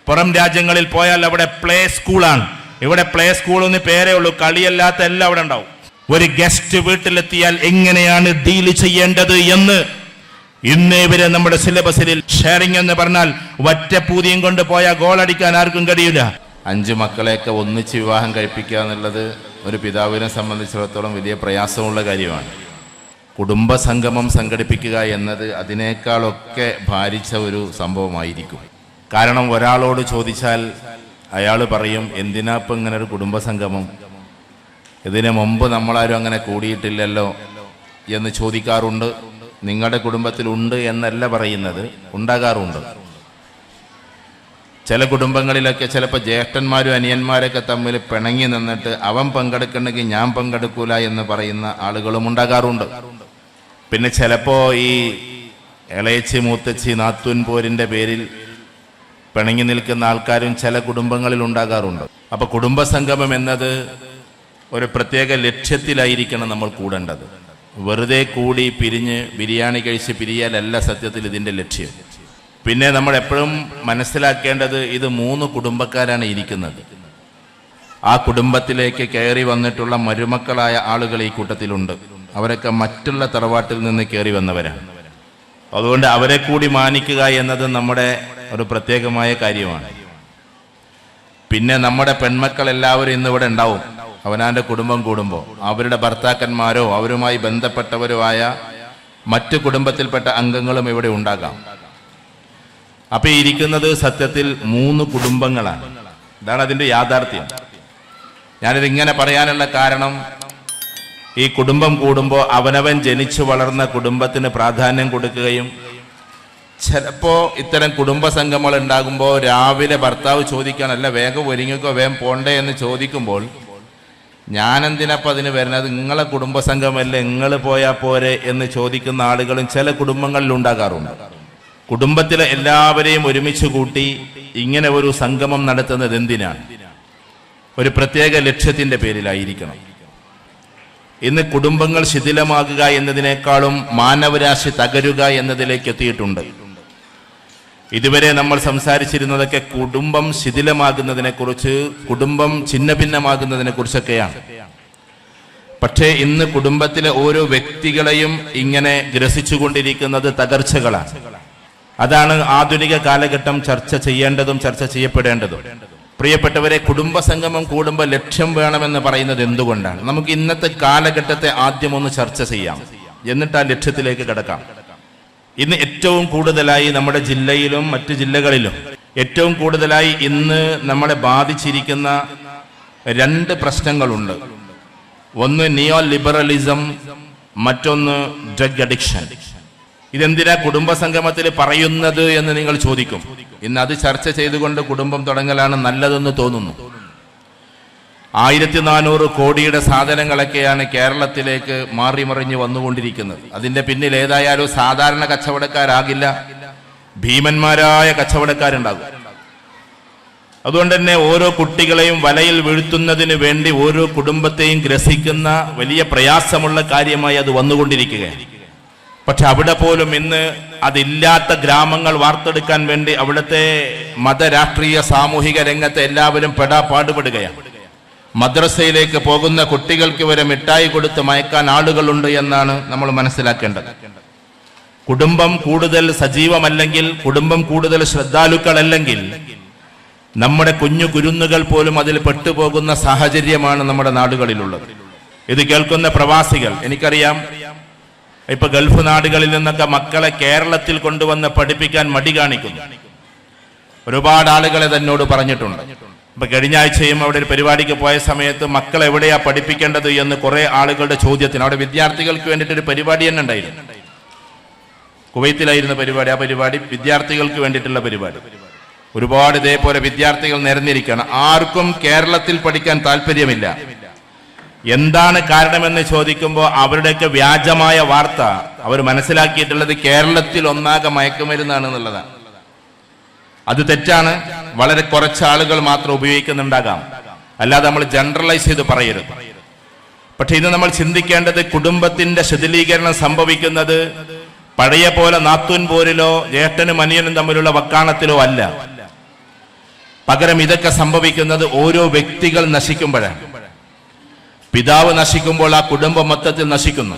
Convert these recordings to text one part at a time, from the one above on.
പുറം രാജ്യങ്ങളിൽ പോയാൽ അവിടെ പ്ലേ സ്കൂളാണ്. ഇവിടെ പ്ലേ സ്കൂൾ എന്ന് പേരേ ഉള്ളൂ, കളിയല്ലാത്ത എല്ലാം അവിടെ ഉണ്ടാവും. ഒരു ഗസ്റ്റ് വീട്ടിലെത്തിയാൽ എങ്ങനെയാണ് ഡീൽ ചെയ്യേണ്ടത് എന്ന് ഇന്നേ വരെ നമ്മുടെ സിലബസിൽ ഷെയറിംഗ് എന്ന് പറഞ്ഞാൽ ഒറ്റപ്പൂതിയും കൊണ്ട് പോയാൽ ഗോളടിക്കാൻ ആർക്കും കഴിയില്ല. 5 മക്കളെയൊക്കെ ഒന്നിച്ച് വിവാഹം കഴിപ്പിക്കുക എന്നുള്ളത് ഒരു പിതാവിനെ സംബന്ധിച്ചിടത്തോളം വലിയ പ്രയാസമുള്ള കാര്യമാണ്. കുടുംബ സംഗമം സംഘടിപ്പിക്കുക എന്നത് അതിനേക്കാളൊക്കെ ഭാരിച്ച ഒരു സംഭവമായിരിക്കും. കാരണം ഒരാളോട് ചോദിച്ചാൽ അയാൾ പറയും, എന്തിനാ ഇപ്പം ഇങ്ങനെ ഒരു കുടുംബ സംഗമം, ഇതിനു മുമ്പ് നമ്മളാരും അങ്ങനെ കൂടിയിട്ടില്ലല്ലോ എന്ന് ചോദിക്കാറുണ്ട്. നിങ്ങളുടെ കുടുംബത്തിലുണ്ട് എന്നല്ല പറയുന്നത്, ഉണ്ടാകാറുണ്ട്. ചില കുടുംബങ്ങളിലൊക്കെ ചിലപ്പോൾ ജ്യേഷ്ഠന്മാരും അനിയന്മാരൊക്കെ തമ്മിൽ പിണങ്ങി നിന്നിട്ട് അവൻ പങ്കെടുക്കണമെങ്കിൽ ഞാൻ പങ്കെടുക്കൂല എന്ന് പറയുന്ന ആളുകളും ഉണ്ടാകാറുണ്ട്. പിന്നെ ചിലപ്പോൾ ഈ ഇളയച്ചി മൂത്തച്ചി നാത്തൂൻ പോരിൻ്റെ പേരിൽ പിണങ്ങി നിൽക്കുന്ന ആൾക്കാരും ചില കുടുംബങ്ങളിൽ ഉണ്ടാകാറുണ്ട്. അപ്പോൾ കുടുംബസംഗമം എന്നത് ഒരു പ്രത്യേക ലക്ഷ്യത്തിലായിരിക്കണം നമ്മൾ കൂടേണ്ടത്. വെറുതെ കൂടി പിരിഞ്ഞ് ബിരിയാണി കഴിച്ച് പിരിയാലല്ല സത്യത്തിൽ ഇതിൻ്റെ ലക്ഷ്യം. പിന്നെ നമ്മൾ എപ്പോഴും മനസ്സിലാക്കേണ്ടത് ഇത് 3 കുടുംബക്കാരാണ് ഇരിക്കുന്നത്. ആ കുടുംബത്തിലേക്ക് കയറി വന്നിട്ടുള്ള മരുമക്കളായ ആളുകൾ ഈ കൂട്ടത്തിലുണ്ട്. അവരൊക്കെ മറ്റുള്ള തറവാട്ടിൽ നിന്ന് കയറി വന്നവരാണ്. അതുകൊണ്ട് അവരെ കൂടി മാനിക്കുക എന്നത് നമ്മുടെ ഒരു പ്രത്യേകമായ കാര്യമാണ്. പിന്നെ നമ്മുടെ പെൺമക്കൾ എല്ലാവരും ഇന്നിവിടെ ഉണ്ടാവും. അവനാൻ്റെ കുടുംബം കൂടുമ്പോൾ അവരുടെ ഭർത്താക്കന്മാരോ അവരുമായി ബന്ധപ്പെട്ടവരോ ആയ മറ്റു കുടുംബത്തിൽപ്പെട്ട അംഗങ്ങളും ഇവിടെ ഉണ്ടാകാം. അപ്പൊ ഇരിക്കുന്നത് സത്യത്തിൽ 3 കുടുംബങ്ങളാണ്. ഇതാണ് അതിൻ്റെ യാഥാർത്ഥ്യം. ഞാനിതിങ്ങനെ പറയാനുള്ള കാരണം, ഈ കുടുംബം കൂടുമ്പോൾ അവനവൻ ജനിച്ചു വളർന്ന കുടുംബത്തിന് പ്രാധാന്യം കൊടുക്കുകയും ചിലപ്പോൾ ഇത്തരം കുടുംബ സംഗമങ്ങൾ ഉണ്ടാകുമ്പോൾ രാവിലെ ഭർത്താവ് ചോദിക്കാനല്ല വേഗം ഒരുങ്ങിക്കോ വേഗം പോണ്ടേ എന്ന് ചോദിക്കുമ്പോൾ ഞാനെന്തിനപ്പം അതിന് വരുന്നത്, നിങ്ങളെ കുടുംബസംഗമല്ലേ നിങ്ങൾ പോയാൽ പോരെ എന്ന് ചോദിക്കുന്ന ആളുകളും ചില കുടുംബങ്ങളിൽ ഉണ്ടാകാറുണ്ട്. കുടുംബത്തിലെ എല്ലാവരെയും ഒരുമിച്ച് കൂട്ടി ഇങ്ങനെ ഒരു സംഗമം നടത്തുന്നത് എന്തിനാണ്? ഒരു പ്രത്യേക ലക്ഷ്യത്തിൻ്റെ പേരിലായിരിക്കണം. ഇന്ന് കുടുംബങ്ങൾ ശിഥിലമാകുക എന്നതിനേക്കാളും മാനവരാശി തകരുക എന്നതിലേക്ക് എത്തിയിട്ടുണ്ട്. ഇതുവരെ നമ്മൾ സംസാരിച്ചിരുന്നതൊക്കെ കുടുംബം ശിഥിലമാകുന്നതിനെ കുറിച്ച്, കുടുംബം ഛിന്ന ഭിന്നമാകുന്നതിനെ കുറിച്ചൊക്കെയാണ്. പക്ഷേ ഇന്ന് കുടുംബത്തിലെ ഓരോ വ്യക്തികളെയും ഇങ്ങനെ ഗ്രസിച്ചുകൊണ്ടിരിക്കുന്നത് തകർച്ചകളാണ്. അതാണ് ആധുനിക കാലഘട്ടം ചർച്ച ചെയ്യേണ്ടതും ചർച്ച ചെയ്യപ്പെടേണ്ടതും. പ്രിയപ്പെട്ടവരെ, കുടുംബസംഗമം കൂടുമ്പോൾ ലക്ഷ്യം വേണമെന്ന് പറയുന്നത് എന്തുകൊണ്ടാണ്? നമുക്ക് ഇന്നത്തെ കാലഘട്ടത്തെ ആദ്യം ഒന്ന് ചർച്ച ചെയ്യാം, എന്നിട്ട് ആ ലക്ഷ്യത്തിലേക്ക് കടക്കാം. ഇന്ന് ഏറ്റവും കൂടുതലായി നമ്മുടെ ജില്ലയിലും മറ്റു ജില്ലകളിലും ഏറ്റവും കൂടുതലായി ഇന്ന് നമ്മളെ ബാധിച്ചിരിക്കുന്ന 2 പ്രശ്നങ്ങളുണ്ട്. ഒന്ന് നിയോ ലിബറലിസം, മറ്റൊന്ന് ഡ്രഗ് അഡിക്ഷൻ. ഇതെന്തിനാ കുടുംബസംഗമത്തിൽ പറയുന്നത് എന്ന് നിങ്ങൾ ചോദിക്കും. ഇന്ന് അത് ചർച്ച ചെയ്തുകൊണ്ട് കുടുംബം തുടങ്ങലാണ് നല്ലതെന്ന് തോന്നുന്നു. 1400 കോടിയുടെ സാധനങ്ങളൊക്കെയാണ് കേരളത്തിലേക്ക് മാറിമറിഞ്ഞ് വന്നുകൊണ്ടിരിക്കുന്നത്. അതിൻ്റെ പിന്നിൽ ഏതായാലും സാധാരണ കച്ചവടക്കാരാകില്ല, ഭീമന്മാരായ കച്ചവടക്കാരുണ്ടാകും. അതുകൊണ്ട് തന്നെ ഓരോ കുട്ടികളെയും വലയിൽ വീഴ്ത്തുന്നതിന് വേണ്ടി ഓരോ കുടുംബത്തെയും ഗ്രസിക്കുന്ന വലിയ പ്രയാസമുള്ള കാര്യമായി അത് വന്നുകൊണ്ടിരിക്കുകയാണ്. പക്ഷെ അവിടെ പോലും ഇന്ന് അതില്ലാത്ത ഗ്രാമങ്ങൾ വാർത്തെടുക്കാൻ വേണ്ടി അവിടുത്തെ മതരാഷ്ട്രീയ സാമൂഹിക രംഗത്തെ എല്ലാവരും പാടുപെടുകയാണ്. മദ്രസയിലേക്ക് പോകുന്ന കുട്ടികൾക്ക് വരെ മിഠായി കൊടുത്ത് മയക്കാൻ ആളുകളുണ്ട് എന്നാണ് നമ്മൾ മനസ്സിലാക്കേണ്ടത്. കുടുംബം കൂടുതൽ സജീവമല്ലെങ്കിൽ, കുടുംബം കൂടുതൽ ശ്രദ്ധാലുക്കളല്ലെങ്കിൽ നമ്മുടെ കുഞ്ഞു കുരുന്നുകൾ പോലും അതിൽ പെട്ടുപോകുന്ന സാഹചര്യമാണ് നമ്മുടെ നാടുകളിലുള്ളത്. ഇത് കേൾക്കുന്ന പ്രവാസികൾ, എനിക്കറിയാം ഇപ്പൊ ഗൾഫ് നാടുകളിൽ നിന്നൊക്കെ മക്കളെ കേരളത്തിൽ കൊണ്ടുവന്ന് പഠിപ്പിക്കാൻ മടി കാണിക്കുന്നു. ഒരുപാട് ആളുകളെ തന്നോട് പറഞ്ഞിട്ടുണ്ട്. ഇപ്പൊ കഴിഞ്ഞ ആഴ്ചയും അവിടെ ഒരു പരിപാടിക്ക് പോയ സമയത്ത് മക്കൾ എവിടെയാ പഠിപ്പിക്കേണ്ടത് എന്ന് കുറെ ആളുകളുടെ ചോദ്യത്തിന് അവിടെ വിദ്യാർത്ഥികൾക്ക് വേണ്ടിയിട്ടൊരു പരിപാടി തന്നെ ഉണ്ടായിരുന്നു. കുവൈത്തിലായിരുന്ന പരിപാടി. ആ പരിപാടി വിദ്യാർത്ഥികൾക്ക് വേണ്ടിയിട്ടുള്ള പരിപാടി. ഒരുപാട് ഇതേപോലെ വിദ്യാർത്ഥികൾ നിരന്നിരിക്കുകയാണ്. ആർക്കും കേരളത്തിൽ പഠിക്കാൻ താല്പര്യമില്ല. എന്താണ് കാരണമെന്ന് ചോദിക്കുമ്പോൾ അവരുടെയൊക്കെ വ്യാജമായ വാർത്ത അവർ മനസ്സിലാക്കിയിട്ടുള്ളത് കേരളത്തിൽ ഒന്നാകെ മയക്കുമരുന്നാണ് എന്നുള്ളതാണ്. അത് തെറ്റാണ്. വളരെ കുറച്ച് ആളുകൾ മാത്രം ഉപയോഗിക്കുന്നുണ്ടാകാം, അല്ലാതെ നമ്മൾ ജനറലൈസ് ചെയ്ത് പറയരുത്. പക്ഷെ ഇത് നമ്മൾ ചിന്തിക്കേണ്ടത് കുടുംബത്തിന്റെ ശിഥിലീകരണം സംഭവിക്കുന്നത് പഴയ പോലെ നാത്തൂൻ പോരിലോ ജ്യേഷ്ഠനും അനിയനും തമ്മിലുള്ള വക്കാണത്തിലോ അല്ല. പകരം ഇതൊക്കെ സംഭവിക്കുന്നത് ഓരോ വ്യക്തികൾ നശിക്കുമ്പോഴാണ്. പിതാവ് നശിക്കുമ്പോൾ ആ കുടുംബം മൊത്തത്തിൽ നശിക്കുന്നു.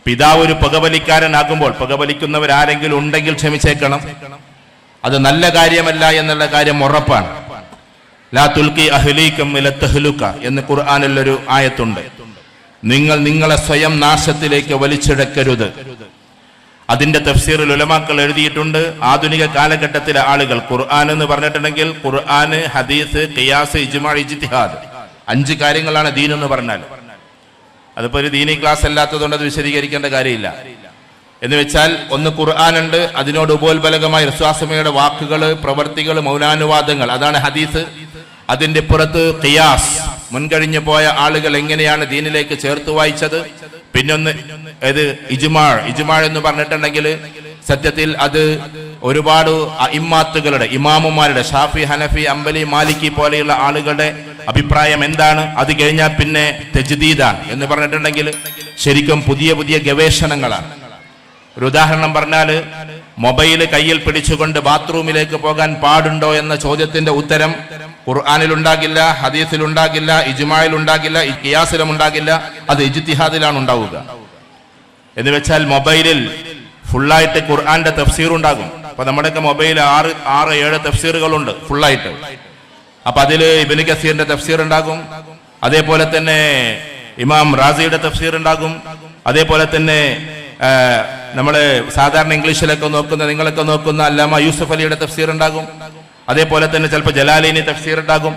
പിതാവ് ഒരു പുകവലിക്കാരനാകുമ്പോൾ, പുകവലിക്കുന്നവരാരെങ്കിലും ഉണ്ടെങ്കിൽ ക്ഷമിച്ചേക്കണം, അത് നല്ല കാര്യമല്ല എന്നുള്ള കാര്യം ഉറപ്പാണ്. ലാ തുൽക്കി അഹ്ലീക്കും ഇല തഹ്ലുക എന്ന് ഖുർആനിലൊരു ആയത്തുണ്ട്. നിങ്ങൾ നിങ്ങളെ സ്വയം നാശത്തിലേക്ക് വലിച്ചിഴക്കരുത്. അതിന്റെ തഫ്സീറിൽ ഉലമാക്കൾ എഴുതിയിട്ടുണ്ട്. ആധുനിക കാലഘട്ടത്തിലെ ആളുകൾ ഖുർആൻ എന്ന് പറഞ്ഞിട്ടുണ്ടെങ്കിൽ ഖുർആന്, ഹദീസ്, ഖിയാസ്, ഇജ്മാ, ഇജ്തിഹാദ്, 5 കാര്യങ്ങളാണ് ദീൻ എന്ന് പറഞ്ഞാൽ. അതിപ്പോ ഒരു ദീനി ക്ലാസ് അല്ലാത്തതുകൊണ്ട് അത് വിശദീകരിക്കേണ്ട കാര്യമില്ല. എന്ന് വെച്ചാൽ ഒന്ന് ഖുർആനുണ്ട്, അതിനോട് ഉപോത്ബലകമായ റസൂലുള്ളാഹിയുടെ വാക്കുകൾ, പ്രവർത്തികൾ, മൗനാനുവാദങ്ങൾ, അതാണ് ഹദീസ്. അതിന്റെ പുറത്ത് ഖിയാസ്, മുൻകഴിഞ്ഞു പോയ ആളുകൾ എങ്ങനെയാണ് ദീനിലേക്ക് ചേർത്ത് വായിച്ചത്. പിന്നൊന്ന് ഇത് ഇജ്മാ എന്ന് പറഞ്ഞിട്ടുണ്ടെങ്കിൽ സത്യത്തിൽ അത് ഒരുപാട് ഇമ്മാത്തുകളുടെ, ഇമാമുമാരുടെ, ഷാഫി, ഹനഫി, അംബലി, മാലിക്കി പോലെയുള്ള ആളുകളുടെ അഭിപ്രായം എന്താണ്. അത് കഴിഞ്ഞാൽ പിന്നെ തജ്ദീദാണ് എന്ന് പറഞ്ഞിട്ടുണ്ടെങ്കിൽ ശരിക്കും പുതിയ പുതിയ ഗവേഷണങ്ങളാണ്. ഒരു ഉദാഹരണം പറഞ്ഞാൽ, മൊബൈല് കയ്യിൽ പിടിച്ചുകൊണ്ട് ബാത്റൂമിലേക്ക് പോകാൻ പാടുണ്ടോ എന്ന ചോദ്യത്തിന്റെ ഉത്തരം ഖുർആനിലുണ്ടാകില്ല, ഹദീസിലുണ്ടാകില്ല, ഇജ്മായിലുണ്ടാകില്ല, ഖിയാസിലും ഉണ്ടാകില്ല, അത് ഇജ്തിഹാദിലാണ് ഉണ്ടാവുക. എന്ന് വെച്ചാൽ മൊബൈലിൽ ഫുള്ളായിട്ട് ഖുർആന്റെ തഫ്സീർ ഉണ്ടാകും. അപ്പൊ നമ്മുടെയൊക്കെ മൊബൈൽ 6-7 തഫ്സീറുകളുണ്ട് ഫുള്ളായിട്ട്. അപ്പൊ അതില് ഇബ്നു കസീറിന്റെ തഫ്സീർ ഉണ്ടാകും, അതേപോലെ തന്നെ ഇമാം റാസിയുടെ തഫ്സീർ ഉണ്ടാകും, അതേപോലെ തന്നെ നമ്മള് സാധാരണ ഇംഗ്ലീഷിലൊക്കെ നോക്കുന്ന, നിങ്ങളൊക്കെ നോക്കുന്ന അല്ലാമ യൂസുഫ് അലിയുടെ തഫ്സീർ ഉണ്ടാകും, അതേപോലെ തന്നെ ചിലപ്പോൾ ജലാലൈനി തഫ്സീർ ഉണ്ടാകും.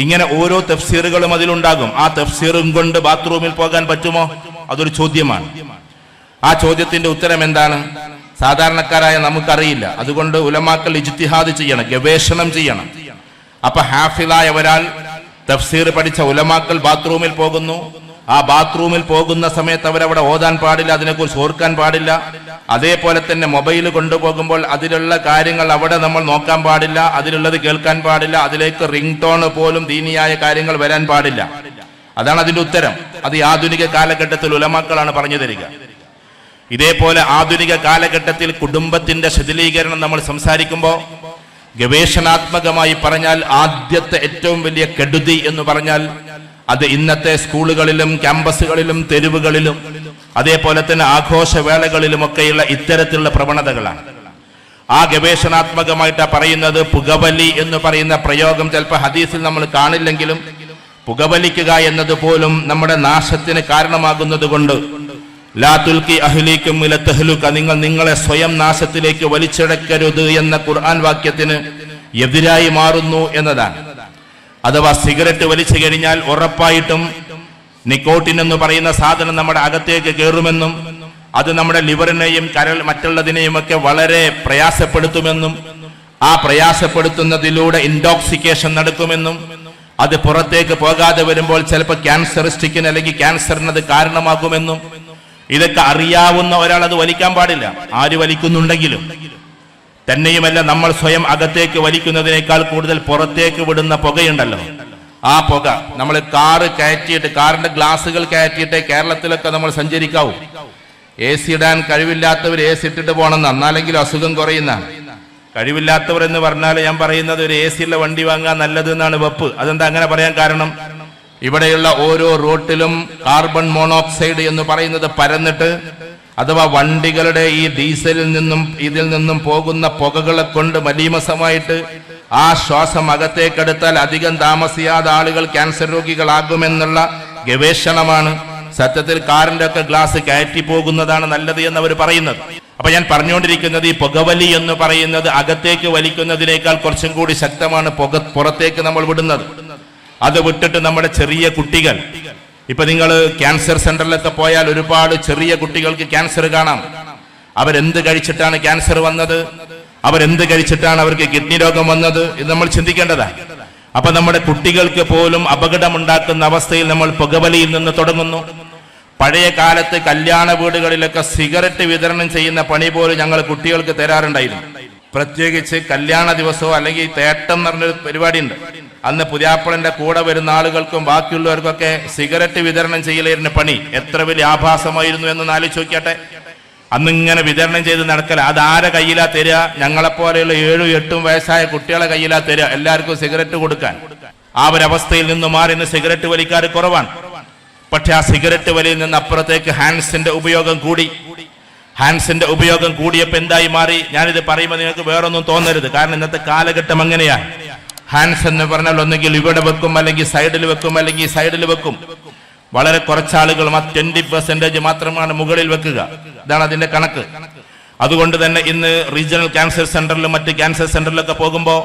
ഇങ്ങനെ ഓരോ തഫ്സീറുകളും അതിലുണ്ടാകും. ആ തഫ്സീറും കൊണ്ട് ബാത്റൂമിൽ പോകാൻ പറ്റുമോ? അതൊരു ചോദ്യമാണ്. ആ ചോദ്യത്തിന്റെ ഉത്തരം എന്താണ്? സാധാരണക്കാരായ നമുക്കറിയില്ല. അതുകൊണ്ട് ഉലമാക്കൾ ഇജ്തിഹാദ് ചെയ്യണം, ഗവേഷണം ചെയ്യണം. അപ്പൊ ഹാഫിളായ ഒരാൾ, തഫ്സീർ പഠിച്ച ഉലമാക്കൾ ബാത്റൂമിൽ പോകുന്നു. ആ ബാത്റൂമിൽ പോകുന്ന സമയത്ത് അവരവിടെ ഓതാൻ പാടില്ല, അതിനെക്കുറിച്ച് ഓർക്കാൻ പാടില്ല. അതേപോലെ തന്നെ മൊബൈൽ കൊണ്ടുപോകുമ്പോൾ അതിലുള്ള കാര്യങ്ങൾ അവിടെ നമ്മൾ നോക്കാൻ പാടില്ല, അതിലുള്ളത് കേൾക്കാൻ പാടില്ല, അതിലേക്ക് റിംഗ് ടോൺ പോലും ദീനിയായ കാര്യങ്ങൾ വരാൻ പാടില്ല. അതാണ് അതിന്റെ ഉത്തരം. അത് ഈ ആധുനിക കാലഘട്ടത്തിൽ ഉലമാക്കളാണ് പറഞ്ഞു തരിക. ഇതേപോലെ ആധുനിക കാലഘട്ടത്തിൽ കുടുംബത്തിന്റെ ശിഥിലീകരണം നമ്മൾ സംസാരിക്കുമ്പോൾ ഗവേഷണാത്മകമായി പറഞ്ഞാൽ ആദ്യത്തെ ഏറ്റവും വലിയ കെടുതി എന്ന് പറഞ്ഞാൽ അത് ഇന്നത്തെ സ്കൂളുകളിലും ക്യാമ്പസുകളിലും തെരുവുകളിലും അതേപോലെ തന്നെ ആഘോഷവേളകളിലുമൊക്കെയുള്ള ഇത്തരത്തിലുള്ള പ്രവണതകളാണ്. ആ ഗവേഷണാത്മകമായിട്ടാണ് പറയുന്നത്. പുകവലി എന്ന് പറയുന്ന പ്രയോഗം ചിലപ്പോൾ ഹദീസിൽ നമ്മൾ കാണില്ലെങ്കിലും പുകവലിക്കുക എന്നത് പോലും നമ്മുടെ നാശത്തിന് കാരണമാകുന്നത് കൊണ്ട് ലാ തുൽക്കി അഹ്ലീക്കും ഇല തഹ്ലുക, നിങ്ങൾ നിങ്ങളെ സ്വയം നാശത്തിലേക്ക് വലിച്ചിഴക്കരുത് എന്ന ഖുർആൻ വാക്യത്തിന് എതിരായി മാറുന്നു എന്നതാണ്. അഥവാ സിഗരറ്റ് വലിച്ചു കഴിഞ്ഞാൽ ഉറപ്പായിട്ടും നിക്കോട്ടിൻ എന്ന് പറയുന്ന സാധനം നമ്മുടെ അകത്തേക്ക് കയറുമെന്നും അത് നമ്മുടെ ലിവറിനെയും മറ്റുള്ളതിനെയും ഒക്കെ വളരെ പ്രയാസപ്പെടുത്തുമെന്നും ആ പ്രയാസപ്പെടുത്തുന്നതിലൂടെ ഇൻടോക്സിക്കേഷൻ നടക്കുമെന്നും അത് പുറത്തേക്ക് പോകാതെ വരുമ്പോൾ ചിലപ്പോൾ ക്യാൻസറിസ്റ്റിക്കിന് അല്ലെങ്കിൽ ക്യാൻസറിന് അത് കാരണമാകുമെന്നും ഇതൊക്കെ അറിയാവുന്ന ഒരാൾ അത് വലിക്കാൻ പാടില്ല, ആര് വലിക്കുന്നുണ്ടെങ്കിലും. തന്നെയുമല്ല, നമ്മൾ സ്വയം അകത്തേക്ക് വലിക്കുന്നതിനേക്കാൾ കൂടുതൽ പുറത്തേക്ക് വിടുന്ന പുകയുണ്ടല്ലോ, ആ പുക നമ്മൾ കാറ് കയറ്റിയിട്ട്, കാറിന്റെ ഗ്ലാസുകൾ കയറ്റിയിട്ട് കേരളത്തിലൊക്കെ നമ്മൾ സഞ്ചരിക്കാവൂ. AC ഇടാൻ കഴിവില്ലാത്തവർ AC ഇട്ടിട്ട് പോകണം, എന്നാലെങ്കിലും അസുഖം കുറയുന്ന. കഴിവില്ലാത്തവർ എന്ന് പറഞ്ഞാൽ ഞാൻ പറയുന്നത് ഒരു AC ഉള്ള വണ്ടി വാങ്ങാൻ നല്ലത് എന്നാണ് വെപ്പ്. അതെന്താ അങ്ങനെ പറയാൻ കാരണം? ഇവിടെയുള്ള ഓരോ റോട്ടിലും കാർബൺ മോണോക്സൈഡ് എന്ന് പറയുന്നത് പരന്നിട്ട്, അഥവാ വണ്ടികളുടെ ഈ ഡീസലിൽ നിന്നും ഇതിൽ നിന്നും പോകുന്ന പുകകളെ കൊണ്ട് മലീമസമായിട്ട് ആ ശ്വാസം അകത്തേക്കെടുത്താൽ അധികം താമസിയാതെ ആളുകൾ ക്യാൻസർ രോഗികളാകുമെന്നുള്ള ഗവേഷണമാണ്. സത്യത്തിൽ കാറിന്റെ ഒക്കെ ഗ്ലാസ് കയറ്റി പോകുന്നതാണ് നല്ലത് എന്നവർ പറയുന്നത്. അപ്പൊ ഞാൻ പറഞ്ഞുകൊണ്ടിരിക്കുന്നത്, ഈ പുകവലി എന്ന് പറയുന്നത് അകത്തേക്ക് വലിക്കുന്നതിനേക്കാൾ കുറച്ചും കൂടി ശക്തമാണ് പുറത്തേക്ക് നമ്മൾ വിടുന്നത്. അത് വിട്ടിട്ട് നമ്മുടെ ചെറിയ കുട്ടികൾ, ഇപ്പൊ നിങ്ങൾ ക്യാൻസർ സെന്ററിലൊക്കെ പോയാൽ ഒരുപാട് ചെറിയ കുട്ടികൾക്ക് ക്യാൻസർ കാണാം. അവരെന്ത് കഴിച്ചിട്ടാണ് ക്യാൻസർ വന്നത്, അവരെന്ത് കഴിച്ചിട്ടാണ് അവർക്ക് കിഡ്നി രോഗം വന്നത്, ഇത് നമ്മൾ ചിന്തിക്കേണ്ടതാണ്. അപ്പൊ നമ്മുടെ കുട്ടികൾക്ക് പോലും അപകടമുണ്ടാക്കുന്ന അവസ്ഥയിൽ നമ്മൾ പുകവലിയിൽ നിന്ന് തുടങ്ങുന്നു. പഴയ കാലത്ത് കല്യാണ വീടുകളിലൊക്കെ സിഗരറ്റ് വിതരണം ചെയ്യുന്ന പണി പോലും ഞങ്ങൾ കുട്ടികൾക്ക് തരാറുണ്ടായിരുന്നു. പ്രത്യേകിച്ച് കല്യാണ ദിവസമോ അല്ലെങ്കിൽ തേട്ടം എന്ന് പറഞ്ഞൊരു പരിപാടി ഉണ്ട്. അന്ന് പുതിയാപ്പളന്റെ കൂടെ വരുന്ന ആളുകൾക്കും ബാക്കിയുള്ളവർക്കൊക്കെ സിഗരറ്റ് വിതരണം ചെയ്യലായിരുന്നു പണി. എത്ര വലിയ ആഭാസമായിരുന്നു എന്ന് ആലോചിച്ച് നോക്കിയാട്ടെ. അന്നിങ്ങനെ വിതരണം ചെയ്ത് നടക്കല. അത് ആരെ കയ്യിലാ തരിക? ഞങ്ങളെപ്പോലെയുള്ള 7-8 വയസ്സായ കുട്ടികളെ കയ്യിലാ തരിക എല്ലാവർക്കും സിഗരറ്റ് കൊടുക്കാൻ. ആ ഒരവസ്ഥയിൽ നിന്ന് മാറി ഇന്ന് സിഗരറ്റ് വലിക്കാർ കുറവാണ്. പക്ഷെ ആ സിഗരറ്റ് വലിയിൽ നിന്ന് അപ്പുറത്തേക്ക് ഹാൻഡ്സിന്റെ ഉപയോഗം കൂടി. ഹാൻഡ്സിന്റെ ഉപയോഗം കൂടിയപ്പോൾ എന്തായി മാറി? ഞാനിത് പറയുമ്പോൾ നിങ്ങൾക്ക് വേറൊന്നും തോന്നരുത്, കാരണം ഇന്നത്തെ കാലഘട്ടം അങ്ങനെയാണ്. ഹാൻഡ്സ് എന്ന് പറഞ്ഞാൽ ഒന്നെങ്കിൽ ഇവിടെ വെക്കും, അല്ലെങ്കിൽ സൈഡിൽ വെക്കും, അല്ലെങ്കിൽ സൈഡിൽ വെക്കും. വളരെ കുറച്ചാളുകൾ 20% മാത്രമാണ് മുകളിൽ വെക്കുക. ഇതാണ് അതിന്റെ കണക്ക്. അതുകൊണ്ട് തന്നെ ഇന്ന് റീജിയണൽ ക്യാൻസർ സെന്ററിലും മറ്റ് ക്യാൻസർ സെന്ററിലൊക്കെ പോകുമ്പോൾ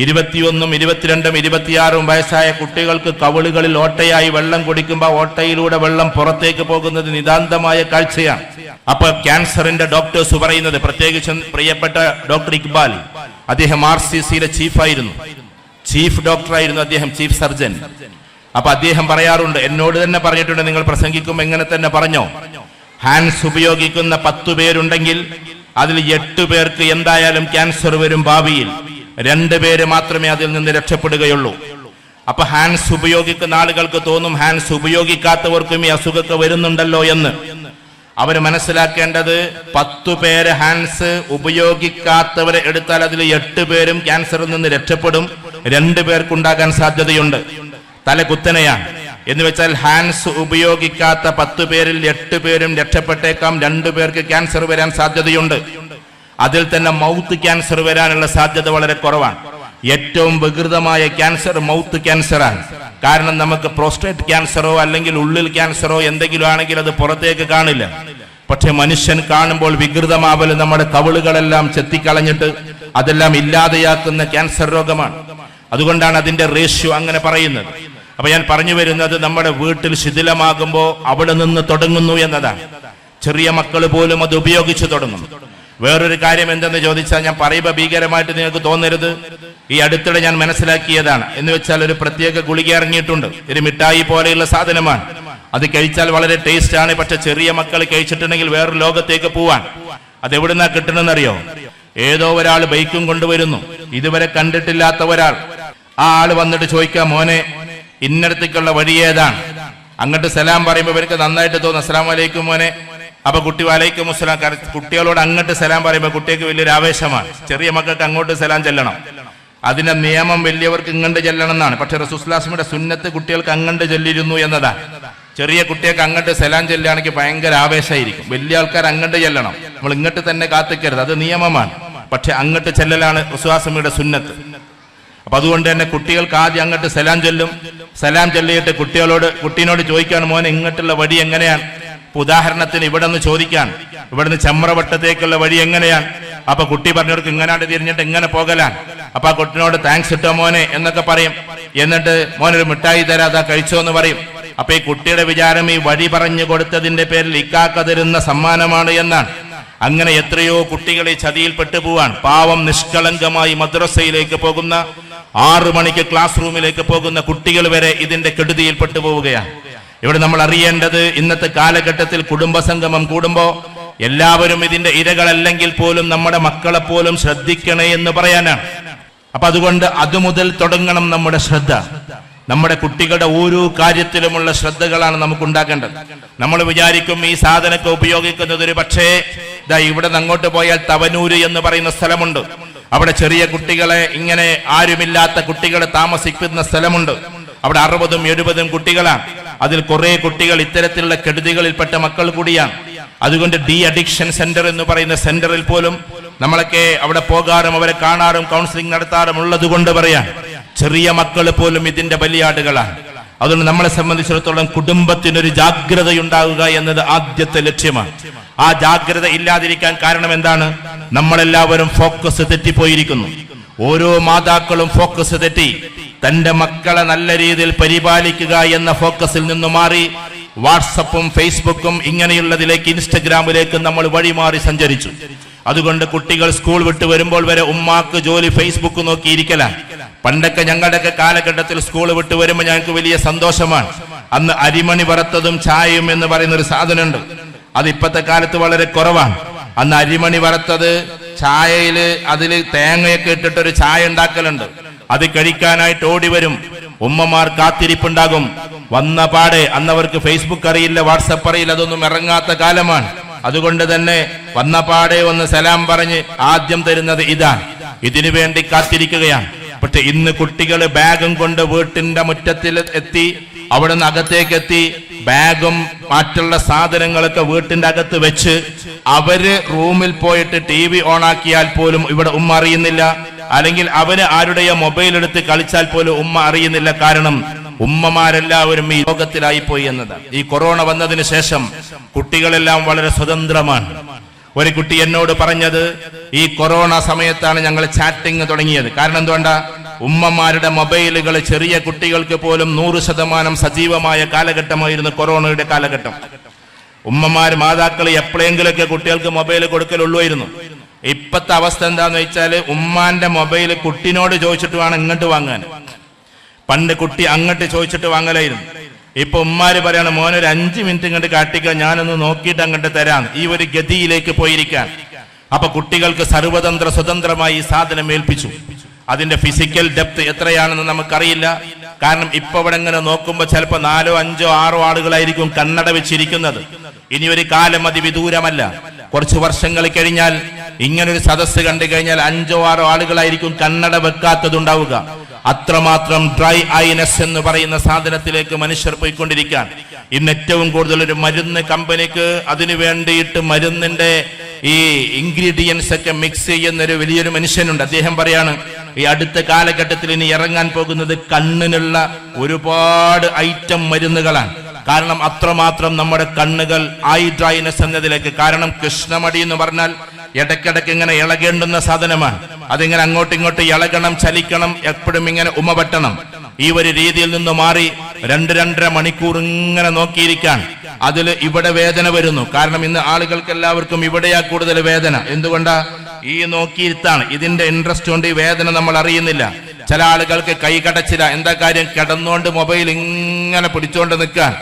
21, 22, 26 വയസ്സായ കുട്ടികൾക്ക് കവിളുകളിൽ ഓട്ടയായി വെള്ളം കുടിക്കുമ്പോൾ ഓട്ടയിലൂടെ വെള്ളം പുറത്തേക്ക് പോകുന്നത് നിതാന്തമായ കാഴ്ചയാണ്. അപ്പൊ ക്യാൻസറിന്റെ ഡോക്ടേഴ്സ് പറയുന്നത്, പ്രത്യേകിച്ചും പ്രിയപ്പെട്ട ഡോക്ടർ ഇക്ബാൽ, അദ്ദേഹം RCCയുടെ ചീഫ് ഡോക്ടറായിരുന്നു, അദ്ദേഹം ചീഫ് സർജൻ. അപ്പൊ അദ്ദേഹം പറയാറുണ്ട്, എന്നോട് തന്നെ പറഞ്ഞിട്ടുണ്ട്, നിങ്ങൾ പ്രസംഗിക്കുമ്പോൾ എങ്ങനെ തന്നെ പറഞ്ഞോ, ഹാൻഡ്സ് ഉപയോഗിക്കുന്ന 10 പേരുണ്ടെങ്കിൽ അതിൽ 8 പേർക്ക് എന്തായാലും ക്യാൻസർ വരും ഭാവിയിൽ. 2 പേര് മാത്രമേ അതിൽ നിന്ന് രക്ഷപ്പെടുകയുള്ളൂ. അപ്പൊ ഹാൻഡ്സ് ഉപയോഗിക്കുന്ന ആളുകൾക്ക് തോന്നും ഹാൻഡ്സ് ഉപയോഗിക്കാത്തവർക്കും ഈ അസുഖമൊക്കെ വരുന്നുണ്ടല്ലോ എന്ന്. അവർ മനസ്സിലാക്കേണ്ടത് 10 പേര് ഹാൻഡ്സ് ഉപയോഗിക്കാത്തവരെ എടുത്താൽ അതിൽ 8 പേരും ക്യാൻസറിൽ നിന്ന് രക്ഷപ്പെടും, 2 പേർക്കുണ്ടാകാൻ സാധ്യതയുണ്ട്. തലകുത്തനെയാണ്. എന്ന് വെച്ചാൽ ഹാൻഡ്സ് ഉപയോഗിക്കാത്ത 10 പേരിൽ 8 പേരും രക്ഷപ്പെട്ടേക്കാം, 2 പേർക്ക് ക്യാൻസർ വരാൻ സാധ്യതയുണ്ട്. അതിൽ തന്നെ മൗത്ത് ക്യാൻസർ വരാനുള്ള സാധ്യത വളരെ കുറവാണ്. ഏറ്റവും വികൃതമായ ക്യാൻസർ മൗത്ത് ക്യാൻസറാണ്. കാരണം നമുക്ക് പ്രോസ്റ്റേറ്റ് ക്യാൻസറോ അല്ലെങ്കിൽ ഉള്ളിൽ ക്യാൻസറോ എന്തെങ്കിലും ആണെങ്കിൽ അത് പുറത്തേക്ക് കാണില്ല. പക്ഷെ മനുഷ്യൻ കാണുമ്പോൾ വികൃതമാവൽ നമ്മുടെ കവിളുകളെല്ലാം ചെത്തിക്കളഞ്ഞിട്ട് അതെല്ലാം ഇല്ലാതെയാക്കുന്ന ക്യാൻസർ രോഗമാണ്. അതുകൊണ്ടാണ് അതിന്റെ റേഷ്യോ അങ്ങനെ പറയുന്നത്. അപ്പൊ ഞാൻ പറഞ്ഞു വരുന്നത്, നമ്മുടെ വീട്ടിൽ ശിഥിലമാകുമ്പോൾ അവിടെ നിന്ന് തുടങ്ങുന്നു എന്നതാണ്. ചെറിയ മക്കൾ പോലും അത് ഉപയോഗിച്ച് തുടങ്ങുന്നു. വേറൊരു കാര്യം എന്തെന്ന് ചോദിച്ചാൽ, ഞാൻ പറയുമ്പോൾ ഭീകരമായിട്ട് നിങ്ങൾക്ക് തോന്നരുത്, ഈ അടുത്തിടെ ഞാൻ മനസ്സിലാക്കിയതാണ്. എന്ന് വെച്ചാൽ ഒരു പ്രത്യേക ഗുളിക ഇറങ്ങിയിട്ടുണ്ട്, ഒരു മിഠായി പോലെയുള്ള സാധനമാണ്. അത് കഴിച്ചാൽ വളരെ ടേസ്റ്റ് ആണ്. പക്ഷെ ചെറിയ മക്കൾ കഴിച്ചിട്ടുണ്ടെങ്കിൽ വേറൊരു ലോകത്തേക്ക് പോവാൻ. അതെവിടുന്നാ കിട്ടണമെന്നറിയോ? ഏതോ ഒരാൾ ബൈക്കും കൊണ്ടുവരുന്നു, ഇതുവരെ കണ്ടിട്ടില്ലാത്ത ഒരാൾ. ആ ആള് വന്നിട്ട് ചോദിക്കാം, മോനെ ഇന്നടത്തേക്കുള്ള വഴി ഏതാണ്? അങ്ങോട്ട് സലാം പറയുമ്പോൾ ഇവർക്ക് നന്നായിട്ട് തോന്നും, അസ്സലാമു അലൈക്കും മോനെ. അപ്പൊ കുട്ടി വലൈക്കും അസ്സലാം. കുട്ടികളോട് അങ്ങോട്ട് സലാം പറയുമ്പോൾ കുട്ടിക്ക് വലിയൊരു ആവേശമാണ്. ചെറിയ മക്കൾക്ക് അങ്ങോട്ട് സലാം ചെല്ലണം. അതിന്റെ നിയമം വലിയവർക്ക് ഇങ്ങോട്ട് ചെല്ലണം എന്നാണ്. പക്ഷെ റസൂലുള്ളാഹിയുടെ സുന്നത്ത് കുട്ടികൾക്ക് അങ്ങോട്ട് ചെല്ലിരുന്നു എന്നതാണ്. ചെറിയ കുട്ടികൾക്ക് അങ്ങോട്ട് സലാം ചെല്ലുകയാണെങ്കിൽ ഭയങ്കര ആവേശമായിരിക്കും. വലിയ ആൾക്കാർ അങ്ങോട്ട് ചെല്ലണം, നമ്മൾ ഇങ്ങോട്ട് തന്നെ കാത്തിക്കരുത്, അത് നിയമമാണ്. പക്ഷെ അങ്ങോട്ട് ചെല്ലലാണ് റസൂലുള്ളാഹിയുടെ സുന്നത്ത്. അപ്പൊ അതുകൊണ്ട് തന്നെ കുട്ടികൾക്ക് ആദ്യം അങ്ങോട്ട് സലാം ചൊല്ലും. സലാം ചൊല്ലിയിട്ട് കുട്ടീനോട് ചോദിക്കാൻ, മോനെ ഇങ്ങോട്ടുള്ള വഴി എങ്ങനെയാണ്? ഉദാഹരണത്തിന് ഇവിടെ നിന്ന് ചോദിക്കാൻ, ഇവിടുന്ന് ചമ്രവട്ടത്തേക്കുള്ള വഴി എങ്ങനെയാണ്? അപ്പൊ കുട്ടി പറഞ്ഞവർക്ക് ഇങ്ങനാണ്ട് തിരിഞ്ഞിട്ട് ഇങ്ങനെ പോകലാണ്. അപ്പൊ ആ കുട്ടിനോട് താങ്ക്സ് ഇട്ടോ മോനെ എന്നൊക്കെ പറയും. എന്നിട്ട് മോനൊരു മിഠായി തരാതാ കഴിച്ചോ എന്ന് പറയും. അപ്പൊ ഈ കുട്ടിയുടെ വിചാരം ഈ വഴി പറഞ്ഞു കൊടുത്തതിന്റെ പേരിൽ ഇക്കാക്ക തരുന്ന സമ്മാനമാണ് എന്നാണ്. അങ്ങനെ എത്രയോ കുട്ടികൾ ഈ ചതിയിൽ പെട്ടുപോവാൻ. പാവം നിഷ്കളങ്കമായി മദ്രസയിലേക്ക് പോകുന്ന, 6 മണിക്ക് ക്ലാസ് റൂമിലേക്ക് പോകുന്ന കുട്ടികൾ വരെ ഇതിന്റെ കെടുതിയിൽ പെട്ടുപോവുകയാണ്. ഇവിടെ നമ്മൾ അറിയേണ്ടത്, ഇന്നത്തെ കാലഘട്ടത്തിൽ കുടുംബസംഗമം കൂടുമ്പോ എല്ലാവരും ഇതിന്റെ ഇരകളല്ലെങ്കിൽ പോലും നമ്മുടെ മക്കളെ പോലും ശ്രദ്ധിക്കണേ എന്ന് പറയാനാണ്. അപ്പൊ അതുകൊണ്ട് അതുമുതൽ തുടങ്ങണം നമ്മുടെ ശ്രദ്ധ. നമ്മുടെ കുട്ടികളുടെ ഓരോ കാര്യത്തിലുമുള്ള ശ്രദ്ധകളാണ് നമുക്ക് ഉണ്ടാക്കേണ്ടത്. നമ്മൾ വിചാരിക്കും ഈ സാധനമൊക്കെ ഉപയോഗിക്കുന്നത് ഒരു പക്ഷേ ഇവിടെ നിന്ന് അങ്ങോട്ട് പോയാൽ തവനൂര് എന്ന് പറയുന്ന സ്ഥലമുണ്ട്, അവിടെ ചെറിയ കുട്ടികളെ, ഇങ്ങനെ ആരുമില്ലാത്ത കുട്ടികളെ താമസിക്കുന്ന സ്ഥലമുണ്ട്. അവിടെ 60ഉം 70ഉം കുട്ടികളാണ്. അതിൽ കുറെ കുട്ടികൾ ഇത്തരത്തിലുള്ള കെടുതികളിൽപ്പെട്ട മക്കൾ കൂടിയാണ്. അതുകൊണ്ട് ഡി അഡിക്ഷൻ സെന്റർ എന്ന് പറയുന്ന സെന്ററിൽ പോലും നമ്മളൊക്കെ അവിടെ പോകാറും അവരെ കാണാറും കൗൺസിലിംഗ് നടത്താറും ഉള്ളത് കൊണ്ട് പറയാം, ചെറിയ മക്കൾ പോലും ഇതിന്റെ ബലിയാടുകളാണ്. അതുകൊണ്ട് നമ്മളെ സംബന്ധിച്ചിടത്തോളം കുടുംബത്തിനൊരു ജാഗ്രതയുണ്ടാവുക എന്നത് ആദ്യത്തെ ലക്ഷ്യമാണ്. ആ ജാഗ്രത ഇല്ലാതിരിക്കാൻ കാരണം എന്താണ്? നമ്മളെല്ലാവരും ഫോക്കസ് തെറ്റിപ്പോയിരിക്കുന്നു. ഓരോ മാതാക്കളും ഫോക്കസ് തെറ്റി തന്റെ മക്കളെ നല്ല രീതിയിൽ പരിപാലിക്കുക എന്ന ഫോക്കസിൽ നിന്ന് മാറി വാട്സപ്പും ഫേസ്ബുക്കും ഇങ്ങനെയുള്ളതിലേക്ക്, ഇൻസ്റ്റഗ്രാമിലേക്ക് നമ്മൾ വഴിമാറി സഞ്ചരിച്ചു. അതുകൊണ്ട് കുട്ടികൾ സ്കൂൾ വിട്ട് വരുമ്പോൾ വരെ ഉമ്മാക്ക് ജോലി ഫേസ്ബുക്ക് നോക്കിയിരിക്കലാണ്. പണ്ടൊക്കെ ഞങ്ങളുടെയൊക്കെ കാലഘട്ടത്തിൽ സ്കൂൾ വിട്ട് വരുമ്പോൾ ഞങ്ങൾക്ക് വലിയ സന്തോഷമാണ്. അന്ന് അരിമണി വറുത്തതും ചായയും എന്ന് പറയുന്ന ഒരു സാധനമുണ്ട്. അത് ഇപ്പോഴത്തെ കാലത്ത് വളരെ കുറവാണ്. അന്ന് അരിമണി വറുത്തത് ചായയില് അതിൽ തേങ്ങയൊക്കെ ഇട്ടിട്ടൊരു ചായ ഉണ്ടാക്കലുണ്ട്. അത് കഴിക്കാനായിട്ട് ഓടി വരും. ഉമ്മമാർ കാത്തിരിപ്പുണ്ടാകും. വന്ന പാടെ, അന്നവർക്ക് ഫേസ്ബുക്ക് അറിയില്ല, വാട്സപ്പ് അറിയില്ല, അതൊന്നും ഇറങ്ങാത്ത കാലമാണ്. അതുകൊണ്ട് തന്നെ വന്നപാടെ ഒന്ന് സലാം പറഞ്ഞ് ആദ്യം തരുന്നത് ഇതാണ്. ഇതിനു വേണ്ടി കാത്തിരിക്കുകയാണ്. പക്ഷെ ഇന്ന് കുട്ടികൾ ബാഗും കൊണ്ട് വീട്ടിന്റെ മുറ്റത്തിൽ എത്തി, അവിടെ നിന്ന് അകത്തേക്ക് എത്തി, ബാഗും മറ്റുള്ള സാധനങ്ങളൊക്കെ വീട്ടിന്റെ അകത്ത് വെച്ച് അവര് റൂമിൽ പോയിട്ട് TV ഓണാക്കിയാൽ പോലും ഇവിടെ ഉമ്മ അറിയുന്നില്ല, അല്ലെങ്കിൽ അവര് ആരുടെയോ മൊബൈൽ എടുത്ത് കളിച്ചാൽ പോലും ഉമ്മ അറിയുന്നില്ല. കാരണം ഉമ്മമാരെല്ലാവരും ഈ ലോകത്തിലായി പോയി എന്നതാണ്. ഈ കൊറോണ വന്നതിന് ശേഷം കുട്ടികളെല്ലാം വളരെ സ്വതന്ത്രമാണ്. ഒരു കുട്ടി എന്നോട് പറഞ്ഞത്, ഈ കൊറോണ സമയത്താണ് ഞങ്ങൾ ചാറ്റിംഗ് തുടങ്ങിയത്. കാരണം എന്തുകൊണ്ടാ? ഉമ്മമാരുടെ മൊബൈലുകൾ ചെറിയ കുട്ടികൾക്ക് പോലും 100% സജീവമായ കാലഘട്ടമായിരുന്നു കൊറോണയുടെ കാലഘട്ടം. ഉമ്മമാര് മാതാക്കൾ എപ്പോഴെങ്കിലൊക്കെ കുട്ടികൾക്ക് മൊബൈൽ കൊടുക്കലുള്ളായിരുന്നു. ഇപ്പത്തെ അവസ്ഥ എന്താന്ന് വെച്ചാൽ ഉമ്മാന്റെ മൊബൈൽ കുട്ടിനോട് ചോദിച്ചിട്ട് വേണം ഇങ്ങോട്ട് വാങ്ങാൻ. പണ്ട് കുട്ടി അങ്ങോട്ട് ചോദിച്ചിട്ട് വാങ്ങലായിരുന്നു. ഇപ്പൊ ഉമ്മാര് പറയാണ്, മോനൊരു 5 മിനിറ്റ് ഇങ്ങോട്ട് കാട്ടിക്കാൻ, ഞാനൊന്ന് നോക്കിയിട്ട് അങ്ങോട്ട് തരാം. ഈ ഒരു ഗതിയിലേക്ക് പോയിരിക്കാൻ. അപ്പൊ കുട്ടികൾക്ക് സർവതന്ത്ര സ്വതന്ത്രമായി ഈ സാധനം ഏൽപ്പിച്ചു. അതിന്റെ ഫിസിക്കൽ ഡെപ്ത് എത്രയാണെന്ന് നമുക്കറിയില്ല. കാരണം ഇപ്പൊ ഇവിടെ ഇങ്ങനെ നോക്കുമ്പോൾ ചിലപ്പോൾ 4, 5, 6 ആളുകളായിരിക്കും കണ്ണട വെച്ചിരിക്കുന്നത്. ഇനി ഒരു കാലം അതിവിദൂരമല്ല, കുറച്ച് വർഷങ്ങൾ കഴിഞ്ഞാൽ ഇങ്ങനൊരു സദസ്സ് കണ്ടു കഴിഞ്ഞാൽ 5, 6 ആളുകളായിരിക്കും കണ്ണട വെക്കാത്തതുണ്ടാവുക. അത്രമാത്രം ഡ്രൈ ഐനെസ് എന്ന് പറയുന്ന സാധനത്തിലേക്ക് മനുഷ്യർ പോയിക്കൊണ്ടിരിക്കാൻ. ഇന്ന് ഏറ്റവും കൂടുതൽ ഒരു മരുന്ന് കമ്പനിക്ക് അതിനു വേണ്ടിയിട്ട് മരുന്നിന്റെ ഈ ഇൻഗ്രീഡിയൻസ് ഒക്കെ മിക്സ് ചെയ്യുന്ന ഒരു വലിയൊരു മനുഷ്യനുണ്ട്. അദ്ദേഹം പറയാണ്, ഈ അടുത്ത കാലഘട്ടത്തിൽ ഇനി ഇറങ്ങാൻ പോകുന്നത് കണ്ണിനുള്ള ഒരുപാട് ഐറ്റം മരുന്നുകളാണ്. കാരണം അത്രമാത്രം നമ്മുടെ കണ്ണുകൾ ഐ ഡ്രൈനെസ് എന്നതിലേക്ക്. കാരണം കൃഷ്ണമടി എന്ന് പറഞ്ഞാൽ ഇടയ്ക്കിടയ്ക്ക് ഇങ്ങനെ ഇളകേണ്ടുന്ന സാധനമാണ്. അതിങ്ങനെ അങ്ങോട്ടും ഇങ്ങോട്ടും ഇളകണം, ചലിക്കണം, എപ്പോഴും ഇങ്ങനെ ഉമപെട്ടണം. ഈ ഒരു രീതിയിൽ നിന്ന് മാറി 2-2.5 മണിക്കൂർ ഇങ്ങനെ നോക്കിയിരിക്കാൻ. അതിൽ ഇവിടെ വേദന വരുന്നു. കാരണം ഇന്ന് ആളുകൾക്ക് എല്ലാവർക്കും ഇവിടെയാ കൂടുതൽ വേദന. എന്തുകൊണ്ടാ? ഈ നോക്കിയിരുത്താണ്. ഇതിന്റെ ഇൻട്രസ്റ്റ് കൊണ്ട് ഈ വേദന നമ്മൾ അറിയുന്നില്ല. ചില ആളുകൾക്ക് കൈ കടച്ചില്ല. എന്താ കാര്യം? കിടന്നുകൊണ്ട് മൊബൈൽ ഇങ്ങനെ പിടിച്ചോണ്ട് നിൽക്കാൻ.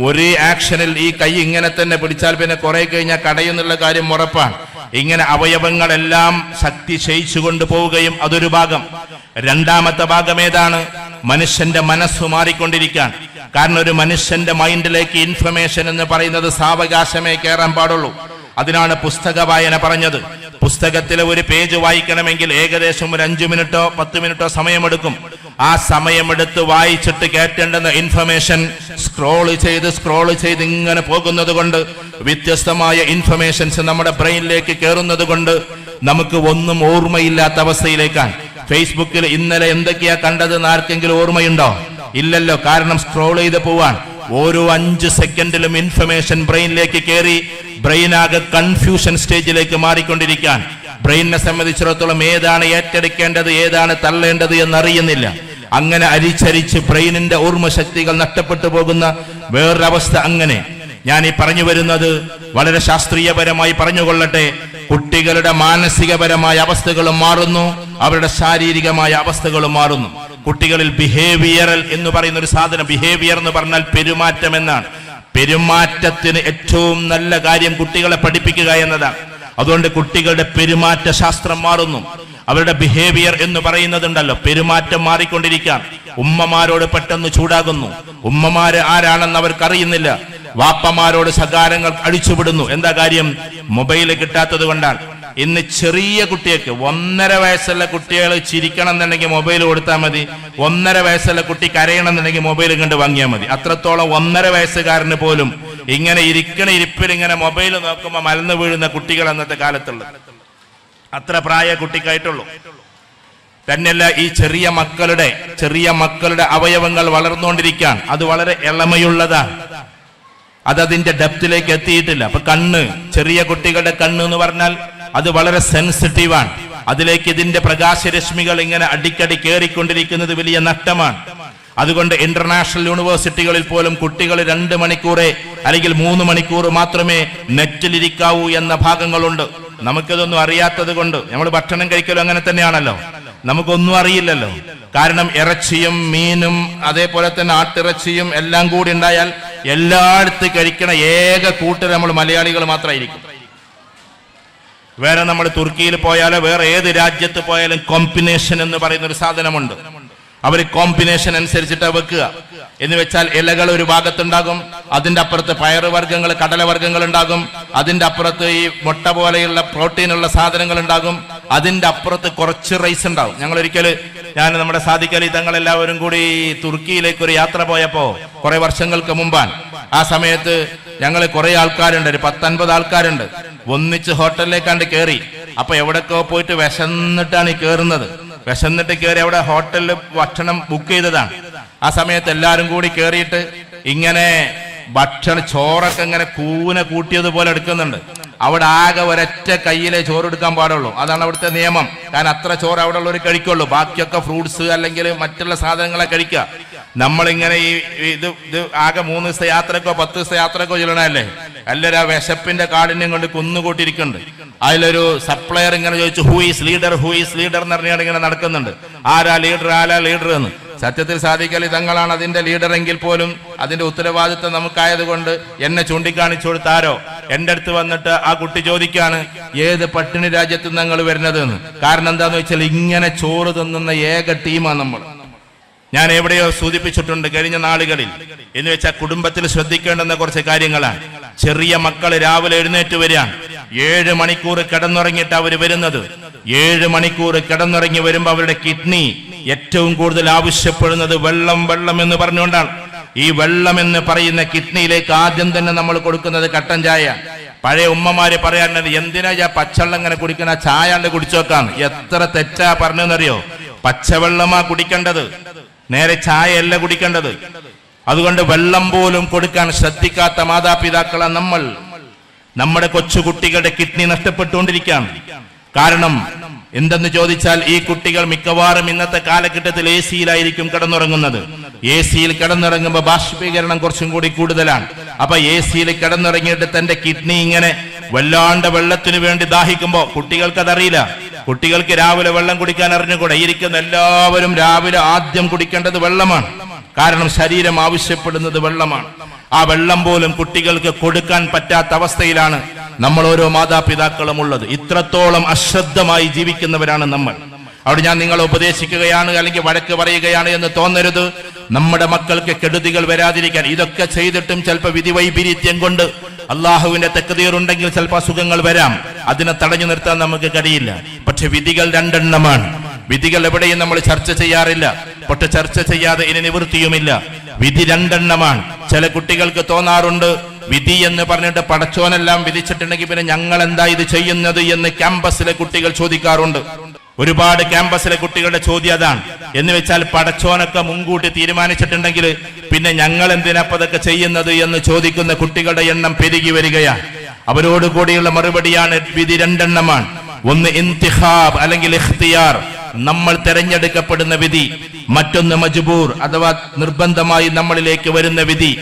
ഒരേ ആക്ഷനിൽ ഈ കൈ ഇങ്ങനെ തന്നെ പിടിച്ചാൽ പിന്നെ കുറെ കഴിഞ്ഞാൽ കടയുന്നുള്ള കാര്യം ഉറപ്പാണ്. ഇങ്ങനെ അവയവങ്ങളെല്ലാം ശക്തി ക്ഷയിച്ചു കൊണ്ടുപോവുകയും അതൊരു ഭാഗം. രണ്ടാമത്തെ ഭാഗം ഏതാണ്? മനുഷ്യന്റെ മനസ്സ് മാറിക്കൊണ്ടിരിക്കാൻ. കാരണം ഒരു മനുഷ്യന്റെ മൈൻഡിലേക്ക് ഇൻഫർമേഷൻ എന്ന് പറയുന്നത് സാവകാശമേ കയറാൻ പാടുള്ളൂ. അതിനാണ് പുസ്തക വായന പറഞ്ഞത്. പുസ്തകത്തിലെ ഒരു പേജ് വായിക്കണമെങ്കിൽ ഏകദേശം ഒരു 5 മിനിറ്റോ 10 മിനിറ്റോ സമയമെടുക്കും. ആ സമയമെടുത്ത് വായിച്ചിട്ട് കേട്ടേണ്ടുന്ന ഇൻഫർമേഷൻ സ്ക്രോൾ ചെയ്ത് ഇങ്ങനെ പോകുന്നത് കൊണ്ട്, വ്യത്യസ്തമായ ഇൻഫർമേഷൻസ് നമ്മുടെ ബ്രെയിനിലേക്ക് കയറുന്നത് കൊണ്ട് നമുക്ക് ഒന്നും ഓർമ്മയില്ലാത്ത അവസ്ഥയിലേക്കാണ്. ഫേസ്ബുക്കിൽ ഇന്നലെ എന്തൊക്കെയാ കണ്ടതെന്ന് ആർക്കെങ്കിലും ഓർമ്മയുണ്ടോ? ഇല്ലല്ലോ. കാരണം സ്ക്രോൾ ചെയ്ത് പോവാൻ. ഓരോ 5 സെക്കൻഡിലും ഇൻഫർമേഷൻ ബ്രെയിനിലേക്ക് കയറി ബ്രെയിനാകെ കൺഫ്യൂഷൻ സ്റ്റേജിലേക്ക് മാറിക്കൊണ്ടിരിക്കാൻ. ബ്രെയിനിനെ സംബന്ധിച്ചിടത്തോളം ഏതാണ് ഏറ്റെടുക്കേണ്ടത്, ഏതാണ് തള്ളേണ്ടത് എന്നറിയുന്നില്ല. അങ്ങനെ അരിച്ചരിച്ച് ബ്രെയിനിന്റെ ഓർമ്മശക്തികൾ നഷ്ടപ്പെട്ടു പോകുന്ന വേറൊരവസ്ഥ. അങ്ങനെ ഞാൻ ഈ പറഞ്ഞു വരുന്നത് വളരെ ശാസ്ത്രീയപരമായി പറഞ്ഞുകൊള്ളട്ടെ. കുട്ടികളുടെ മാനസികപരമായ അവസ്ഥകളും മാറുന്നു, അവരുടെ ശാരീരികമായ അവസ്ഥകളും മാറുന്നു. കുട്ടികളിൽ ബിഹേവിയറൽ എന്ന് പറയുന്ന ഒരു സാധനം, ബിഹേവിയർ എന്ന് പറഞ്ഞാൽ പെരുമാറ്റം എന്നാണ്. പെരുമാറ്റത്തിന് ഏറ്റവും നല്ല കാര്യം കുട്ടികളെ പഠിപ്പിക്കുക എന്നതാണ്. അതുകൊണ്ട് കുട്ടികളുടെ പെരുമാറ്റ ശാസ്ത്രം മാറുന്നു. അവരുടെ ബിഹേവിയർ എന്ന് പറയുന്നതുണ്ടല്ലോ, പെരുമാറ്റം മാറിക്കൊണ്ടിരിക്കാൻ. ഉമ്മമാരോട് പെട്ടെന്ന് ചൂടാകുന്നു. ഉമ്മമാര് ആരാണെന്ന് അവർക്കറിയുന്നില്ല. വാപ്പമാരോട് ശകാരങ്ങൾ അടിച്ചുവിടുന്നു. എന്താ കാര്യം? മൊബൈല് കിട്ടാത്തത് കൊണ്ടാണ്. ഇന്ന് ചെറിയ കുട്ടിയൊക്കെ 1.5 വയസ്സുള്ള കുട്ടികൾ ചിരിക്കണം എന്നുണ്ടെങ്കിൽ മൊബൈൽ കൊടുത്താൽ മതി. 1.5 വയസ്സുള്ള കുട്ടി കരയണം എന്നുണ്ടെങ്കിൽ മൊബൈൽ കണ്ട് വാങ്ങിയാൽ മതി. അത്രത്തോളം 1.5 വയസ്സുകാരന് പോലും ഇങ്ങനെ ഇരിക്കണ ഇരിപ്പിൽ ഇങ്ങനെ മൊബൈൽ നോക്കുമ്പോൾ മലന്ന് വീഴുന്ന കുട്ടികൾ അന്നത്തെ കാലത്തുള്ളത്. അത്ര പ്രായ കുട്ടിക്കായിട്ടുള്ളൂ. തന്നെയല്ല, ഈ ചെറിയ മക്കളുടെ അവയവങ്ങൾ വളർന്നുകൊണ്ടിരിക്കാൻ. അത് വളരെ എളമയുള്ളതാണ്. അതതിന്റെ ഡെപ്തിലേക്ക് എത്തിയിട്ടില്ല. അപ്പൊ കണ്ണ്, ചെറിയ കുട്ടികളുടെ കണ്ണ് എന്ന് പറഞ്ഞാൽ അത് വളരെ സെൻസിറ്റീവാണ്. അതിലേക്ക് ഇതിന്റെ പ്രകാശരശ്മികൾ ഇങ്ങനെ അടിക്കടി കയറിക്കൊണ്ടിരിക്കുന്നത് വലിയ നഷ്ടമാണ്. അതുകൊണ്ട് ഇന്റർനാഷണൽ യൂണിവേഴ്സിറ്റികളിൽ പോലും കുട്ടികൾ 2 മണിക്കൂറേ അല്ലെങ്കിൽ 3 മണിക്കൂർ മാത്രമേ നെറ്റിലിരിക്കാവൂ എന്ന ഭാഗങ്ങളുണ്ട്. നമുക്കിതൊന്നും അറിയാത്തത് കൊണ്ട്, നമ്മൾ ഭക്ഷണം കഴിക്കലും അങ്ങനെ തന്നെയാണല്ലോ, നമുക്കൊന്നും അറിയില്ലല്ലോ. കാരണം ഇറച്ചിയും മീനും അതേപോലെ തന്നെ ആട്ടിറച്ചിയും എല്ലാം കൂടി ഉണ്ടായാൽ എല്ലായിടത്തും കഴിക്കണ ഏക കൂട്ടർ നമ്മൾ മലയാളികൾ മാത്രമായിരിക്കും. വേറെ നമ്മൾ തുർക്കിയിൽ പോയാലോ വേറെ ഏത് രാജ്യത്ത് പോയാലും കോമ്പിനേഷൻ എന്ന് പറയുന്ന ഒരു സാധനമുണ്ട്. അവർ കോമ്പിനേഷൻ അനുസരിച്ചിട്ട് വെക്കുക. എന്ന് വെച്ചാൽ ഇലകൾ ഒരു ഭാഗത്തുണ്ടാകും, അതിന്റെ അപ്പുറത്ത് പയറുവർഗ്ഗങ്ങൾ, കടലവർഗ്ഗങ്ങൾ ഉണ്ടാകും, അതിന്റെ അപ്പുറത്ത് ഈ മുട്ട പോലെയുള്ള പ്രോട്ടീനുള്ള സാധനങ്ങൾ ഉണ്ടാകും, അതിന്റെ അപ്പുറത്ത് കുറച്ച് റൈസ് ഉണ്ടാകും. ഞാൻ നമ്മുടെ സാദിഖ് അലി തങ്ങളെല്ലാവരും കൂടി തുർക്കിയിലേക്ക് ഒരു യാത്ര പോയപ്പോ കുറെ വർഷങ്ങൾക്ക് മുമ്പാണ്. ആ സമയത്ത് ഞങ്ങൾ കുറെ ആൾക്കാരുണ്ട്, ഒരു 10-50 ആൾക്കാരുണ്ട്, ഒന്നിച്ച് ഹോട്ടലിലേക്കാണ്ട് കയറി. അപ്പൊ എവിടെക്കോ പോയിട്ട് വിശന്നിട്ടാണ് ഈ കയറുന്നത്. വിശന്നിട്ട് കയറി അവിടെ ഹോട്ടലിൽ ഭക്ഷണം ബുക്ക് ചെയ്തതാണ്. ആ സമയത്ത് എല്ലാരും കൂടി കയറിയിട്ട് ഇങ്ങനെ ചോറൊക്കെ ഇങ്ങനെ കൂന കൂട്ടിയതുപോലെ എടുക്കുന്നുണ്ട്. അവിടെ ആകെ ഒരൊറ്റ കയ്യിലെ ചോറ് എടുക്കാൻ പാടുള്ളൂ. അതാണ് അവിടുത്തെ നിയമം. കാരണം അത്ര ചോറ് അവിടെ ഉള്ളവർ കഴിക്കുള്ളൂ. ബാക്കിയൊക്കെ ഫ്രൂട്ട്സ് അല്ലെങ്കിൽ മറ്റുള്ള സാധനങ്ങളെ കഴിക്കുക. നമ്മളിങ്ങനെ ഇത് ആകെ 3 ദിവസത്തെ യാത്രക്കോ 10 ദിവസത്തെ യാത്രക്കോ ചെല്ലണല്ലേ. എല്ലാവരും ആ വിശപ്പിന്റെ കാഠിന്യം കൊണ്ട് കുന്നുകൂട്ടിയിരിക്കുന്നുണ്ട്. അതിലൊരു സപ്ലയർ ഇങ്ങനെ ചോദിച്ചു, ഹൂ ഈസ് ലീഡർ എന്ന് പറഞ്ഞാൽ ഇങ്ങനെ നടക്കുന്നുണ്ട്. ആരാ ലീഡർ എന്ന്. സത്യത്തിൽ സാദിഖ് അലി തങ്ങളാണ് അതിന്റെ ലീഡർ എങ്കിൽ പോലും അതിന്റെ ഉത്തരവാദിത്വം നമുക്കായതുകൊണ്ട് എന്നെ ചൂണ്ടിക്കാണിച്ചു കൊടുത്താരോ എന്റെ അടുത്ത് വന്നിട്ട് ആ കുട്ടി ചോദിക്കാണ്, ഏത് പട്ടിണി രാജ്യത്ത് നിങ്ങൾ വരുന്നത് എന്ന്. കാരണം എന്താന്ന് വെച്ചാൽ ഇങ്ങനെ ചോറ് തിന്നുന്ന ഏക ടീമാണ് നമ്മൾ. ഞാൻ എവിടെയോ സൂചിപ്പിച്ചിട്ടുണ്ട് കഴിഞ്ഞ നാളുകളിൽ. എന്ന് വെച്ചാൽ കുടുംബത്തിൽ ശ്രദ്ധിക്കേണ്ടുന്ന കുറച്ച് കാര്യങ്ങളാണ്. ചെറിയ മക്കൾ രാവിലെ എഴുന്നേറ്റ് വരികയാണ്. 7 മണിക്കൂർ കിടന്നുറങ്ങിയിട്ട് അവർ വരുന്നത്. 7 മണിക്കൂർ കിടന്നുറങ്ങി വരുമ്പോൾ അവരുടെ കിഡ്നി ഏറ്റവും കൂടുതൽ ആവശ്യപ്പെടുന്നത് വെള്ളം എന്ന് പറഞ്ഞുകൊണ്ടാണ്. ഈ വെള്ളം എന്ന് പറയുന്ന കിഡ്നിയിലേക്ക് ആദ്യം തന്നെ നമ്മൾ കൊടുക്കുന്നത് കട്ടൻ ചായ. പഴയ ഉമ്മമാര് പറയാറുണ്ട്, എന്തിനാ പച്ചവെള്ളം ഇങ്ങനെ കുടിക്കുന്ന, ചായ കുടിച്ചു വെക്കാന്ന്. എത്ര തെറ്റാ പറഞ്ഞെന്നറിയോ? പച്ചവെള്ളമാ കുടിക്കേണ്ടത്, നേരെ ചായയല്ല കുടിക്കേണ്ടത്. അതുകൊണ്ട് വെള്ളം പോലും കൊടുക്കാൻ ശ്രദ്ധിക്കാത്ത മാതാപിതാക്കളെ നമ്മൾ. നമ്മുടെ കൊച്ചുകുട്ടികളുടെ കിഡ്നി നഷ്ടപ്പെട്ടുകൊണ്ടിരിക്കുകയാണ്. കാരണം എന്തെന്ന് ചോദിച്ചാൽ ഈ കുട്ടികൾ മിക്കവാറും ഇന്നത്തെ കാലഘട്ടത്തിൽ എ സിയിലായിരിക്കും കിടന്നുറങ്ങുന്നത്. എ സിയിൽ കിടന്നുറങ്ങുമ്പോൾ ബാഷ്പീകരണം കുറച്ചും കൂടി കൂടുതലാണ്. അപ്പൊ എ സിയിൽ കിടന്നുറങ്ങിയിട്ട് തന്റെ കിഡ്നി ഇങ്ങനെ വല്ലാണ്ട് വെള്ളത്തിന് വേണ്ടി ദാഹിക്കുമ്പോ കുട്ടികൾക്കതറിയില്ല. കുട്ടികൾക്ക് രാവിലെ വെള്ളം കുടിക്കാൻ അറിഞ്ഞുകൂടെ. ഇരിക്കുന്ന എല്ലാവരും രാവിലെ ആദ്യം കുടിക്കേണ്ടത് വെള്ളമാണ്. കാരണം ശരീരം ആവശ്യപ്പെടുന്നത് വെള്ളമാണ്. ആ വെള്ളം പോലും കുട്ടികൾക്ക് കൊടുക്കാൻ പറ്റാത്ത അവസ്ഥയിലാണ് നമ്മൾ ഓരോ മാതാപിതാക്കളും ഉള്ളത്. ഇത്രത്തോളം അശ്രദ്ധമായി ജീവിക്കുന്നവരാണ് നമ്മൾ. അവിടെ ഞാൻ നിങ്ങളെ ഉപദേശിക്കുകയാണ് അല്ലെങ്കിൽ വഴക്ക് പറയുകയാണ് എന്ന് തോന്നരുത്. നമ്മുടെ മക്കൾക്ക് കെടുതികൾ വരാതിരിക്കാൻ ഇതൊക്കെ ചെയ്തിട്ടും ചിലപ്പോൾ വിധിവൈപരീത്യം കൊണ്ട് അള്ളാഹുവിന്റെ തക്ദീർ ഉണ്ടെങ്കിൽ ചിലപ്പോൾ അസുഖങ്ങൾ വരാം. അതിനെ തടഞ്ഞു നിർത്താൻ നമുക്ക് കഴിയില്ല. പക്ഷെ വിധികൾ 2 എണ്ണമാണ്. വിധികൾ എവിടെയും നമ്മൾ ചർച്ച ചെയ്യാറില്ല. പക്ഷെ ചർച്ച ചെയ്യാതെ ഇനി നിവൃത്തിയുമില്ല. വിധി 2 എണ്ണമാണ്. ചില കുട്ടികൾക്ക് തോന്നാറുണ്ട്, വിധി എന്ന് പറഞ്ഞിട്ട് പടച്ചോനെല്ലാം വിധിച്ചിട്ടുണ്ടെങ്കിൽ പിന്നെ ഞങ്ങൾ എന്താ ഇത് ചെയ്യുന്നത് എന്ന് ക്യാമ്പസിലെ കുട്ടികൾ ചോദിക്കാറുണ്ട്. ഒരുപാട് ക്യാമ്പസിലെ കുട്ടികളുടെ ചോദ്യം അതാണ്. എന്ന് വെച്ചാൽ പടച്ചോനൊക്കെ മുൻകൂട്ടി തീരുമാനിച്ചിട്ടുണ്ടെങ്കിൽ പിന്നെ ഞങ്ങൾ എന്തിനപ്പതൊക്കെ ചെയ്യുന്നത് എന്ന് ചോദിക്കുന്ന കുട്ടികളുടെ എണ്ണം പെരുകി വരികയാണ്. അവരോട് കൂടിയുള്ള മറുപടിയാണ് വിധി 2 എണ്ണമാണ്. ഒന്ന് ഇന്തിഖാബ് അല്ലെങ്കിൽ ഇഖ്തിയാർ, നമ്മൾ തെരഞ്ഞെടുക്കപ്പെടുന്ന വിധി. മറ്റൊന്ന് മജ്ബൂർ അഥവാ നിർബന്ധമായി നമ്മളിലേക്ക് വരുന്ന വിധി.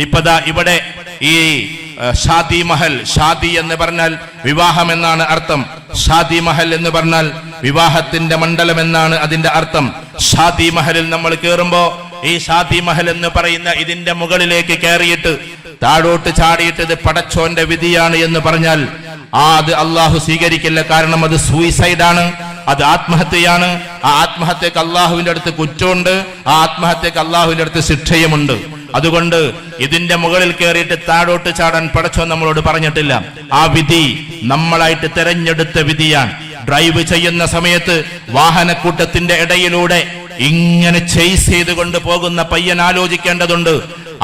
ഇപ്പതാ ഇവിടെ ഈ ഷാദി മഹൽ, ഷാദി എന്ന് പറഞ്ഞാൽ വിവാഹം എന്നാണ് അർത്ഥം. ഷാദി മഹൽ എന്ന് പറഞ്ഞാൽ വിവാഹത്തിന്റെ മണ്ഡലം എന്നാണ് അതിന്റെ അർത്ഥം. ഷാദി മഹലിൽ നമ്മൾ കയറുമ്പോ ഈ ഷാദി മഹൽ എന്ന് പറയുന്ന ഇതിന്റെ മുകളിലേക്ക് കയറിയിട്ട് താഴോട്ട് ചാടിയിട്ട് ഇത് പടച്ചോന്റെ വിധിയാണ് എന്ന് പറഞ്ഞാൽ അത് അള്ളാഹു സ്വീകരിക്കില്ല. കാരണം അത് സൂയിസൈഡാണ്, അത് ആത്മഹത്യയാണ്. ആ ആത്മഹത്യക്ക് അള്ളാഹുവിന്റെ അടുത്ത് കുറ്റമുണ്ട്, ആ ആത്മഹത്യക്ക് അള്ളാഹുവിന്റെ അടുത്ത് ശിക്ഷയുമുണ്ട്. അതുകൊണ്ട് ഇതിന്റെ മുകളിൽ കയറിയിട്ട് താഴോട്ട് ചാടാൻ പടച്ചോൻ നമ്മളോട് പറഞ്ഞിട്ടില്ല. ആ വിധി നമ്മളായിട്ട് തെരഞ്ഞെടുത്ത വിധിയാണ്. ഡ്രൈവ് ചെയ്യുന്ന സമയത്ത് വാഹനക്കൂട്ടത്തിന്റെ ഇടയിലൂടെ ഇങ്ങനെ ചേസ് ചെയ്തുകൊണ്ട് പോകുന്ന പയ്യൻ ആലോചിക്കേണ്ടതുണ്ട്,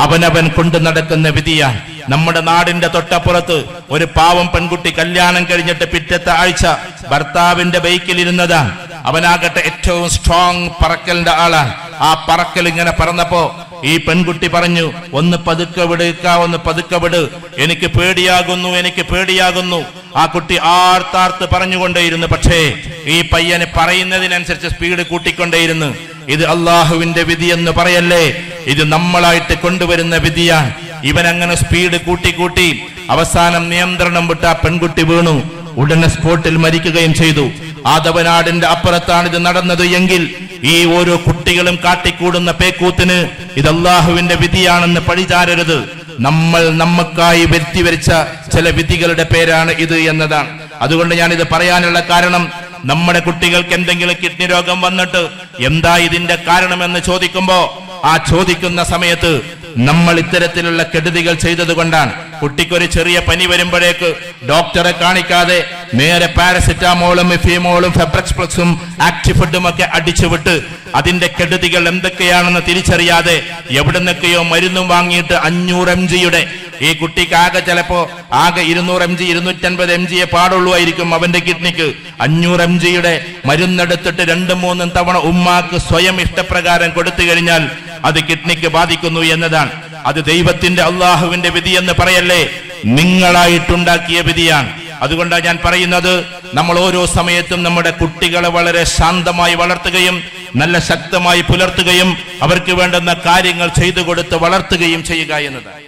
അവനവൻ കൊണ്ടു നടക്കുന്ന വിധിയാണ്. നമ്മുടെ നാടിന്റെ തൊട്ടപ്പുറത്ത് ഒരു പാവം പെൺകുട്ടി കല്യാണം കഴിഞ്ഞിട്ട് പിറ്റത്തെ ആഴ്ച ഭർത്താവിന്റെ ബൈക്കിൽ ഇരുന്നതാണ്. അവനാകട്ടെ ഏറ്റവും സ്ട്രോങ് പറക്കലിന്റെ ആളാണ്. ആ പറക്കൽ ഇങ്ങനെ പറന്നപ്പോ ഈ പെൺകുട്ടി പറഞ്ഞു, ഒന്ന് പതുക്കെ വിടുക, ഒന്ന് പതുക്കെ വിട്, എനിക്ക് പേടിയാകുന്നു. ആ കുട്ടി ആർത്താർത്ത് പറഞ്ഞുകൊണ്ടേയിരുന്നു. പക്ഷേ ഈ പയ്യന് പറയുന്നതിനനുസരിച്ച് സ്പീഡ് കൂട്ടിക്കൊണ്ടേയിരുന്നു. ഇത് അള്ളാഹുവിന്റെ വിധി എന്ന് പറയല്ലേ, ഇത് നമ്മളായിട്ട് കൊണ്ടുവരുന്ന വിധിയാണ്. ഇവൻ അങ്ങനെ സ്പീഡ് കൂട്ടി അവസാനം നിയന്ത്രണം വിട്ട പെൺകുട്ടി വീണു. ഉടനെ സ്പോട്ടിൽ മരിക്കുകയും ചെയ്തു. ആദവനാടിന്റെ അപ്പുറത്താണ് ഇത് നടന്നത് എങ്കിൽ ഈ ഓരോ കുട്ടികളും കാട്ടിക്കൂടുന്ന പേക്കൂത്തിന് ഇത് അള്ളാഹുവിന്റെ വിധിയാണെന്ന് പഴിചാരരുത്. നമ്മൾ നമുക്കായി വരുത്തിവരിച്ച ചില വിധികളുടെ പേരാണ് ഇത് എന്നതാണ്. അതുകൊണ്ട് ഞാൻ ഇത് പറയാനുള്ള കാരണം, നമ്മുടെ കുട്ടികൾക്ക് എന്തെങ്കിലും കിഡ്നി രോഗം വന്നിട്ട് എന്താ ഇതിന്റെ കാരണമെന്ന് ചോദിക്കുമ്പോ ആ ചോദിക്കുന്ന സമയത്ത് നമ്മൾ ഇത്തരത്തിലുള്ള കെടുതികൾ ചെയ്തത് കൊണ്ടാണ്. കുട്ടിക്കൊരു ചെറിയ പനി വരുമ്പോഴേക്ക് ഡോക്ടറെ കാണിക്കാതെ നേരെ പാരസിറ്റാമോളും ഇഫീമോളും ഫെബ്രക്സ്പ്ലക്സും ആക്ടിഫുഡും ഒക്കെ അടിച്ചുവിട്ട് അതിന്റെ കെടുതികൾ എന്തൊക്കെയാണെന്ന് തിരിച്ചറിയാതെ എവിടുന്നൊക്കെയോ മരുന്നും വാങ്ങിയിട്ട് 500 mg ഈ കുട്ടിക്ക് ആകെ ചിലപ്പോ ആകെ 200 mg 250 mg പാടുള്ളൂ ആയിരിക്കും അവന്റെ കിഡ്നിക്ക്. 500 mg മരുന്നെടുത്തിട്ട് 2-3 തവണ ഉമ്മാക്ക് സ്വയം ഇഷ്ടപ്രകാരം കൊടുത്തു കഴിഞ്ഞാൽ അത് കിഡ്നിക്ക് ബാധിക്കുന്നു എന്നതാണ്. അത് ദൈവത്തിന്റെ അള്ളാഹുവിന്റെ വിധി എന്ന് പറയല്ലേ, നിങ്ങളായിട്ടുണ്ടാക്കിയ വിധിയാണ്. അതുകൊണ്ടാണ് ഞാൻ പറയുന്നത്, നമ്മൾ ഓരോ സമയത്തും നമ്മുടെ കുട്ടികളെ വളരെ ശാന്തമായി വളർത്തുകയും നല്ല ശക്തമായി പുലർത്തുകയും അവർക്ക് വേണ്ടുന്ന കാര്യങ്ങൾ ചെയ്തു കൊടുത്ത് വളർത്തുകയും ചെയ്യുക എന്നതാണ്.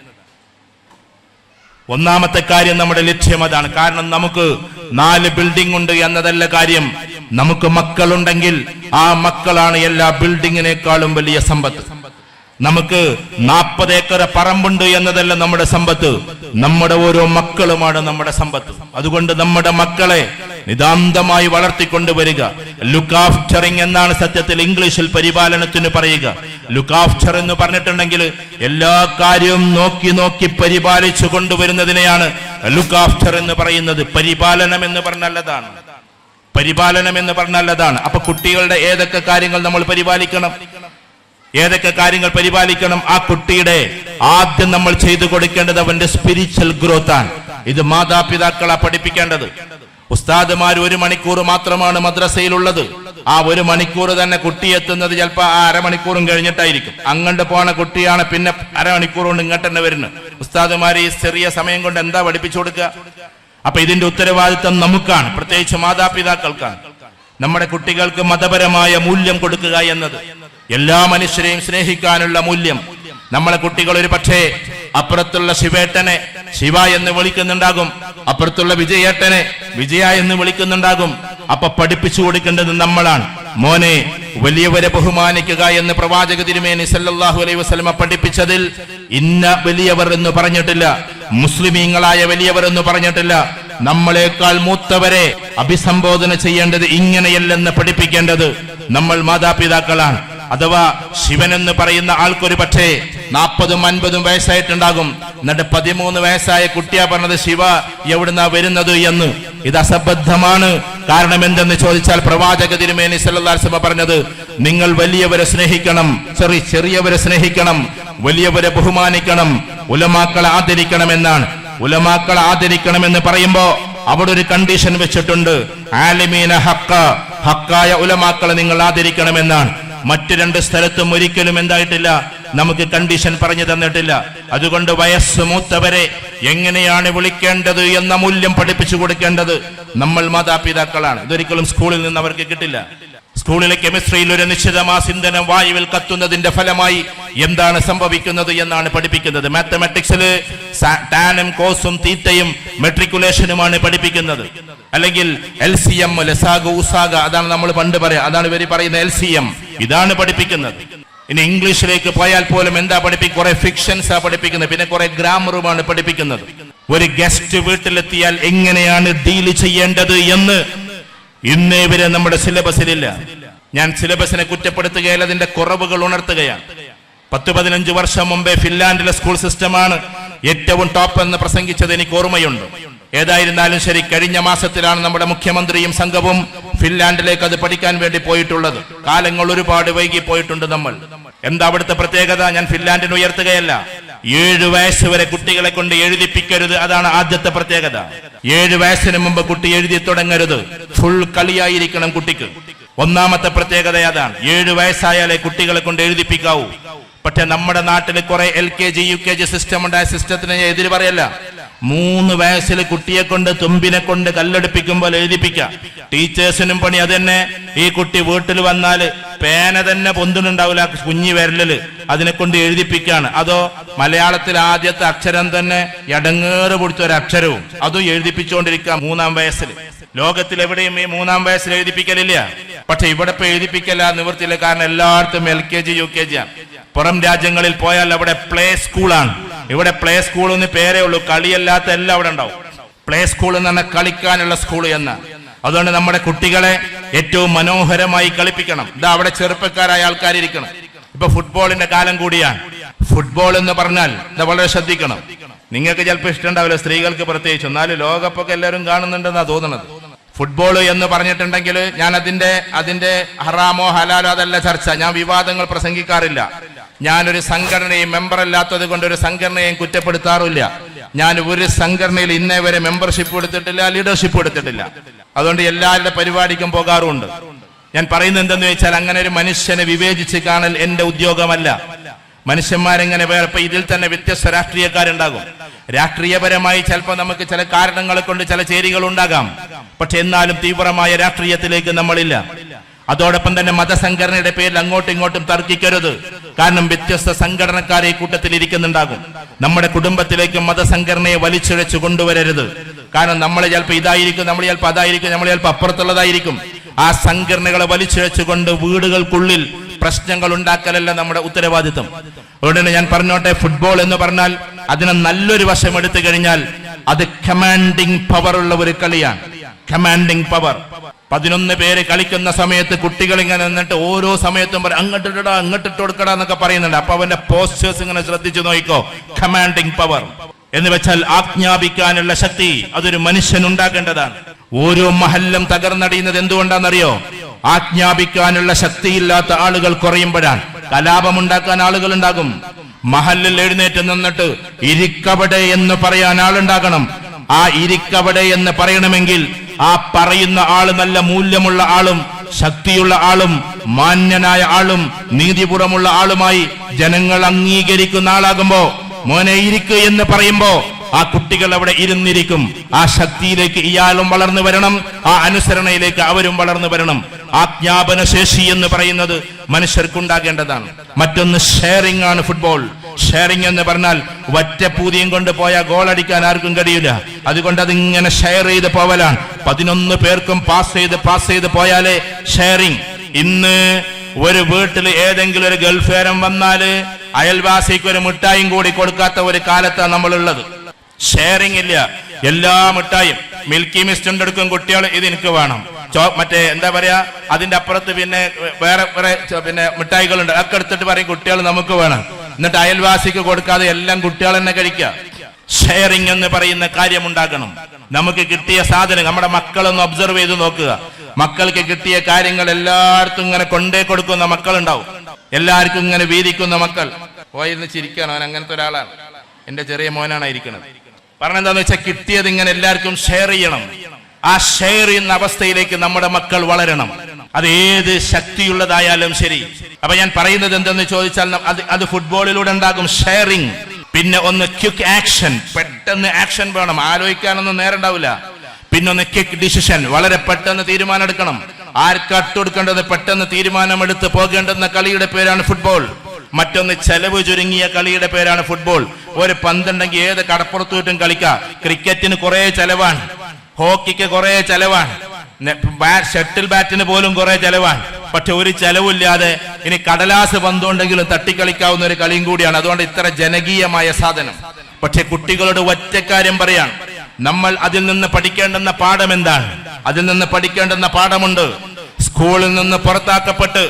ഒന്നാമത്തെ കാര്യം നമ്മുടെ ലക്ഷ്യം അതാണ്. കാരണം നമുക്ക് 4 ബിൽഡിംഗ് ഉണ്ട് എന്നതല്ല കാര്യം. നമുക്ക് മക്കളുണ്ടെങ്കിൽ ആ മക്കളാണ് എല്ലാ ബിൽഡിങ്ങിനേക്കാളും വലിയ സമ്പത്ത്. നമുക്ക് 40 ഏക്കർ പറമ്പുണ്ട് എന്നതല്ല നമ്മുടെ സമ്പത്ത്, നമ്മുടെ ഓരോ മക്കളുമാണ് നമ്മുടെ സമ്പത്ത്. അതുകൊണ്ട് നമ്മുടെ മക്കളെ നിതാന്തമായി വളർത്തിക്കൊണ്ടുവരിക. ലുക്ക് ആഫ്റ്ററിങ് എന്നാണ് സത്യത്തിൽ ഇംഗ്ലീഷിൽ പരിപാലനത്തിന് പറയുക. ലുക്ക് ആഫ്റ്റർ എന്ന് പറഞ്ഞിട്ടുണ്ടെങ്കിൽ എല്ലാ കാര്യവും നോക്കി നോക്കി പരിപാലിച്ചു കൊണ്ടുവരുന്നതിനെയാണ് ലുക്ക് ആഫ്റ്റർ എന്ന് പറയുന്നത്. പരിപാലനം എന്ന് പറഞ്ഞല്ലതാണ്, പരിപാലനം എന്ന് പറഞ്ഞല്ലതാണ്. അപ്പൊ കുട്ടികളുടെ ഏതൊക്കെ കാര്യങ്ങൾ നമ്മൾ പരിപാലിക്കണം, ഏതൊക്കെ കാര്യങ്ങൾ പരിപാലിക്കണം? ആ കുട്ടിയുടെ ആദ്യം നമ്മൾ ചെയ്തു കൊടുക്കേണ്ടത് അവന്റെ സ്പിരിച്വൽ ഗ്രോത്ത് ആണ്. ഇത് മാതാപിതാക്കളാ പഠിപ്പിക്കേണ്ടത്. ഉസ്താദുമാർ 1 മണിക്കൂർ മാത്രമാണ് മദ്രസയിലുള്ളത്. ആ 1 മണിക്കൂർ തന്നെ കുട്ടി എത്തുന്നത് ചിലപ്പോ ആ അരമണിക്കൂറും കഴിഞ്ഞിട്ടായിരിക്കും. അങ്ങോട്ട് പോണ കുട്ടിയാണ് പിന്നെ അരമണിക്കൂർ കൊണ്ട് ഇങ്ങോട്ട് തന്നെ വരുന്നത്. ഉസ്താദുമാർ ഈ ചെറിയ സമയം കൊണ്ട് എന്താ പഠിപ്പിച്ചു കൊടുക്കുക? അപ്പൊ ഇതിന്റെ ഉത്തരവാദിത്തം നമുക്കാണ്, പ്രത്യേകിച്ച് മാതാപിതാക്കൾക്കാണ്. നമ്മുടെ കുട്ടികൾക്ക് മതപരമായ മൂല്യം കൊടുക്കുക എന്നത്, എല്ലാ മനുഷ്യരെയും സ്നേഹിക്കാനുള്ള മൂല്യം. നമ്മളെ കുട്ടികൾ ഒരു പക്ഷേ അപ്പുറത്തുള്ള ശിവേട്ടനെ ശിവ എന്ന് വിളിക്കുന്നുണ്ടാകും, അപ്പുറത്തുള്ള വിജയേട്ടനെ വിജയ എന്ന് വിളിക്കുന്നുണ്ടാകും. അപ്പൊ പഠിപ്പിച്ചു കൊടുക്കേണ്ടത് നമ്മളാണ്. മോനെ, വലിയവരെ ബഹുമാനിക്കുക എന്ന് പ്രവാചക തിരുമേനി സല്ലല്ലാഹു അലൈഹി വസല്ലമ പഠിപ്പിച്ചതിൽ ഇന്ന വലിയവർ എന്ന് പറഞ്ഞിട്ടില്ല, മുസ്ലിമീങ്ങളായ വലിയവർ എന്ന് പറഞ്ഞിട്ടില്ല. നമ്മളെക്കാൾ മൂത്തവരെ അഭിസംബോധന ചെയ്യേണ്ടത് ഇങ്ങനെയല്ലെന്ന് പഠിപ്പിക്കേണ്ടത് നമ്മൾ മാതാപിതാക്കളാണ്. അഥവാ ശിവൻ എന്ന് പറയുന്ന ആൾക്കൊരു പക്ഷേ 40-50 വയസ്സായിട്ടുണ്ടാകും. എന്നിട്ട് 13 വയസ്സായ കുട്ടിയാ പറഞ്ഞത് ശിവ എവിടുന്നാ വരുന്നത് എന്ന്. ഇത് അസംബദ്ധമാണ്. കാരണം എന്തെന്ന് ചോദിച്ചാൽ പ്രവാചക തിരുമേനി സല്ലല്ലാഹു അലൈഹി വസല്ലം പറഞ്ഞത്, നിങ്ങൾ വലിയവരെ സ്നേഹിക്കണം, ചെറിയവരെ സ്നേഹിക്കണം, വലിയവരെ ബഹുമാനിക്കണം, ഉലമാക്കളെ ആദരിക്കണം എന്നാണ്. ഉലമാക്കളെ ആദരിക്കണം എന്ന് പറയുമ്പോ അവിടെ ഒരു കണ്ടീഷൻ വെച്ചിട്ടുണ്ട്. ആലിമീന ഹഖ, ഹക്കായ ഉലമാക്കളെ നിങ്ങൾ ആദരിക്കണമെന്നാണ്. മറ്റു 2 സ്ഥലത്തും ഒരിക്കലും എന്തായിട്ടില്ല, നമുക്ക് കണ്ടീഷൻ പറഞ്ഞു തന്നിട്ടില്ല. അതുകൊണ്ട് വയസ്സ് മൂത്തവരെ എങ്ങനെയാണ് വിളിക്കേണ്ടത് എന്ന മൂല്യം പഠിപ്പിച്ചു കൊടുക്കേണ്ടത് നമ്മൾ മാതാപിതാക്കളാണ്. ഇതൊരിക്കലും സ്കൂളിൽ നിന്ന് അവർക്ക് കിട്ടില്ല. സ്കൂളിലെ കെമിസ്ട്രിയിൽ ഒരു നിശ്ചിത മാസ് ഇന്ധനം വായുവിൽ കത്തുന്നതിന്റെ ഫലമായി എന്താണ് സംഭവിക്കുന്നത് എന്നാണ് പഠിപ്പിക്കുന്നത്. മാത്തമാറ്റിക്സിൽ ടാനും കോസും തീറ്റയും മെട്രിക്കുലേഷനുമാണ് പഠിപ്പിക്കുന്നത്. അല്ലെങ്കിൽ LCM, ലസാഗ്, ഉസാഗ, അതാണ് നമ്മൾ പണ്ട് പറയാം, അതാണ് ഇവർ പറയുന്ന LCM, ഇതാണ് പഠിപ്പിക്കുന്നത്. ഇനി ഇംഗ്ലീഷിലേക്ക് പോയാൽ പോലും എന്താ പഠിപ്പിക്കുക? കുറെ ഫിക്ഷൻസാ പഠിപ്പിക്കുന്നത്, പിന്നെ കുറെ ഗ്രാമറുമാണ് പഠിപ്പിക്കുന്നത്. ഒരു ഗസ്റ്റ് വീട്ടിലെത്തിയാൽ എങ്ങനെയാണ് ഡീൽ ചെയ്യേണ്ടത് എന്ന് ഇന്നേ വരെ നമ്മുടെ സിലബസിലില്ല. ഞാൻ സിലബസിനെ കുറ്റപ്പെടുത്തുകയല്ല, അതിന്റെ കുറവുകൾ ഉണർത്തുകയാണ്. 10-15 വർഷം മുമ്പേ ഫിൻലാൻഡിലെ സ്കൂൾ സിസ്റ്റമാണ് ഏറ്റവും ടോപ്പ് എന്ന് പ്രസംഗിച്ചത് എനിക്ക് ഓർമ്മയുണ്ട്. ഏതായിരുന്നാലും ശരി, കഴിഞ്ഞ മാസത്തിലാണ് നമ്മുടെ മുഖ്യമന്ത്രിയും സംഘവും ഫിൻലാൻഡിലേക്ക് അത് പഠിക്കാൻ വേണ്ടി പോയിട്ടുള്ളത്. കാലങ്ങൾ ഒരുപാട് വൈകി പോയിട്ടുണ്ട് നമ്മൾ. എന്താ അവിടുത്തെ പ്രത്യേകത? ഞാൻ ഫിൻലാൻഡിനെ ഉയർത്തുകയല്ല, 7 വയസ്സ് വരെ കുട്ടികളെ കൊണ്ട് എഴുതിപ്പിക്കരുത്, അതാണ് ആദ്യത്തെ പ്രത്യേകത. 7 വയസ്സിന് മുമ്പ് കുട്ടി എഴുതി തുടങ്ങരുത്, ഫുൾ കളിയായിരിക്കണം കുട്ടിക്ക്. ഒന്നാമത്തെ പ്രത്യേകത അതാണ്. 7 വയസ്സായാലേ കുട്ടികളെ കൊണ്ട് എഴുതിപ്പിക്കാവൂ. പക്ഷെ നമ്മുടെ നാട്ടിൽ കുറെ LKG UKG സിസ്റ്റം ഉണ്ട്. ആ സിസ്റ്റത്തിന് എതിര് പറയല്ല. 3 വയസ്സിൽ കുട്ടിയെ കൊണ്ട് തുമ്പിനെ കൊണ്ട് കല്ലെടുപ്പിക്കുമ്പോൾ എഴുതിപ്പിക്കാം. ടീച്ചേഴ്സിനും പണി അത് തന്നെ. ഈ കുട്ടി വീട്ടിൽ വന്നാൽ പേന തന്നെ പൊന്തുന്നുണ്ടാവില്ല, കുഞ്ഞി വിരലില്, അതിനെ കൊണ്ട് എഴുതിപ്പിക്കാണ്. അതോ മലയാളത്തിൽ ആദ്യത്തെ അക്ഷരം തന്നെ എടങ്ങേറ് പിടിച്ച ഒരു അക്ഷരവും അതും എഴുതിപ്പിച്ചുകൊണ്ടിരിക്കാം 3-ാം വയസ്സിൽ. ലോകത്തിൽ എവിടെയും ഈ 3-ാം വയസ്സിൽ എഴുതിപ്പിക്കലില്ല. പക്ഷെ ഇവിടെ ഇപ്പൊ എഴുതിപ്പിക്കല നിവൃത്തിയില്ല. കാരണം എല്ലായിടത്തും LKG UKG ആണ്. പുറം രാജ്യങ്ങളിൽ പോയാൽ അവിടെ പ്ലേ സ്കൂളാണ്. ഇവിടെ പ്ലേ സ്കൂൾ എന്ന് പേരേ ഉള്ളൂ, കളിയല്ലാത്ത എല്ലാം അവിടെ ഉണ്ടാവും. പ്ലേ സ്കൂൾ എന്ന് പറഞ്ഞാൽ കളിക്കാനുള്ള സ്കൂൾ എന്ന. അതുകൊണ്ട് നമ്മുടെ കുട്ടികളെ ഏറ്റവും മനോഹരമായി കളിപ്പിക്കണം. ഇതാ അവിടെ ചെറുപ്പക്കാരായ ആൾക്കാരിരിക്കണം. ഇപ്പൊ ഫുട്ബോളിന്റെ കാലം കൂടിയാണ്. ഫുട്ബോൾ എന്ന് പറഞ്ഞാൽ ഇത് വളരെ ശ്രദ്ധിക്കണം. നിങ്ങൾക്ക് ചിലപ്പോൾ ഇഷ്ടമുണ്ടാവില്ല, സ്ത്രീകൾക്ക് പ്രത്യേകിച്ച്. എന്നാലും ലോകകപ്പൊക്കെ എല്ലാവരും കാണുന്നുണ്ടെന്നാ തോന്നുന്നത്. ഫുട്ബോൾ എന്ന് പറഞ്ഞിട്ടുണ്ടെങ്കിൽ ഞാൻ അതിന്റെ ഹറാമോ ഹലാലോ അതല്ല ചർച്ച. ഞാൻ വിവാദങ്ങൾ പ്രസംഗിക്കാറില്ല. ഞാനൊരു സംഘടനയും മെമ്പറല്ലാത്തത് കൊണ്ട് ഒരു സംഘടനയും കുറ്റപ്പെടുത്താറില്ല. ഞാൻ ഒരു സംഘടനയിൽ ഇന്നേ വരെ മെമ്പർഷിപ്പ് എടുത്തിട്ടില്ല, ലീഡർഷിപ്പ് എടുത്തിട്ടില്ല. അതുകൊണ്ട് എല്ലാവരുടെ പരിപാടിക്കും പോകാറുമുണ്ട്. ഞാൻ പറയുന്നത് എന്തെന്ന് വെച്ചാൽ, അങ്ങനെ ഒരു മനുഷ്യനെ വിവേചിച്ച് കാണൽ എന്റെ ഉദ്യോഗമല്ല. മനുഷ്യന്മാരെങ്ങനെ വേറെ, ഇപ്പൊ ഇതിൽ തന്നെ വ്യത്യസ്ത രാഷ്ട്രീയക്കാരുണ്ടാകും. രാഷ്ട്രീയപരമായി ചിലപ്പോൾ നമുക്ക് ചില കാരണങ്ങളെ കൊണ്ട് ചില ചേരികൾ ഉണ്ടാകാം. പക്ഷെ എന്നാലും തീവ്രമായ രാഷ്ട്രീയത്തിലേക്ക് നമ്മളില്ല. അതോടൊപ്പം തന്നെ മതസംഘടനയുടെ പേരിൽ അങ്ങോട്ടും ഇങ്ങോട്ടും തർക്കിക്കരുത്. കാരണം വ്യത്യസ്ത സംഘടനക്കാരെ ഈ കൂട്ടത്തിൽ ഇരിക്കുന്നുണ്ടാകും. നമ്മുടെ കുടുംബത്തിലേക്ക് മതസംഘടനയെ വലിച്ചിഴച്ചു കൊണ്ടുവരരുത്. കാരണം നമ്മൾ ചിലപ്പോൾ ഇതായിരിക്കും, നമ്മൾ ചിലപ്പോൾ അതായിരിക്കും, നമ്മൾ ചിലപ്പോൾ അപ്പുറത്തുള്ളതായിരിക്കും. ആ സംഘടനകളെ വലിച്ചിഴച്ചുകൊണ്ട് വീടുകൾക്കുള്ളിൽ പ്രശ്നങ്ങൾ ഉണ്ടാക്കലല്ല നമ്മുടെ ഉത്തരവാദിത്വം. അതുകൊണ്ട് തന്നെ ഞാൻ പറഞ്ഞോട്ടെ, ഫുട്ബോൾ എന്ന് പറഞ്ഞാൽ അതിനെ നല്ലൊരു വശം എടുത്തു കഴിഞ്ഞാൽ അത് കമാൻഡിങ് പവർ ഉള്ള ഒരു കളിയാണ്. Commanding power. 11 പേര് കളിക്കുന്ന സമയത്ത് കുട്ടികൾ ഇങ്ങനെ നിന്നിട്ട് ഓരോ സമയത്തും അങ്ങോട്ടിട്ടാ അങ്ങോട്ടിട്ട് കൊടുക്കടാ എന്നൊക്കെ പറയുന്നുണ്ട്. അപ്പൊ അവന്റെ പോസ്റ്റേഴ്സ് ഇങ്ങനെ ശ്രദ്ധിച്ചു നോക്കിക്കോ. കമാൻഡിങ് പവർ എന്ന് വെച്ചാൽ ആജ്ഞാപിക്കാനുള്ള ശക്തി അതൊരു മനുഷ്യൻ ഉണ്ടാക്കേണ്ടതാണ്. ഓരോ മഹല്ലും തകർന്നടിയുന്നത് എന്തുകൊണ്ടാണെന്നറിയോ? ആജ്ഞാപിക്കാനുള്ള ശക്തിയില്ലാത്ത ആളുകൾ കുറയുമ്പോഴാണ്. കലാപമുണ്ടാക്കാൻ ആളുകൾ ഉണ്ടാകും. മഹല്ലിൽ എഴുന്നേറ്റ് നിന്നിട്ട് ഇരിക്കവിടെ എന്ന് പറയാൻ ആളുണ്ടാകണം. ആ ഇരിക്കവിടെ എന്ന് പറയണമെങ്കിൽ ആ പറയുന്ന ആള് നല്ല മൂല്യമുള്ള ആളും ശക്തിയുള്ള ആളും മാന്യനായ ആളും നീതിപുറമുള്ള ആളുമായി ജനങ്ങൾ അംഗീകരിക്കുന്ന ആളാകുമ്പോ മോനെ ഇരിക്ക് എന്ന് പറയുമ്പോ ആ കുട്ടികൾ അവിടെ ഇരുന്നിരിക്കും. ആ ശക്തിയിലേക്ക് ഇയാളും വളർന്നു വരണം, ആ അനുസരണയിലേക്ക് അവരും വളർന്നു വരണം. ആജ്ഞാപന ശേഷി എന്ന് പറയുന്നത് മനുഷ്യർക്കുണ്ടാകേണ്ടതാണ്. മറ്റൊന്ന് ഷെയറിംഗ് ആണ് ഫുട്ബോൾ. ഷെയറിംഗ് എന്ന് പറഞ്ഞാൽ ഒറ്റപ്പൂതിയും കൊണ്ട് പോയാൽ ഗോൾ അടിക്കാൻ ആർക്കും കഴിയില്ല. അതുകൊണ്ട് അതിങ്ങനെ ഷെയർ ചെയ്ത് പോവലാണ്. 11 പേർക്കും പാസ് ചെയ്ത് പോയാലേ ഷെയറിംഗ്. ഇന്ന് ഒരു വീട്ടിൽ ഏതെങ്കിലും ഒരു ഗൾഫേരം വന്നാല് അയൽവാസിക്ക് ഒരു മിഠായും കൂടി കൊടുക്കാത്ത ഒരു കാലത്താണ് നമ്മളുള്ളത്. ഷെയറിംഗ് ഇല്ല. എല്ലാ മിഠായും മിൽക്കി മിസ്റ്റ് എടുക്കും കുട്ടികൾ, ഇത് എനിക്ക് വേണം. മറ്റേ എന്താ പറയാ, അതിന്റെ അപ്പുറത്ത് പിന്നെ വേറെ പിന്നെ മിഠായികളുണ്ട്, ഒക്കെ എടുത്തിട്ട് പറയും കുട്ടികൾ നമുക്ക് വേണം. എന്നിട്ട് അയൽവാസിക്ക് കൊടുക്കാതെ എല്ലാം കുട്ടികൾ തന്നെ കഴിക്കുക. ഷെയറിംഗ് എന്ന് പറയുന്ന കാര്യം ഉണ്ടാകണം. നമുക്ക് കിട്ടിയ സാധനം നമ്മുടെ മക്കളൊന്ന് ഒബ്സർവ് ചെയ്ത് നോക്കുക. മക്കൾക്ക് കിട്ടിയ കാര്യങ്ങൾ എല്ലായിടത്തും ഇങ്ങനെ കൊണ്ടേ കൊടുക്കുന്ന മക്കളുണ്ടാവും. എല്ലാവർക്കും ഇങ്ങനെ വീതിക്കുന്ന മക്കൾ. പോയിരുന്ന് ചിരിക്കണം, അവൻ അങ്ങനത്തെ ഒരാളാണ്. എന്റെ ചെറിയ മോനാണ് ഇരിക്കുന്നത്. പറഞ്ഞെന്താന്ന് വെച്ചാൽ കിട്ടിയത് ഇങ്ങനെ എല്ലാവർക്കും ഷെയർ ചെയ്യണം. ആ ഷെയർ ചെയ്യുന്ന അവസ്ഥയിലേക്ക് നമ്മുടെ മക്കൾ വളരണം. അത് ഏത് ശക്തിയുള്ളതായാലും ശരി. അപ്പൊ ഞാൻ പറയുന്നത് എന്തെന്ന് ചോദിച്ചാൽ അത് ഫുട്ബോളിലൂടെ ഉണ്ടാകും ഷെയറിംഗ്. പിന്നെ ഒന്ന് ക്വിക്ക് ആക്ഷൻ, പെട്ടെന്ന് ആക്ഷൻ വേണം, ആലോചിക്കാനൊന്നും നേരം ഉണ്ടാവില്ല. പിന്നെ ഒന്ന് ക്വിക്ക് ഡിസിഷൻ, വളരെ പെട്ടെന്ന് തീരുമാനം എടുക്കണം. ആർക്ക് അട്ടുകൊടുക്കേണ്ടത് പെട്ടെന്ന് തീരുമാനമെടുത്ത് പോകേണ്ടുന്ന കളിയുടെ പേരാണ് ഫുട്ബോൾ. മറ്റൊന്ന് ചെലവ് ചുരുങ്ങിയ കളിയുടെ പേരാണ് ഫുട്ബോൾ. ഒരു പന്തുണ്ടെങ്കിൽ ഏത് കടപ്പുറത്തും കളിക്കാം. ക്രിക്കറ്റിന് കുറെ ചെലവാണ്, ഹോക്കിക്ക് കുറെ ചെലവാണ്, ഷട്ടിൽ ബാറ്റിന് പോലും കുറെ ചെലവാണ്. പക്ഷെ ഒരു ചെലവില്ലാതെ ഇനി കടലാസ് പന്തുണ്ടെങ്കിലും തട്ടിക്കളിക്കാവുന്ന ഒരു കളിയും കൂടിയാണ്. അതുകൊണ്ട് ഇത്ര ജനകീയമായ സാധനം. പക്ഷെ കുട്ടികളോട് ഒറ്റക്കാര്യം പറയാണ്, നമ്മൾ അതിൽ നിന്ന് പഠിക്കേണ്ടുന്ന പാഠം എന്താണ്? അതിൽ നിന്ന് പഠിക്കേണ്ടുന്ന പാഠമുണ്ട്. സ്കൂളിൽ നിന്ന് പുറത്താക്കപ്പെട്ട്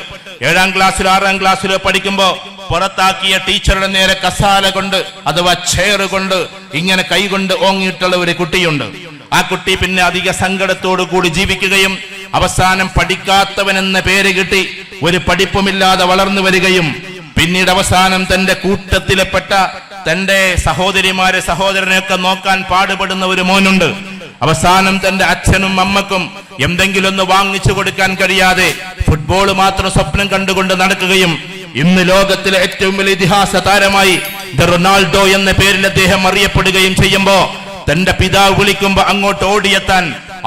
7ാം ക്ലാസ്സിലോ 6ാം ക്ലാസ്സിലോ പഠിക്കുമ്പോ പുറത്താക്കിയ ടീച്ചറുടെ നേരെ കസാല കൊണ്ട് അഥവാ ചെയർ കൊണ്ട് ഇങ്ങനെ കൈകൊണ്ട് ഓങ്ങിയിട്ടുള്ള ഒരു കുട്ടിയുണ്ട്. ആ കുട്ടി പിന്നെ അധിക സങ്കടത്തോടു കൂടി ജീവിക്കുകയും അവസാനം പഠിക്കാത്തവനെന്ന പേര് കിട്ടി ഒരു പഠിപ്പുമില്ലാതെ വളർന്നു വരികയും പിന്നീട് അവസാനം തന്റെ കൂട്ടത്തിലെപ്പെട്ട തന്റെ സഹോദരനെയൊക്കെ നോക്കാൻ പാടുപെടുന്ന ഒരു മോനുണ്ട്. അവസാനം തന്റെ അച്ഛനും അമ്മക്കും എന്തെങ്കിലും ഒന്ന് വാങ്ങിച്ചു കൊടുക്കാൻ കഴിയാതെ ഫുട്ബോൾ മാത്രം സ്വപ്നം കണ്ടുകൊണ്ട് നടക്കുകയും ഇന്ന് ലോകത്തിലെ ഏറ്റവും വലിയ ഇതിഹാസ താരമായി റൊണാൾഡോ എന്ന പേരിൽ അദ്ദേഹം അറിയപ്പെടുകയും ചെയ്യുമ്പോ തന്റെ പിതാവ് വിളിക്കുമ്പോ അങ്ങോട്ട് ഓടിയെത്താൻ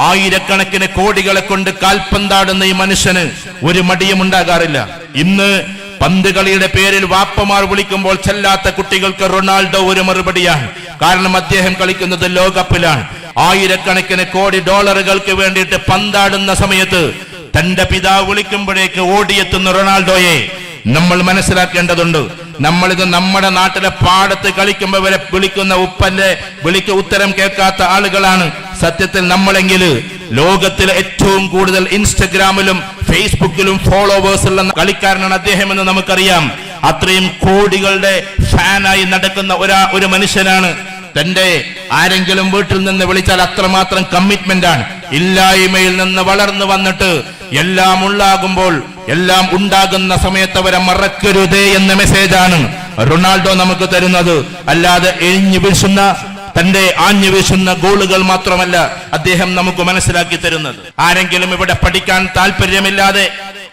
ആയിരക്കണക്കിന് കോടികളെ കൊണ്ട് കാൽപന്താടുന്ന ഈ മനുഷ്യന് ഒരു മടിയും ഉണ്ടാകാറില്ല. ഇന്ന് പന്ത് കളിയുടെ പേരിൽ വാപ്പമാർ വിളിക്കുമ്പോൾ ചെല്ലാത്ത കുട്ടികൾക്ക് റൊണാൾഡോ ഒരു മറുപടിയാണ്. കാരണം അദ്ദേഹം കളിക്കുന്നത് ലോകകപ്പിലാണ്. ആയിരക്കണക്കിന് കോടി ഡോളറുകൾക്ക് വേണ്ടിയിട്ട് പന്താടുന്ന സമയത്ത് തന്റെ പിതാവ് വിളിക്കുമ്പോഴേക്ക് ഓടിയെത്തുന്ന റൊണാൾഡോയെ നമ്മൾ മനസ്സിലാക്കേണ്ടതുണ്ട്. നമ്മളിത് നമ്മുടെ നാട്ടിലെ പാടത്ത് കളിക്കുമ്പോൾ വരെ വിളിക്കുന്ന ഉപ്പന്റെ വിളിക്ക് ഉത്തരം കേൾക്കാത്ത ആളുകളാണ് സത്യത്തിൽ നമ്മളെങ്കിൽ ലോകത്തിലെ ഏറ്റവും കൂടുതൽ ഇൻസ്റ്റഗ്രാമിലും ഫേസ്ബുക്കിലും ഫോളോവേഴ്സ് ഉള്ള കളിക്കാരനാണ് അദ്ദേഹം എന്ന് നമുക്കറിയാം. അത്രയും കോടികളുടെ ഫാനായി നടക്കുന്ന ഒരു മനുഷ്യനാണ്. തന്റെ ആരെങ്കിലും വീട്ടിൽ നിന്ന് വിളിച്ചാൽ അത്രമാത്രം കമ്മിറ്റ്മെന്റ് ആണ്. ഇല്ലായ്മയിൽ നിന്ന് വളർന്നു വന്നിട്ട് എല്ലാം ഉണ്ടാകുന്ന സമയത്ത് അവരെ മറക്കരുതേ എന്ന മെസ്സേജാണ് റൊണാൾഡോ നമുക്ക് തരുന്നത്. അല്ലാതെ ആഞ്ഞു വീശുന്ന ഗോളുകൾ മാത്രമല്ല അദ്ദേഹം നമുക്ക് മനസ്സിലാക്കി തരുന്നത്. ആരെങ്കിലും ഇവിടെ പഠിക്കാൻ താല്പര്യമില്ലാതെ,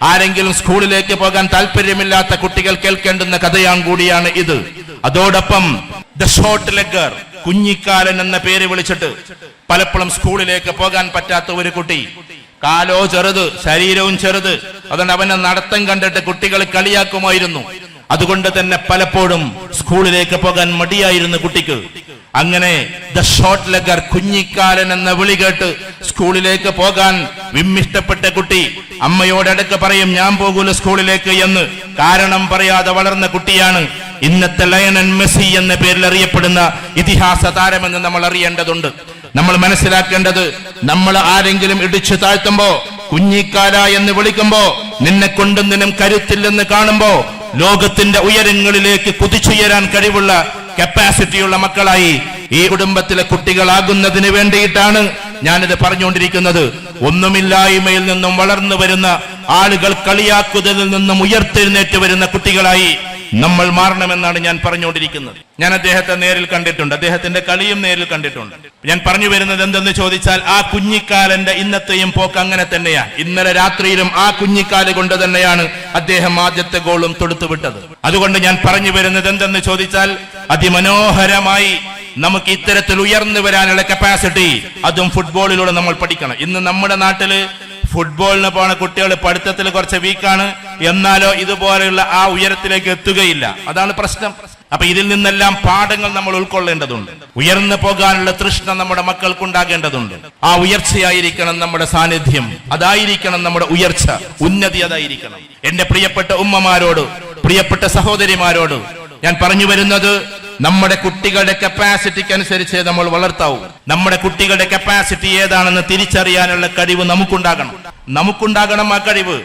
ആരെങ്കിലും സ്കൂളിലേക്ക് പോകാൻ താല്പര്യമില്ലാത്ത കുട്ടികൾ കേൾക്കേണ്ടുന്ന കഥയാണ് കൂടിയാണ് ഇത്. അതോടൊപ്പം ദ ഷോർട്ട് ലെഗർ, കുഞ്ഞിക്കാലൻ എന്ന പേര് വിളിച്ചിട്ട് പലപ്പോഴും സ്കൂളിലേക്ക് പോകാൻ പറ്റാത്ത ഒരു കുട്ടി, കാലോ ചെറുത്, ശരീരവും ചെറുത്. അതുകൊണ്ട് അവന്റെ നടത്തം കണ്ടിട്ട് കുട്ടികൾ കളിയാക്കുമായിരുന്നു. അതുകൊണ്ട് തന്നെ പലപ്പോഴും സ്കൂളിലേക്ക് പോകാൻ മടിയായിരുന്നു കുട്ടിക്ക്. അങ്ങനെ ദ ഷോർട്ട് ലെഗർ, കുഞ്ഞിക്കാലൻ എന്ന വിളി കേട്ട് സ്കൂളിലേക്ക് പോകാൻ വിമ്മിഷ്ടപ്പെട്ട കുട്ടി അമ്മയോടടുക്ക് പറയും, ഞാൻ പോകൂല സ്കൂളിലേക്ക് എന്ന്. കാരണം പറയാതെ വളർന്ന കുട്ടിയാണ് ഇന്നത്തെ ലയണൽ മെസ്സി എന്ന പേരിൽ അറിയപ്പെടുന്ന ഇതിഹാസ താരമെന്ന് നമ്മൾ അറിയേണ്ടതുണ്ട്. നമ്മൾ മനസ്സിലാക്കേണ്ടത്, നമ്മൾ ആരെങ്കിലും ഇടിച്ചു താഴ്ത്തുമ്പോ, കുഞ്ഞിക്കാല എന്ന് വിളിക്കുമ്പോ, നിന്നെ കൊണ്ടൊന്നിനും കരുത്തില്ലെന്ന് കാണുമ്പോ, ലോകത്തിന്റെ ഉയരങ്ങളിലേക്ക് കുതിച്ചുയരാൻ കഴിവുള്ള കപ്പാസിറ്റിയുള്ള മക്കളായി ഈ കുടുംബത്തിലെ കുട്ടികളാകുന്നതിന് വേണ്ടിയിട്ടാണ് ഞാനിത് പറഞ്ഞുകൊണ്ടിരിക്കുന്നത്. ഒന്നുമില്ലായ്മയിൽ നിന്നും വളർന്നു വരുന്ന ആളുകൾ കളിയാക്കുന്നതിൽ നിന്നും ഉയർത്തെഴുന്നേറ്റ് വരുന്ന കുട്ടികളായി നമ്മൾ മാറണമെന്നാണ് ഞാൻ പറഞ്ഞുകൊണ്ടിരിക്കുന്നത്. ഞാൻ അദ്ദേഹത്തെ നേരിൽ കണ്ടിട്ടുണ്ട്, അദ്ദേഹത്തിന്റെ കളിയും നേരിൽ കണ്ടിട്ടുണ്ട്. ഞാൻ പറഞ്ഞു വരുന്നത് എന്തെന്ന് ചോദിച്ചാൽ, ആ കുഞ്ഞിക്കാലന്റെ ഇന്നത്തെയും പോക്ക് അങ്ങനെ തന്നെയാണ്. ഇന്നലെ രാത്രിയിലും ആ കുഞ്ഞിക്കാല് കൊണ്ട് തന്നെയാണ് അദ്ദേഹം ആദ്യത്തെ ഗോളും തൊടുത്തുവിട്ടത്. അതുകൊണ്ട് ഞാൻ പറഞ്ഞു വരുന്നത് എന്തെന്ന് ചോദിച്ചാൽ, അതിമനോഹരമായി നമുക്ക് ഇത്തരത്തിൽ ഉയർന്നു വരാനുള്ള കപ്പാസിറ്റി അതും ഫുട്ബോളിലൂടെ നമ്മൾ പഠിക്കണം. ഇന്ന് നമ്മുടെ നാട്ടില് ഫുട്ബോളിന് പോണ കുട്ടികൾ പഠിത്തത്തിൽ കുറച്ച് വീക്കാണ്, എന്നാലോ ഇതുപോലെയുള്ള ആ ഉയരത്തിലേക്ക് എത്തുകയില്ല. അതാണ് പ്രശ്നം. അപ്പൊ ഇതിൽ നിന്നെല്ലാം പാഠങ്ങൾ നമ്മൾ ഉൾക്കൊള്ളേണ്ടതുണ്ട്. ഉയർന്നു പോകാനുള്ള തൃഷ്ണ നമ്മുടെ മക്കൾക്കുണ്ടാകേണ്ടതുണ്ട്. ആ ഉയർച്ചയായിരിക്കണം നമ്മുടെ സാന്നിധ്യം, അതായിരിക്കണം നമ്മുടെ ഉയർച്ച, ഉന്നതി അതായിരിക്കണം. എന്റെ പ്രിയപ്പെട്ട ഉമ്മമാരോട്, പ്രിയപ്പെട്ട സഹോദരിമാരോട് ഞാൻ പറഞ്ഞു വരുന്നത്, നമ്മുടെ കുട്ടികളുടെ കപ്പാസിറ്റിക്ക് അനുസരിച്ച് നമ്മൾ വളർത്താവൂ. നമ്മുടെ കുട്ടികളുടെ കപ്പാസിറ്റി ഏതാണെന്ന് തിരിച്ചറിയാനുള്ള കഴിവ് നമുക്കുണ്ടാകണം. ആ കഴിവ്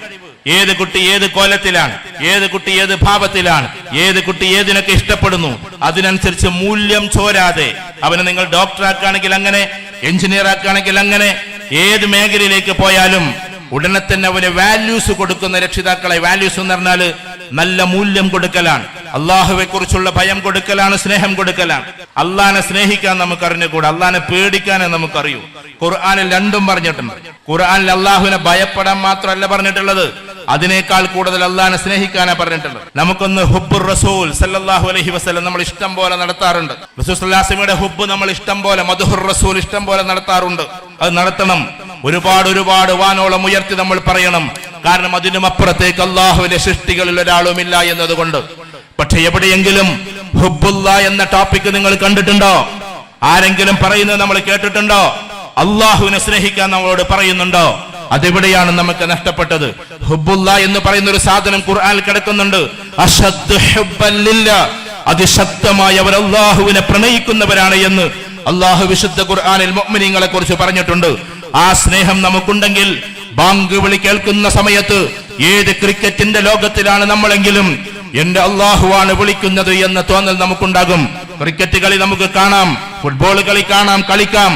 ഏത് കുട്ടി ഏത് കോലത്തിലാണ്, ഏത് കുട്ടി ഏത് ഭാവത്തിലാണ്, ഏത് കുട്ടി ഏതിനൊക്കെ ഇഷ്ടപ്പെടുന്നു, അതിനനുസരിച്ച് മൂല്യം ചോരാതെ അവനെ നിങ്ങൾ ഡോക്ടറാക്കുകയാണെങ്കിൽ അങ്ങനെ, എഞ്ചിനീയർ ആക്കുകയാണെങ്കിൽ അങ്ങനെ, ഏത് മേഖലയിലേക്ക് പോയാലും ഉടനെ തന്നെ അവന് വാല്യൂസ് കൊടുക്കുന്ന രക്ഷിതാക്കളെ, വാല്യൂസ് എന്ന് പറഞ്ഞാല് നല്ല മൂല്യം കൊടുക്കലാണ്, അള്ളാഹുവെ കുറിച്ചുള്ള ഭയം കൊടുക്കലാണ്, സ്നേഹം കൊടുക്കലാണ്. അള്ളാഹിനെ സ്നേഹിക്കാൻ നമുക്ക് അറിഞ്ഞുകൂടാ, അള്ളാഹിനെ പേടിക്കാനേ നമുക്കറിയൂ. ഖുർആനിൽ രണ്ടും പറഞ്ഞിട്ടുണ്ട്. ഖുർആനിൽ അള്ളാഹുവിനെ ഭയപ്പെടാൻ മാത്രമല്ല പറഞ്ഞിട്ടുള്ളത്, അതിനേക്കാൾ കൂടുതൽ അള്ളാഹിനെ സ്നേഹിക്കാനാ പറഞ്ഞിട്ടുള്ളത്. നമുക്കൊന്ന് ഹുബ്ബുർ റസൂൽ സല്ലല്ലാഹു അലൈഹി വസല്ലം നമ്മൾ ഇഷ്ടം പോലെ നടത്താറുണ്ട്. റസൂൽ സല്ലല്ലാഹു അലൈഹി വസല്ലമയുടെ ഹുബ്ബ് നമ്മൾ ഇഷ്ടം പോലെ, മദ്ഹുർ റസൂൽ ഇഷ്ടം പോലെ നടത്താറുണ്ട്. അത് നടത്തണം. ഒരുപാട് വാനോളം ഉയർത്തി നമ്മൾ പറയണം. കാരണം അതിനും അപ്പുറത്തേക്ക് അള്ളാഹുവിന്റെ സൃഷ്ടികളിൽ ഒരാളുമില്ല എന്നതുകൊണ്ട്. പക്ഷെ എവിടെയെങ്കിലും ഹുബ്ബുല്ലാ എന്ന ടോപ്പിക് നിങ്ങൾ കണ്ടിട്ടുണ്ടോ? ആരെങ്കിലും പറയുന്നത് നമ്മൾ കേട്ടിട്ടുണ്ടോ? അള്ളാഹുവിനെ സ്നേഹിക്കാൻ നമ്മളോട് പറയുന്നുണ്ടോ? അതെവിടെയാണ് നമുക്ക് നഷ്ടപ്പെട്ടത്? ഹുബ്ബുല്ലാ എന്ന് പറയുന്ന ഒരു സാധനം ഖുർആനിൽ കിടക്കുന്നുണ്ട്. അശദ്ദു ഹുബ്ബൻ ലില്ലാ, അതിശക്തമായി അവർ അള്ളാഹുവിനെ പ്രണയിക്കുന്നവരാണ് എന്ന് അള്ളാഹു വിശുദ്ധ ഖുർആനിൽ മുഅ്മിനീങ്ങളെ കുറിച്ച് പറഞ്ഞിട്ടുണ്ട്. ആ സ്നേഹം നമുക്കുണ്ടെങ്കിൽ ബാങ്ക് വിളി കേൾക്കുന്ന സമയത്ത് ഏത് ക്രിക്കറ്റിന്റെ ലോകത്തിലാണ് നമ്മളെങ്കിലും എന്റെ അള്ളാഹുവാണ് വിളിക്കുന്നത് എന്ന തോന്നൽ നമുക്കുണ്ടാകും. ക്രിക്കറ്റ് കളി നമുക്ക് കാണാം, ഫുട്ബോൾ കളി കാണാം, കളിക്കാം.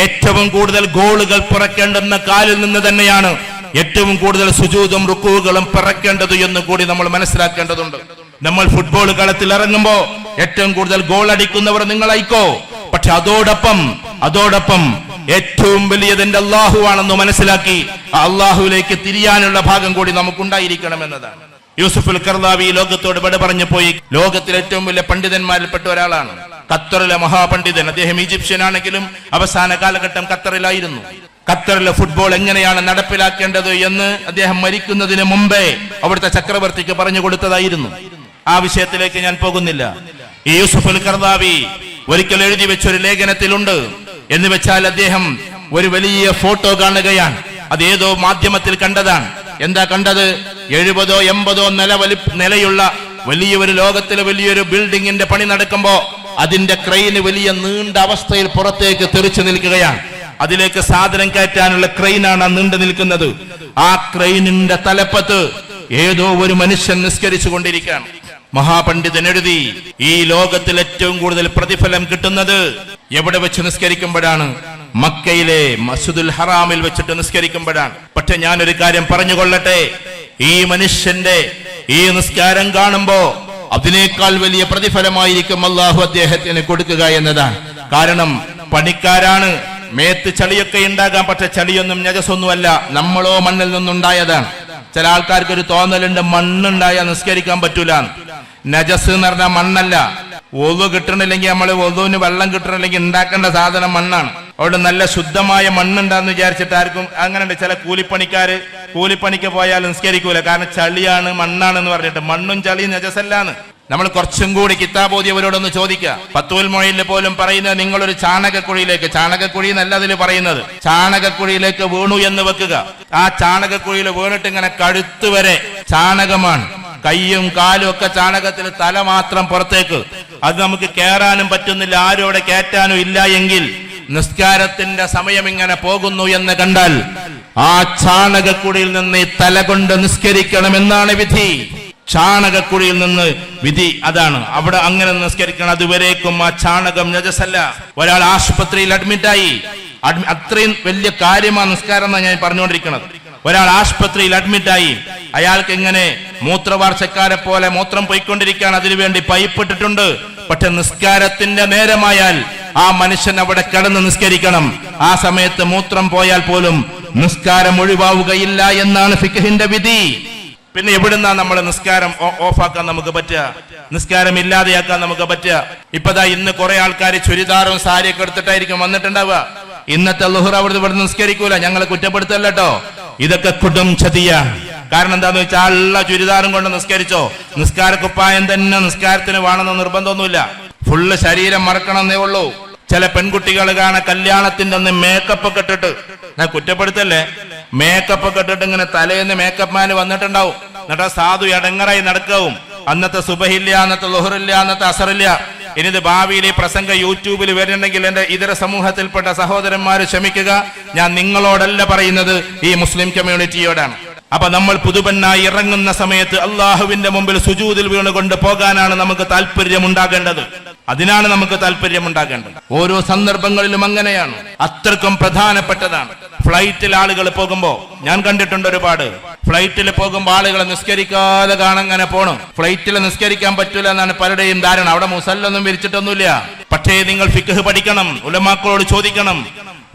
ഏറ്റവും കൂടുതൽ ഗോളുകൾ പിറക്കേണ്ടുന്ന കാലിൽ നിന്ന് തന്നെയാണ് ഏറ്റവും കൂടുതൽ സുജൂദും റുക്കൂകളും പിറക്കേണ്ടത് എന്ന് കൂടി നമ്മൾ മനസ്സിലാക്കേണ്ടതുണ്ട്. നമ്മൾ ഫുട്ബോൾ കളത്തിൽ ഇറങ്ങുമ്പോ ഏറ്റവും കൂടുതൽ ഗോൾ അടിക്കുന്നവർ നിങ്ങളായിക്കോ. പക്ഷെ അതോടൊപ്പം ഏറ്റവും വലിയത് എന്റെ അള്ളാഹുവാണെന്ന് മനസ്സിലാക്കി ആ അള്ളാഹുവിലേക്ക് തിരിയാനുള്ള ഭാഗം കൂടി നമുക്കുണ്ടായിരിക്കണം എന്നതാണ്. യൂസുഫുൽ ഖർദാവി ലോകത്തോട് വിട പറഞ്ഞു പോയി. ലോകത്തിലെ ഏറ്റവും വലിയ പണ്ഡിതന്മാരിൽപ്പെട്ട ഒരാളാണ്, ഖത്തറിലെ മഹാപണ്ഡിതൻ. അദ്ദേഹം ഈജിപ്ഷ്യൻ ആണെങ്കിലും അവസാന കാലഘട്ടം ഖത്തറിലായിരുന്നു. ഖത്തറിലെ ഫുട്ബോൾ എങ്ങനെയാണ് നടപ്പിലാക്കേണ്ടത് എന്ന് അദ്ദേഹം മരിക്കുന്നതിന് മുമ്പേ അവിടുത്തെ ചക്രവർത്തിക്ക് പറഞ്ഞു കൊടുത്തതായിരുന്നു. ആ വിഷയത്തിലേക്ക് ഞാൻ പോകുന്നില്ല. ഈ യൂസുഫുൽ ഖർദാവി ഒരിക്കൽ എഴുതി വെച്ചൊരു ലേഖനത്തിലുണ്ട്. എന്ന് വെച്ചാൽ അദ്ദേഹം ഒരു വലിയ ഫോട്ടോ കാണുകയാണ്. അത് ഏതോ മാധ്യമത്തിൽ കണ്ടതാണ്. എന്താ കണ്ടത്? 70-80 നിലയുള്ള വലിയൊരു ലോകത്തിലെ വലിയൊരു ബിൽഡിങ്ങിന്റെ പണി നടക്കുമ്പോ അതിന്റെ ക്രെയിന് വലിയ നീണ്ട അവസ്ഥയിൽ പുറത്തേക്ക് തെറിച്ചു നിൽക്കുകയാണ്. അതിലേക്ക് സാധനം കയറ്റാനുള്ള ക്രെയിനാണ് ആ നീണ്ടു നിൽക്കുന്നത്. ആ ക്രെയിനിന്റെ തലപ്പത്ത് ഏതോ ഒരു മനുഷ്യൻ നിസ്കരിച്ചു കൊണ്ടിരിക്കുകയാണ്. മഹാപണ്ഡിതൻ എഴുതി, ഈ ലോകത്തിൽ ഏറ്റവും കൂടുതൽ പ്രതിഫലം കിട്ടുന്നത് എവിടെ വെച്ച് നിസ്കരിക്കുമ്പോഴാണ്? മക്കയിലെ മസ്ജിദുൽ ഹറാമിൽ വെച്ചിട്ട് നിസ്കരിക്കുമ്പോഴാണ്. പക്ഷെ ഞാനൊരു കാര്യം പറഞ്ഞുകൊള്ളട്ടെ, ഈ മനുഷ്യന്റെ ഈ നിസ്കാരം കാണുമ്പോ അതിനേക്കാൾ വലിയ പ്രതിഫലമായിരിക്കും അള്ളാഹു അദ്ദേഹത്തിന് കൊടുക്കുക എന്നതാണ്. കാരണം പണിക്കാരാണ്, മേത്ത് ചളിയൊക്കെ ഉണ്ടാകാം, പക്ഷെ ചളിയൊന്നും നജസൊന്നുമല്ല, നമ്മളോ മണ്ണിൽ നിന്നുണ്ടായതാണ്. ചില ആൾക്കാർക്ക് ഒരു തോന്നലുണ്ട് മണ്ണുണ്ടായാൽ നിസ്കരിക്കാൻ പറ്റൂല. നജസ് എന്ന് പറഞ്ഞാൽ മണ്ണല്ല. ഒതു കിട്ടണില്ലെങ്കിൽ നമ്മള് ഒതുവിന് വെള്ളം കിട്ടണില്ലെങ്കിൽ ഉണ്ടാക്കേണ്ട സാധനം മണ്ണാണ്. അവിടെ നല്ല ശുദ്ധമായ മണ്ണുണ്ടാന്ന് വിചാരിച്ചിട്ട് ആർക്കും അങ്ങനെയുണ്ട്. ചില കൂലിപ്പണിക്ക് പോയാൽ നിസ്കരിക്കൂല, കാരണം ചളിയാണ് മണ്ണാണെന്ന് പറഞ്ഞിട്ട്. മണ്ണും ചളിയും നജസല്ലാന്ന്. നമ്മൾ കുറച്ചും കൂടി കിതാബോധിയവരോടൊന്ന് ചോദിക്കുക. ഫത്വൽ മൊയ്നിൽ പോലും പറയുന്നത്, നിങ്ങളൊരു ചാണകക്കുഴി എന്നല്ല അതിൽ പറയുന്നത്, ചാണകക്കുഴിയിലേക്ക് വീണു എന്ന് വെക്കുക. ആ ചാണകക്കുഴിയിൽ വീണിട്ട് ഇങ്ങനെ കഴുത്ത് വരെ ചാണകമാണ്, കയ്യും കാലും ഒക്കെ ചാണകത്തിൽ, തല മാത്രം പുറത്തേക്ക്. അത് നമുക്ക് കയറാനും പറ്റുന്നില്ല, ആരും അവിടെ കയറ്റാനും ഇല്ല എങ്കിൽ നിസ്കാരത്തിന്റെ സമയം ഇങ്ങനെ പോകുന്നു എന്ന് കണ്ടാൽ ആ ചാണകക്കുഴിയിൽ നിന്ന് തല കൊണ്ട് നിസ്കരിക്കണമെന്നാണ് വിധി. ചാണകക്കുഴിയിൽ നിന്ന് വിധി അതാണ്. അവിടെ അങ്ങനെ നിസ്കരിക്കണം. അതുവരേക്കും ആ ചാണകം നജസല്ല. ഒരാൾ ആശുപത്രിയിൽ അഡ്മിറ്റായി, അത്രയും വലിയ കാര്യമാണ് നിസ്കാരം എന്നാണ് ഞാൻ പറഞ്ഞുകൊണ്ടിരിക്കുന്നത്. ഒരാൾ ആശുപത്രിയിൽ അഡ്മിറ്റായി, അയാൾക്ക് ഇങ്ങനെ മൂത്രവാർച്ചക്കാരെ പോലെ മൂത്രം പോയിക്കൊണ്ടിരിക്കുകയാണ്, അതിനുവേണ്ടി പൈപ്പ് ഇട്ടിട്ടുണ്ട്. പക്ഷെ നിസ്കാരത്തിന്റെ നേരമായാൽ ആ മനുഷ്യൻ അവിടെ കിടന്ന് നിസ്കരിക്കണം. ആ സമയത്ത് മൂത്രം പോയാൽ പോലും നിസ്കാരം ഒഴിവാവുകയില്ല എന്നാണ് ഫിഖ്ഹിന്റെ വിധി. പിന്നെ എവിടുന്നാ നമ്മൾ നിസ്കാരം ഓഫാക്കാൻ നമുക്ക് പറ്റുക? നിസ്കാരം ഇല്ലാതെയാക്കാൻ നമുക്ക് പറ്റുക? ഇപ്പതാ ഇന്ന് കുറെ ആൾക്കാർ ചുരിദാറും സാരിയൊക്കെ എടുത്തിട്ടായിരിക്കും വന്നിട്ടുണ്ടാവുക. ഇന്നത്തെ ളുഹർ അവിടുന്ന് ഇവിടെ നിസ്കരിക്കൂല. ഞങ്ങൾ കുറ്റപ്പെടുത്തല്ലോ, ഇതൊക്കെ കുടും ചതിയാണ്. കാരണം എന്താന്ന് വെച്ചാൽ ഉള്ള ചുരിദാറും കൊണ്ട് നിസ്കരിച്ചോ, നിസ്കാരക്കുപ്പായം തന്നെ നിസ്കാരത്തിന് വേണമെന്ന് നിർബന്ധമൊന്നുമില്ല. ഫുള്ള് ശരീരം മറക്കണമെന്നേ ഉള്ളൂ. ചില പെൺകുട്ടികൾ കാണാൻ കല്യാണത്തിന്റെ അന്ന് മേക്കപ്പ് ഒക്കെ ഇട്ടിട്ട്, ഞാൻ കുറ്റപ്പെടുത്തല്ലേ, മേക്കപ്പ് ഒക്കെ ഇട്ടിട്ട് ഇങ്ങനെ തലേന്ന് മേക്കപ്പ് മാന് വന്നിട്ടുണ്ടാവും. എന്നിട്ട് സാധു ഇടങ്ങറായി നടക്കാവും. അന്നത്തെ സുബഹില്ല, അന്നത്തെ ളുഹറില്ല, അന്നത്തെ അസറില്ല. ഇനിത് ഭാവിയിൽ ഈ പ്രസംഗം യൂട്യൂബിൽ വരുന്നുണ്ടെങ്കിൽ എന്റെ ഇതര സമൂഹത്തിൽപ്പെട്ട സഹോദരന്മാര് ക്ഷമിക്കുക, ഞാൻ നിങ്ങളോടല്ല പറയുന്നത്, ഈ മുസ്ലിം കമ്മ്യൂണിറ്റിയോടാണ്. അപ്പൊ നമ്മൾ പുതുപെണ്ണായി ഇറങ്ങുന്ന സമയത്ത് അള്ളാഹുവിന്റെ മുമ്പിൽ സുജൂദിൽ വീണുകൊണ്ട് പോകാനാണ് നമുക്ക് താല്പര്യമുണ്ടാകേണ്ടത്. അതിനാണ് നമുക്ക് താല്പര്യമുണ്ടാകേണ്ടത്. ഓരോ സന്ദർഭങ്ങളിലും അങ്ങനെയാണ്, അത്രക്കും പ്രധാനപ്പെട്ടതാണ്. ഫ്ലൈറ്റിൽ ആളുകൾ പോകുമ്പോ ഞാൻ കണ്ടിട്ടുണ്ട് ഒരുപാട്. ഫ്ലൈറ്റിൽ പോകുമ്പോൾ ആളുകൾ നിസ്കരിക്കാതെ കാണങ്ങനെ പോണം. ഫ്ലൈറ്റിൽ നിസ്കരിക്കാൻ പറ്റൂല എന്നാണ് പലരുടെയും ധാരണ. അവിടെ മുസല്ലൊന്നും വിരിച്ചിട്ടൊന്നുമില്ല. പക്ഷേ നിങ്ങൾ ഫിഖ് പഠിക്കണം, ഉലമാക്കളോട് ചോദിക്കണം.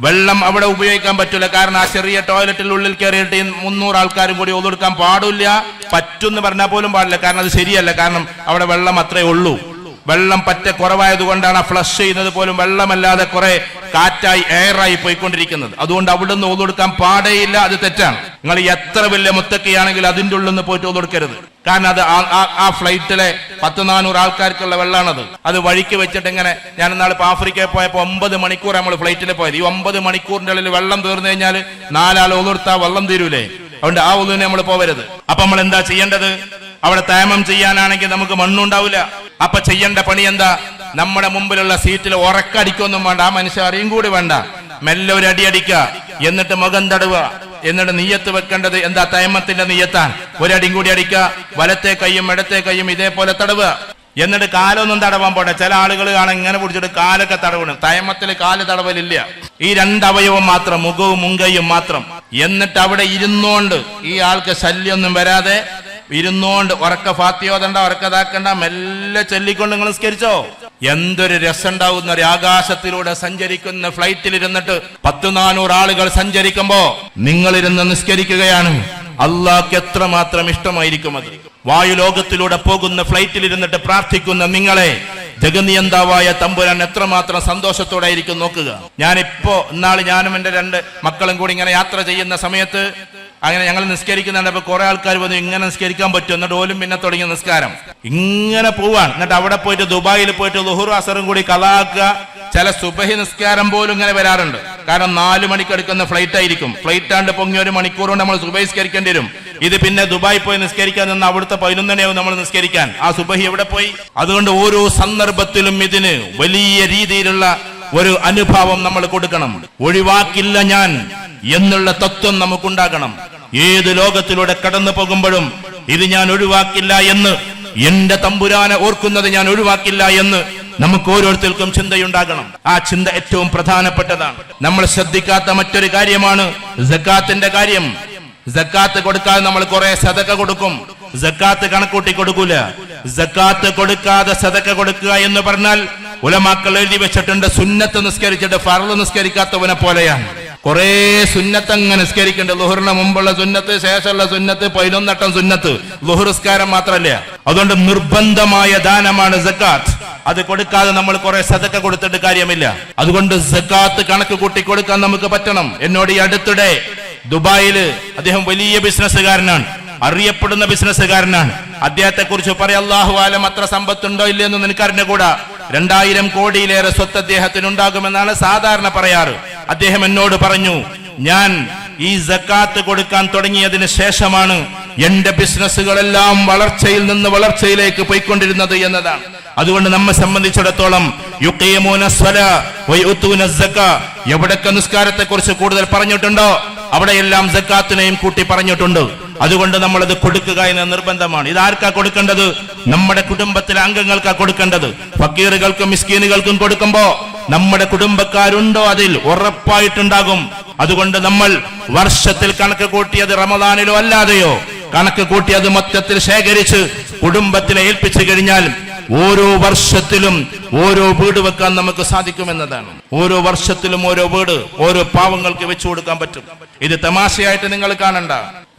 വെള്ളം അവിടെ ഉപയോഗിക്കാൻ പറ്റൂല, കാരണം ആ ചെറിയ ടോയ്ലറ്റിൽ ഉള്ളിൽ കയറിയിട്ട് 300 ആൾക്കാരും കൂടി ഒതുക്കാൻ പാടില്ല. പറ്റുമെന്ന് പറഞ്ഞാൽ പോലും പാടില്ല, കാരണം അത് ശരിയല്ല. കാരണം അവിടെ വെള്ളം അത്രേ ഉള്ളൂ. വെള്ളം പറ്റ കുറവായത് കൊണ്ടാണ് ആ ഫ്ലഷ് ചെയ്യുന്നത് പോലും വെള്ളമല്ലാതെ കുറെ കാറ്റായി എയറായി പോയിക്കൊണ്ടിരിക്കുന്നത്. അതുകൊണ്ട് അവിടുന്ന് ഒതുക്കാൻ പാടേയില്ല, അത് തെറ്റാണ്. നിങ്ങൾ എത്ര വലിയ മുത്തക്കയാണെങ്കിൽ അതിൻ്റെ ഉള്ളിൽ നിന്ന് പോയിട്ട് ഒതുക്കരുത്. കാരണം അത് ആ ഫ്ലൈറ്റിലെ 100-400 ആൾക്കാർക്കുള്ള വെള്ളമാണത്. അത് വഴിക്ക് വെച്ചിട്ട് ഇങ്ങനെ, ഞാൻ ഇന്നാൾ ഇപ്പൊ ആഫ്രിക്കയിൽ പോയപ്പോൾ 9 മണിക്കൂർ നമ്മൾ ഫ്ലൈറ്റിൽ പോയത്. ഈ 9 മണിക്കൂറിന്റെ ഉള്ളിൽ വെള്ളം തീർന്നു കഴിഞ്ഞാൽ 4 ആൾ ഒതുർത്താൽ വെള്ളം തീരൂലേ? അതുകൊണ്ട് ആ ഒതുവിനെ നമ്മൾ പോവരുത്. അപ്പൊ നമ്മൾ എന്താ ചെയ്യേണ്ടത്? അവിടെ തയമം ചെയ്യാനാണെങ്കിൽ നമുക്ക് മണ്ണുണ്ടാവില്ല. അപ്പൊ ചെയ്യേണ്ട പണി എന്താ? നമ്മുടെ മുമ്പിലുള്ള സീറ്റിൽ ഉറക്കടിക്കൊന്നും വേണ്ട, ആ മനുഷ്യൻ അറിയും കൂടി വേണ്ട, മെല്ലെ ഒരു അടിയടിക്കുക, എന്നിട്ട് മുഖം തടവുക, എന്നിട്ട് നിയ്യത്ത് വെക്കേണ്ടത് എന്താ? തയമത്തിന്റെ നിയ്യത്താൻ. ഒരടിയും കൂടി അടിക്കുക, വലത്തെ കൈയും ഇടത്തെ കൈയും ഇതേപോലെ തടവുക. എന്നിട്ട് കാലൊന്നും തടവാൻ പോട്ടെ, ചില ആളുകൾ കാണാൻ ഇങ്ങനെ പിടിച്ചിട്ട് കാലൊക്കെ തടവണം. തയമത്തിൽ കാല് തടവലില്ല, ഈ 2 അവയവം മാത്രം, മുഖവും മുങ്കയും മാത്രം. എന്നിട്ട് അവിടെ ഇരുന്നോണ്ട്, ഈ ആൾക്ക് ശല്യമൊന്നും വരാതെ ഇരുന്നോണ്ട്, ഉറക്ക ഫാത്തിയോദണ്ട, ഉറക്കതാക്കണ്ട, മെല്ലെ ചൊല്ലിക്കൊണ്ട് നിങ്ങൾ നിസ്കരിച്ചോ. എന്തൊരു രസമുണ്ടാവുന്ന ഒരു ആകാശത്തിലൂടെ സഞ്ചരിക്കുന്ന ഫ്ലൈറ്റിൽ ഇരുന്നിട്ട് 100-400 ആളുകൾ സഞ്ചരിക്കുമ്പോ നിങ്ങളിരുന്ന് നിസ്കരിക്കുകയാണ്. അള്ളാഹ്ക്ക് എത്രമാത്രം ഇഷ്ടമായിരിക്കും അത്. വായുലോകത്തിലൂടെ പോകുന്ന ഫ്ലൈറ്റിൽ ഇരുന്നിട്ട് പ്രാർത്ഥിക്കുന്ന നിങ്ങളെ ജഗനിയന്താവായ തമ്പുരാൻ എത്രമാത്രം സന്തോഷത്തോടെ ആയിരിക്കും നോക്കുക. ഞാനിപ്പോ ഇന്നാള് ഞാനും എന്റെ 2 മക്കളും കൂടി ഇങ്ങനെ യാത്ര ചെയ്യുന്ന സമയത്ത് അങ്ങനെ ഞങ്ങൾ നിസ്കരിക്കുന്നുണ്ട്. അപ്പൊ കുറെ ആൾക്കാർ വന്നു, ഇങ്ങനെ നിസ്കരിക്കാൻ പറ്റും? എന്നിട്ട് ഓലും പിന്നെ തുടങ്ങിയ നിസ്കാരം ഇങ്ങനെ പോവാണ്. എന്നിട്ട് അവിടെ പോയിട്ട് ദുബായിൽ പോയിട്ട് ളുഹുറും അസറും കൂടി കളാക്കുക. ചില സുബഹി നിസ്കാരം പോലും ഇങ്ങനെ വരാറുണ്ട്. കാരണം 4 മണിക്ക് എടുക്കുന്ന ഫ്ലൈറ്റ് ആയിരിക്കും. ഫ്ലൈറ്റ് ആണ്ട് പൊങ്ങി 1 മണിക്കൂർ കൊണ്ട് നമ്മൾ സുബഹി നിസ്കരിക്കേണ്ടി വരും. ഇത് പിന്നെ ദുബായി പോയി നിസ്കരിക്കാൻ നിന്ന് അവിടുത്തെ 11 മണിയാവും നമ്മൾ നിസ്കരിക്കാൻ. ആ സുബഹി എവിടെ പോയി? അതുകൊണ്ട് ഓരോ സന്ദർഭത്തിലും ഇതിന് വലിയ രീതിയിലുള്ള ഒരു അനുഭാവം നമ്മൾ കൊടുക്കണം. ഒഴിവാക്കില്ല ഞാൻ എന്നുള്ള തത്വം നമുക്കുണ്ടാകണം. ഏത് ലോകത്തിലൂടെ കടന്നു പോകുമ്പോഴും ഇത് ഞാൻ ഒഴിവാക്കില്ല എന്ന്, എന്റെ തമ്പുരാനെ ഓർക്കുന്നത് ഞാൻ ഒഴിവാക്കില്ല എന്ന് നമുക്ക് ഓരോരുത്തർക്കും ചിന്തയുണ്ടാകണം. ആ ചിന്ത ഏറ്റവും പ്രധാനപ്പെട്ടതാണ്. നമ്മൾ ശ്രദ്ധിക്കാത്ത മറ്റൊരു കാര്യമാണ് സക്കാത്തിന്റെ കാര്യം. സക്കാത്ത് കൊടുക്കാതെ നമ്മൾ കുറെ സദക്ക കൊടുക്കും, സക്കാത്ത് കണക്കൂട്ടി കൊടുക്കൂല. സക്കാത്ത് കൊടുക്കാതെ സദക്ക കൊടുക്കുക എന്ന് പറഞ്ഞാൽ ഉലമാക്കൾ എഴുതി വെച്ചിട്ടുണ്ട്, സുന്നത്ത് നിസ്കരിച്ചിട്ട് ഫർള് നിസ്കരിക്കാത്തവനെ പോലെയാണ്. കുറെ സുന്നത്ത് അങ്ങ് നിസ്കരിക്കേണ്ട. ളുഹറിന് മുമ്പുള്ള സുന്നത്ത്, ശേഷമുള്ള സുന്നത്ത്, 11 സുന്നത്ത്, ളുഹർ നിസ്കാരം മാത്രമല്ല. അതുകൊണ്ട് നിർബന്ധമായ ദാനമാണ് സക്കാത്ത്. അത് കൊടുക്കാതെ നമ്മൾ കുറെ സദക്ക കൊടുത്തിട്ട് കാര്യമില്ല. അതുകൊണ്ട് സക്കാത്ത് കണക്ക് കൂട്ടി കൊടുക്കാൻ നമുക്ക് പറ്റണം. എന്നോട് ഈ അടുത്തിടെ ദുബായില്, അദ്ദേഹം വലിയ ബിസിനസ്സുകാരനാണ്, അറിയപ്പെടുന്ന ബിസിനസ്സുകാരനാണ്. അദ്ദേഹത്തെ കുറിച്ച് പറയാം, അല്ലാഹു ആലം അത്ര സമ്പത്തുണ്ടോ ഇല്ലെന്ന് എനിക്കറിഞ്ഞുകൂടാ. 2000 കോടിയിലേറെ സ്വത്ത് അദ്ദേഹത്തിന് ഉണ്ടാകുമെന്നാണ് സാധാരണ പറയാറ്. അദ്ദേഹം എന്നോട് പറഞ്ഞു, ഞാൻ ഈ സക്കാത്ത് കൊടുക്കാൻ തുടങ്ങിയതിന് ശേഷമാണ് എന്റെ ബിസിനസ്സുകളെല്ലാം വളർച്ചയിൽ നിന്ന് വളർച്ചയിലേക്ക് പോയിക്കൊണ്ടിരുന്നത് എന്നതാണ്. അതുകൊണ്ട് നമ്മെ സംബന്ധിച്ചിടത്തോളം യുഖീമൂന സ്വലാ വയുതൂന സക്കാ, എവിടൊക്കെ നിസ്കാരത്തെ കുറിച്ച് കൂടുതൽ പറഞ്ഞിട്ടുണ്ടോ അവിടെയെല്ലാം സക്കാത്തിനെയും കൂട്ടി പറഞ്ഞിട്ടുണ്ട്. അതുകൊണ്ട് നമ്മളത് കൊടുക്കുക എന്ന നിർബന്ധമാണ്. ഇതാർക്കാ കൊടുക്കേണ്ടത്? നമ്മുടെ കുടുംബത്തിലെ അംഗങ്ങൾക്കാ കൊടുക്കേണ്ടത്. ഫക്കീറുകൾക്കും മിസ്കീനുകൾക്കും കൊടുക്കുമ്പോ നമ്മുടെ കുടുംബക്കാരുണ്ടോ അതിൽ ഉറപ്പായിട്ടുണ്ടാകും. അതുകൊണ്ട് നമ്മൾ വർഷത്തിൽ കണക്ക് കൂട്ടിയത് റമദാനിലോ അല്ലാതെയോ കണക്ക് കൂട്ടിയത് മൊത്തത്തിൽ ശേഖരിച്ച് കുടുംബത്തിനെ ഏൽപ്പിച്ചു കഴിഞ്ഞാൽ ഓരോ വർഷത്തിലും ഓരോ വീട് വെക്കാൻ നമുക്ക് സാധിക്കുമെന്നതാണ്. ഓരോ വർഷത്തിലും ഓരോ വീട് ഓരോ പാവങ്ങൾക്ക് വെച്ചു കൊടുക്കാൻ പറ്റും. ഇത് തമാശയായിട്ട് നിങ്ങൾ കാണണ്ട.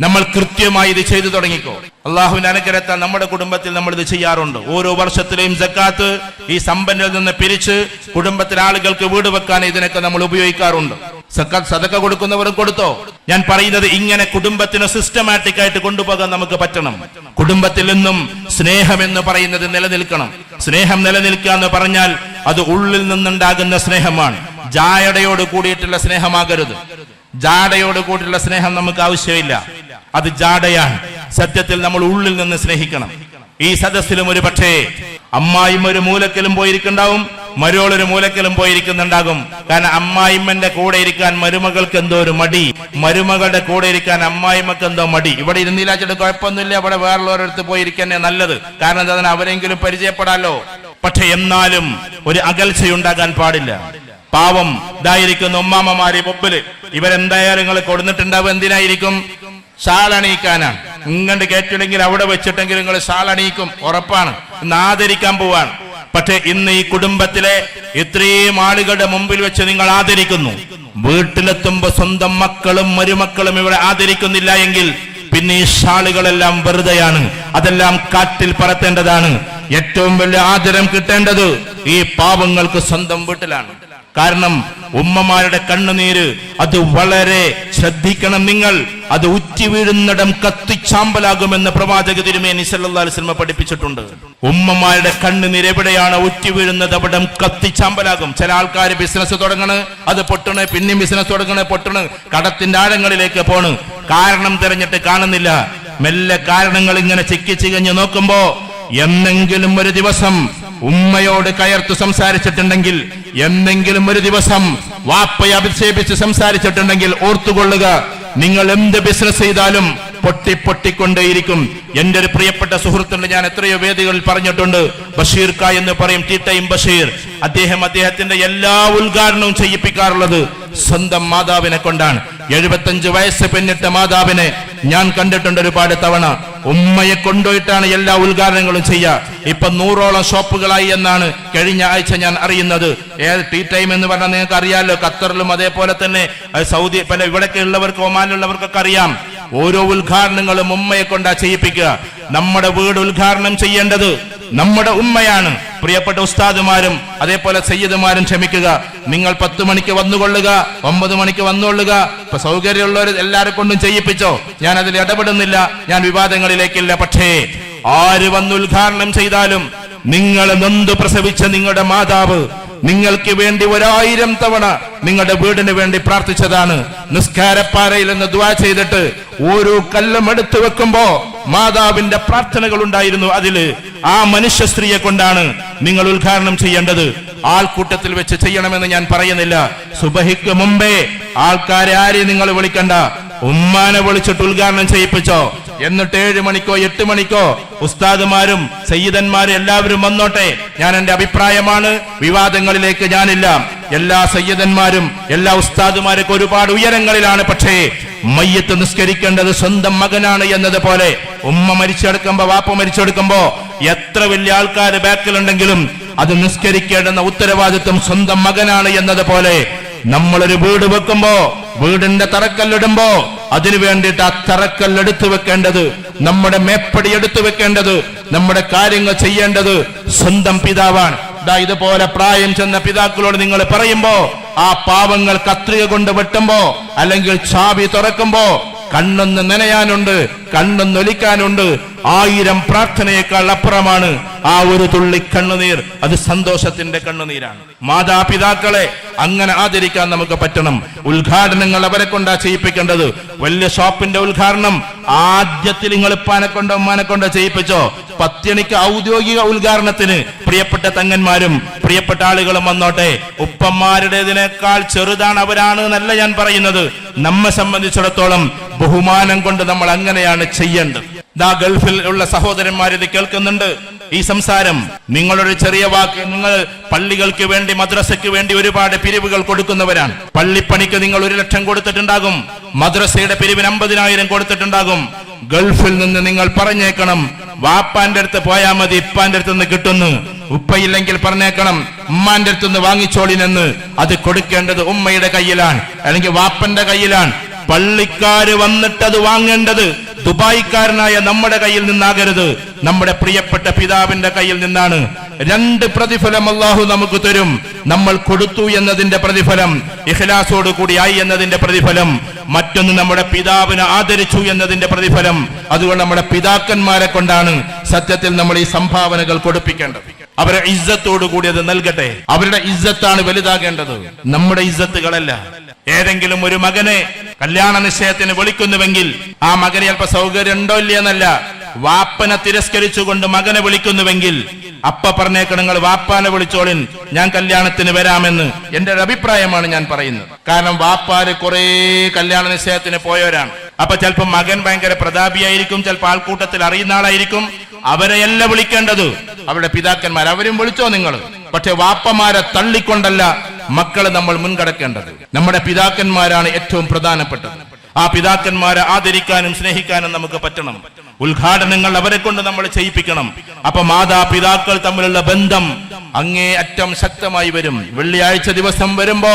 നമ്മൾ കൃത്യമായി ഇത് ചെയ്തു തുടങ്ങിക്കോ. അള്ളാഹുവിന്റെ അനുഗ്രഹത്താൽ നമ്മുടെ കുടുംബത്തിൽ നമ്മൾ ഇത് ചെയ്യാറുണ്ട്. ഓരോ വർഷത്തിലെയും സക്കാത്ത് ഈ സമ്പന്നിൽ നിന്ന് പിരിച്ച് കുടുംബത്തിലെ ആളുകൾക്ക് വീട് വെക്കാൻ ഇതിനൊക്കെ നമ്മൾ ഉപയോഗിക്കാറുണ്ട്. സക്കാത്ത് സദക്ക കൊടുക്കുന്നവരും കൊടുത്തോ. ഞാൻ പറയുന്നത് ഇങ്ങനെ കുടുംബത്തിന് സിസ്റ്റമാറ്റിക് ആയിട്ട് കൊണ്ടുപോകാൻ നമുക്ക് പറ്റണം. കുടുംബത്തിൽ നിന്നും സ്നേഹം എന്ന് പറയുന്നത് നിലനിൽക്കണം. സ്നേഹം നിലനിൽക്കുക എന്ന് പറഞ്ഞാൽ അത് ഉള്ളിൽ നിന്നുണ്ടാകുന്ന സ്നേഹമാണ്. ജാടയോട് കൂടിയിട്ടുള്ള സ്നേഹമാകരുത്. ജാടയോട് കൂടിയുള്ള സ്നേഹം നമുക്ക് ആവശ്യമില്ല. അത് ജാടയാണ്. സത്യത്തിൽ നമ്മൾ ഉള്ളിൽ നിന്ന് സ്നേഹിക്കണം. ഈ സദസ്സിലും ഒരു പക്ഷേ അമ്മായിമ്മ ഒരു മൂലക്കലും പോയിരിക്കുന്നുണ്ടാവും, മരുമകളൊരു മൂലക്കലും പോയിരിക്കുന്നുണ്ടാകും. കാരണം അമ്മായിമ്മന്റെ കൂടെ ഇരിക്കാൻ മരുമകൾക്ക് എന്തോ ഒരു മടി, മരുമകളുടെ കൂടെ ഇരിക്കാൻ അമ്മായിമ്മക്ക് എന്തോ മടി. ഇവിടെ ഇരുന്നില്ലാച്ചിട്ട് കുഴപ്പമൊന്നുമില്ല, അവിടെ വേറുള്ളവരടുത്ത് പോയിരിക്കന്നെ നല്ലത്. കാരണം എന്താ, അവരെങ്കിലും പരിചയപ്പെടാലോ. പക്ഷെ എന്നാലും ഒരു അകൽച്ചയുണ്ടാകാൻ പാടില്ല. പാവം ഇതായിരിക്കുന്ന ഉമ്മാമ്മമാര് മുമ്പില് ഇവരെന്തായാലും നിങ്ങൾ കൊടുത്തിട്ടുണ്ടാവും. എന്തിനായിരിക്കും? ഷാളണിയിക്കാനാണ്. ഇങ്ങോട്ട് കേട്ടില്ലെങ്കിൽ അവിടെ വെച്ചിട്ടെങ്കിലും നിങ്ങൾ ഷാളണിയിക്കും, ഉറപ്പാണ്. ഇന്ന് ആദരിക്കാൻ പോവാണ്. പക്ഷെ ഇന്ന് ഈ കുടുംബത്തിലെ ഇത്രയും ആളുകളുടെ മുമ്പിൽ വെച്ച് നിങ്ങൾ ആദരിക്കുന്നു. വീട്ടിലെത്തുമ്പോ സ്വന്തം മക്കളും മരുമക്കളും ഇവിടെ ആദരിക്കുന്നില്ല എങ്കിൽ പിന്നെ ഈ ഷാളുകളെല്ലാം വെറുതെയാണ്. അതെല്ലാം കാറ്റിൽ പറത്തേണ്ടതാണ്. ഏറ്റവും വലിയ ആദരം കിട്ടേണ്ടത് ഈ പാവങ്ങൾക്ക് സ്വന്തം വീട്ടിലാണ്. കാരണം ഉമ്മമാരുടെ കണ്ണുനീര് അത് വളരെ ശ്രദ്ധിക്കണം നിങ്ങൾ. അത് ഉറ്റി വീഴുന്നിടം കത്തിച്ചാമ്പലാകുമെന്ന് പ്രവാചക തിരുമേനി സല്ലല്ലാഹു അലൈഹി വസല്ലം പഠിപ്പിച്ചിട്ടുണ്ട്. ഉമ്മമാരുടെ കണ്ണുനീര് എവിടെയാണ് ഉറ്റി വീഴുന്നത് അവിടം കത്തിച്ചാമ്പലാകും. ചില ആൾക്കാർ ബിസിനസ് തുടങ്ങണ്, അത് പൊട്ടണ്, പിന്നെയും ബിസിനസ് തുടങ്ങണ്, പൊട്ടണ്, കടത്തിന്റെ ആഴങ്ങളിലേക്ക് പോണ്. കാരണം തിരഞ്ഞിട്ട് കാണുന്നില്ല. മെല്ലെ കാരണങ്ങൾ ഇങ്ങനെ ചിക്കി ചികഞ്ഞ് നോക്കുമ്പോ എന്നെങ്കിലും ഒരു ദിവസം ഉമ്മയോട് കയർത്ത് സംസാരിച്ചിട്ടുണ്ടെങ്കിൽ, എന്നെങ്കിലും ഒരു ദിവസം വാപ്പയെ അഭിക്ഷേപിച്ച് സംസാരിച്ചിട്ടുണ്ടെങ്കിൽ ഓർത്തുകൊള്ളുക, നിങ്ങൾ എന്ത് ബിസിനസ് ചെയ്താലും പൊട്ടിക്കൊണ്ടേയിരിക്കും. എന്റെ ഒരു പ്രിയപ്പെട്ട സുഹൃത്തുണ്ട്, ഞാൻ എത്രയോ വേദികളിൽ പറഞ്ഞിട്ടുണ്ട്, ബഷീർ ക എന്ന് പറയും, ടി ടൈം ബഷീർ. അദ്ദേഹത്തിന്റെ എല്ലാ ഉദ്ഘാടനവും ചെയ്യിപ്പിക്കാറുള്ളത് സ്വന്തം മാതാവിനെ കൊണ്ടാണ്. 75 വയസ്സ് പിന്നിട്ട മാതാവിനെ ഞാൻ കണ്ടിട്ടുണ്ട് ഒരുപാട് തവണ. ഉമ്മയെ കൊണ്ടുപോയിട്ടാണ് എല്ലാ ഉദ്ഘാടനങ്ങളും ചെയ്യുക. ഇപ്പൊ 100ഓളം ഷോപ്പുകളായി എന്നാണ് കഴിഞ്ഞ ആഴ്ച ഞാൻ അറിയുന്നത്. ടീ ടൈം എന്ന് പറഞ്ഞാൽ നിങ്ങൾക്ക് അറിയാമല്ലോ, ഖത്തറിലും അതേപോലെ തന്നെ സൗദി, പല ഇവിടൊക്കെ ഉള്ളവർക്ക്, ഒമാനിലുള്ളവർക്കൊക്കെ അറിയാം. ഓരോ ഉദ്ഘാടനങ്ങളും ഉമ്മയെ കൊണ്ടാ ചെയ്യിപ്പിക്കുക. നമ്മുടെ വീട് ഉദ്ഘാടനം ചെയ്യേണ്ടത് നമ്മുടെ ഉമ്മയാണ്. പ്രിയപ്പെട്ട ഉസ്താദുമാരും അതേപോലെ സയ്യിദുമാരും ക്ഷമിക്കുക, നിങ്ങൾ 10 മണിക്ക് വന്നുകൊള്ളുക, 9 മണിക്ക് വന്നുകൊള്ളുക. ഇപ്പൊ സൗകര്യമുള്ളവർ എല്ലാരെ കൊണ്ടും ചെയ്യിപ്പിച്ചോ, ഞാൻ അതിൽ ഇടപെടുന്നില്ല, ഞാൻ വിവാദങ്ങളിലേക്കില്ല. പക്ഷേ ആര് വന്ന് ഉദ്ഘാടനം ചെയ്താലും നിങ്ങളെ നൊന്ത് പ്രസവിച്ച നിങ്ങളുടെ മാതാവ് നിങ്ങൾക്ക് വേണ്ടി 1000 തവണ നിങ്ങളുടെ വീടിന് വേണ്ടി പ്രാർത്ഥിച്ചതാണ്. നിസ്കാരപ്പാരയിൽ നിന്ന് ദുആ ചെയ്തിട്ട് ഓരോ കല്ലും എടുത്തു വെക്കുമ്പോ മാതാവിന്റെ പ്രാർത്ഥനകൾ ഉണ്ടായിരുന്നു അതില്. ആ മനുഷ്യ സ്ത്രീയെ കൊണ്ടാണ് നിങ്ങൾ ഉദ്ഘാടനം ചെയ്യേണ്ടത്. ആൾക്കൂട്ടത്തിൽ വെച്ച് ചെയ്യണമെന്ന് ഞാൻ പറയുന്നില്ല. സുബഹിക്ക് മുമ്പേ ആൾക്കാരെ ആരെയും നിങ്ങൾ വിളിക്കണ്ട, ഉമ്മാനെ വിളിച്ചിട്ട് ഉദ്ഘാടനം ചെയ്യിപ്പിച്ചോ. എന്നിട്ട് 7 മണിക്കോ 8 മണിക്കോ ഉസ്താദുമാരും സയ്യിദന്മാരും എല്ലാവരും വന്നോട്ടെ. ഞാൻ എന്റെ അഭിപ്രായമാണ്, വിവാദങ്ങളിലേക്ക് ഞാനില്ല. എല്ലാ സയ്യിദന്മാരും എല്ലാ ഉസ്താദുമാരൊക്കെ ഒരുപാട് ഉയരങ്ങളിലാണ്. പക്ഷേ മയ്യത്ത് നിസ്കരിക്കേണ്ടത് സ്വന്തം മകനാണ് എന്നതുപോലെ ഉമ്മ മരിച്ചെടുക്കുമ്പോ വാപ്പ മരിച്ചെടുക്കുമ്പോ എത്ര വലിയ ആൾക്കാർ ബാക്കിലുണ്ടെങ്കിലും അത് നിസ്കരിക്കേണ്ടുന്ന ഉത്തരവാദിത്വം സ്വന്തം മകനാണ് എന്നതുപോലെ നമ്മളൊരു വീട് വെക്കുമ്പോ വീടിന്റെ തറക്കല്ലിടുമ്പോ അതിനു വേണ്ടിയിട്ട് ആ തറക്കല്ല് എടുത്തു വെക്കേണ്ടത്, നമ്മുടെ മേപ്പടി എടുത്തു വെക്കേണ്ടത്, നമ്മുടെ കാര്യങ്ങൾ ചെയ്യേണ്ടത് സ്വന്തം പിതാവാണ്. ഇതുപോലെ പ്രായം ചെന്ന പിതാക്കളോട് നിങ്ങൾ പറയുമ്പോ ആ പാവങ്ങൾ കത്രിക കൊണ്ട് വെട്ടുമ്പോ അല്ലെങ്കിൽ ചാവി തുറക്കുമ്പോ കണ്ണൊന്ന് നനയാനുണ്ട്, കണ്ണൊന്നൊലിക്കാനുണ്ട്. 1000 പ്രാർത്ഥനയേക്കാൾ അപ്പുറമാണ് ആ ഒരു തുള്ളി കണ്ണുനീർ. അത് സന്തോഷത്തിന്റെ കണ്ണുനീരാണ്. മാതാപിതാക്കളെ അങ്ങനെ ആദരിക്കാൻ നമുക്ക് പറ്റണം. ഉദ്ഘാടനങ്ങൾ അവരെ കൊണ്ടാ ചെയ്യിപ്പിക്കേണ്ടത്. വലിയ ഷോപ്പിന്റെ ഉദ്ഘാടനം ആദ്യത്തിൽ നിങ്ങൾ ഉപ്പാനെ കൊണ്ടോ ഉമ്മാനെ കൊണ്ടോ ചെയ്യിപ്പിച്ചോ. പത്യണിക്ക് ഔദ്യോഗിക ഉദ്ഘാടനത്തിന് പ്രിയപ്പെട്ട തങ്ങന്മാരും പ്രിയപ്പെട്ട ആളുകളും വന്നോട്ടെ. ഉപ്പന്മാരുടേതിനേക്കാൾ ചെറുതാണ് അവരാണ് എന്നല്ല ഞാൻ പറയുന്നത്. നമ്മെ സംബന്ധിച്ചിടത്തോളം ബഹുമാനം കൊണ്ട് നമ്മൾ അങ്ങനെയാണ് ചെയ്യേണ്ടത്. ഗൾഫിൽ ഉള്ള സഹോദരന്മാർ ഇത് കേൾക്കുന്നുണ്ട് ഈ സംസാരം. നിങ്ങളൊരു ചെറിയ വാക്ക്, നിങ്ങൾ പള്ളികൾക്ക് വേണ്ടി മദ്രസയ്ക്ക് വേണ്ടി ഒരുപാട് പിരിവുകൾ കൊടുക്കുന്നവരാണ്. പള്ളിപ്പണിക്ക് നിങ്ങൾ 1 ലക്ഷം കൊടുത്തിട്ടുണ്ടാകും, മദ്രസയുടെ പിരിവിന് 50,000 കൊടുത്തിട്ടുണ്ടാകും. ഗൾഫിൽ നിന്ന് നിങ്ങൾ പറഞ്ഞേക്കണം, വാപ്പാന്റെ അടുത്ത് പോയാൽ മതി, ഇപ്പാന്റെ അടുത്ത് നിന്ന് കിട്ടുന്നു. ഉപ്പയില്ലെങ്കിൽ പറഞ്ഞേക്കണം, ഉമ്മാന്റെ അടുത്ത് നിന്ന് വാങ്ങിച്ചോളിനെന്ന്. അത് കൊടുക്കേണ്ടത് ഉമ്മയുടെ കയ്യിലാണ്, അല്ലെങ്കിൽ വാപ്പന്റെ കയ്യിലാണ്. പള്ളിക്കാര് വന്നിട്ട് അത് വാങ്ങേണ്ടത് ദുബായിക്കാരനായ നമ്മുടെ കയ്യിൽ നിന്നാകരുത്, നമ്മുടെ പ്രിയപ്പെട്ട പിതാവിന്റെ കയ്യിൽ നിന്നാണ്. 2 പ്രതിഫലം അല്ലാഹു നമുക്ക് തരും. നമ്മൾ കൊടുത്തു എന്നതിന്റെ പ്രതിഫലം, ഇഖ്ലാസോട് കൂടി ആയി എന്നതിന്റെ പ്രതിഫലം, മറ്റൊന്ന് നമ്മുടെ പിതാവിനെ ആദരിച്ചു എന്നതിന്റെ പ്രതിഫലം. അതുകൊണ്ട് നമ്മുടെ പിതാക്കന്മാരെ കൊണ്ടാണ് സത്യത്തിൽ നമ്മൾ ഈ സംഭാവനകൾ കൊടുപ്പിക്കേണ്ടത്. അവരുടെ ഇസ്സത്തോടു കൂടി അത് നൽകട്ടെ. അവരുടെ ഇസ്സത്താണ് വലുതാകേണ്ടത്, നമ്മുടെ ഇസ്സത്തുകളല്ല. ഏതെങ്കിലും ഒരു മകനെ കല്യാണ നിശ്ചയത്തിന് വിളിക്കുന്നുവെങ്കിൽ ആ മകന് ചിലപ്പോ സൗകര്യം ഉണ്ടോ ഇല്ലയെന്നല്ല, വാപ്പനെ തിരസ്കരിച്ചുകൊണ്ട് മകനെ വിളിക്കുന്നുവെങ്കിൽ അപ്പ പറഞ്ഞേക്കണം, നിങ്ങൾ വാപ്പാനെ വിളിച്ചോളിൻ, ഞാൻ കല്യാണത്തിന് വരാമെന്ന്. എന്റെ ഒരു അഭിപ്രായമാണ് ഞാൻ പറയുന്നത്. കാരണം വാപ്പാര് കുറെ കല്യാണ നിശ്ചയത്തിന് പോയവരാണ്. അപ്പൊ ചിലപ്പോ മകൻ ഭയങ്കര പ്രതാപിയായിരിക്കും, ചിലപ്പോ ആൾക്കൂട്ടത്തിൽ അറിയുന്ന ആളായിരിക്കും. അവരെയല്ല വിളിക്കേണ്ടത്, അവരുടെ പിതാക്കന്മാർ. അവരും വിളിച്ചോ നിങ്ങൾ, പക്ഷെ വാപ്പമാരെ തള്ളിക്കൊണ്ടല്ല മക്കളെ നമ്മൾ മുൻകടക്കേണ്ടത്. നമ്മുടെ പിതാക്കന്മാരാണ് ഏറ്റവും പ്രധാനപ്പെട്ടത്. ആ പിതാക്കന്മാരെ ആദരിക്കാനും സ്നേഹിക്കാനും നമുക്ക് പറ്റണം. ഉദ്ഘാടനങ്ങൾ അവരെ കൊണ്ട് നമ്മൾ ചെയ്യിപ്പിക്കണം. അപ്പൊ മാതാപിതാക്കൾ തമ്മിലുള്ള ബന്ധം അങ്ങേ അറ്റം ശക്തമായി വരും. വെള്ളിയാഴ്ച ദിവസം വരുമ്പോ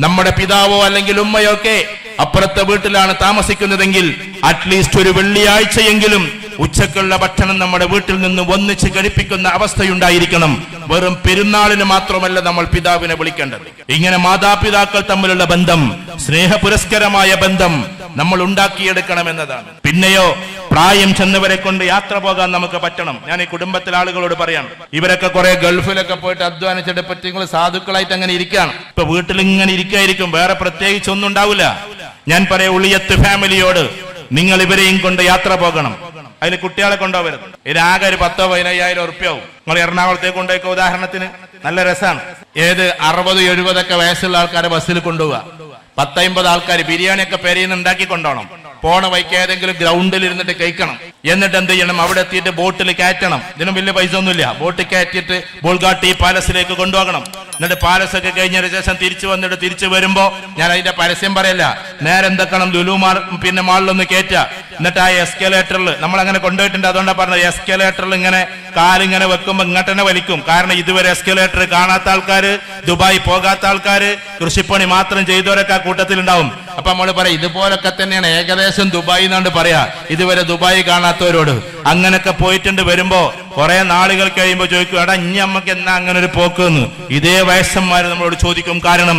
നമ്മുടെ പിതാവോ അല്ലെങ്കിൽ ഉമ്മയോ ഒക്കെ അപ്പുറത്തെ വീട്ടിലാണ് താമസിക്കുന്നതെങ്കിൽ അറ്റ്ലീസ്റ്റ് ഒരു വെള്ളിയാഴ്ചയെങ്കിലും ഉച്ചക്കുള്ള ഭക്ഷണം നമ്മുടെ വീട്ടിൽ നിന്ന് ഒന്നിച്ച് കഴിപ്പിക്കുന്ന അവസ്ഥയുണ്ടായിരിക്കണം. വെറും പെരുന്നാളിന് മാത്രമല്ല നമ്മൾ പിതാവിനെ വിളിക്കേണ്ടത്. ഇങ്ങനെ മാതാപിതാക്കൾ തമ്മിലുള്ള ബന്ധം, സ്നേഹപുരസ്കരമായ ബന്ധം നമ്മൾ ഉണ്ടാക്കിയെടുക്കണം എന്നതാണ്. പിന്നെയോ പ്രായം ചെന്നവരെ കൊണ്ട് യാത്ര പോകാൻ നമുക്ക് പറ്റണം. ഞാൻ ഈ കുടുംബത്തിലെ ആളുകളോട് പറയാണ്, ഇവരൊക്കെ കുറെ ഗൾഫിലൊക്കെ പോയിട്ട് അധ്വാനിച്ചിട്ട് പറ്റി നിങ്ങൾ സാധുക്കളായിട്ട് അങ്ങനെ ഇരിക്കുകയാണ്. ഇപ്പൊ വീട്ടിൽ ഇങ്ങനെ ഇരിക്കായിരിക്കും, വേറെ പ്രത്യേകിച്ച് ഒന്നും ഉണ്ടാവില്ല. ഞാൻ പറയാം, ഉളിയത്ത് ഫാമിലിയോട് നിങ്ങൾ ഇവരെയും കൊണ്ട് യാത്ര പോകണം. അതിന് കുട്ടികളെ കൊണ്ടുപോകരുത്. ഇതിനാകെ ഒരു 10,000-15,000 ഉറുപ്പ്യാവും. നിങ്ങൾ എറണാകുളത്തേക്ക് കൊണ്ടുപോയിക്കോ, ഉദാഹരണത്തിന്. നല്ല രസമാണ്. 60-70 വയസ്സുള്ള ആൾക്കാരെ ബസ്സിൽ കൊണ്ടുപോവുക. 10-50 ആൾക്കാർ ബിരിയാണിയൊക്കെ പെരയിൽ ഉണ്ടാക്കി കൊണ്ടുപോകണം. പോണ വൈക്ക് ഏതെങ്കിലും ഗ്രൗണ്ടിൽ ഇരുന്നിട്ട് കഴിക്കണം. എന്നിട്ട് എന്ത് ചെയ്യണം, അവിടെ എത്തിയിട്ട് ബോട്ടിൽ കയറ്റണം. ഇതിനും വലിയ പൈസ ഒന്നുമില്ല. ബോട്ടിൽ കയറ്റിയിട്ട് ബോൾഗാട്ടി പാലസിലേക്ക് കൊണ്ടുപോകണം. എന്നിട്ട് പാലസൊക്കെ കഴിഞ്ഞതിന് ശേഷം തിരിച്ചു വന്നിട്ട് തിരിച്ചു വരുമ്പോ, ഞാൻ അതിന്റെ പരസ്യം പറയല്ല, നേരെ എന്തൊക്കണം ലുലുമാർ പിന്നെ മാളിലൊന്ന് കയറ്റുക. എന്നിട്ട് ആ എസ്കലേറ്ററിൽ നമ്മൾ അങ്ങനെ കൊണ്ടുപോയിട്ടുണ്ട്. അതുകൊണ്ടാണ് പറഞ്ഞത്, എസ്കലേറ്ററിൽ ഇങ്ങനെ കാലിങ്ങനെ വെക്കുമ്പോ ഇങ്ങോട്ട് തന്നെ വലിക്കും. കാരണം ഇതുവരെ എസ്കലേറ്റർ കാണാത്ത ആൾക്കാര്, ദുബായ് പോകാത്ത ആൾക്കാര്, കൃഷിപ്പണി മാത്രം ചെയ്തവരൊക്കെ ആ കൂട്ടത്തിലുണ്ടാവും. അപ്പൊ നമ്മള് പറയാം, ഇതുപോലൊക്കെ തന്നെയാണ് ഏകദേശം ദുബായ് എന്നാണ്ട് പറയാ, ഇതുവരെ ദുബായ് കാണാത്തവരോട്. അങ്ങനൊക്കെ പോയിട്ടുണ്ട്. വരുമ്പോ കുറെ നാളുകൾ കഴിയുമ്പോ ചോദിക്കും, എടാ ഇനി അമ്മക്ക് എന്നാ അങ്ങനെ ഒരു പോക്കെന്ന്. ഇതേ വയസ്സന്മാര് നമ്മളോട് ചോദിക്കും. കാരണം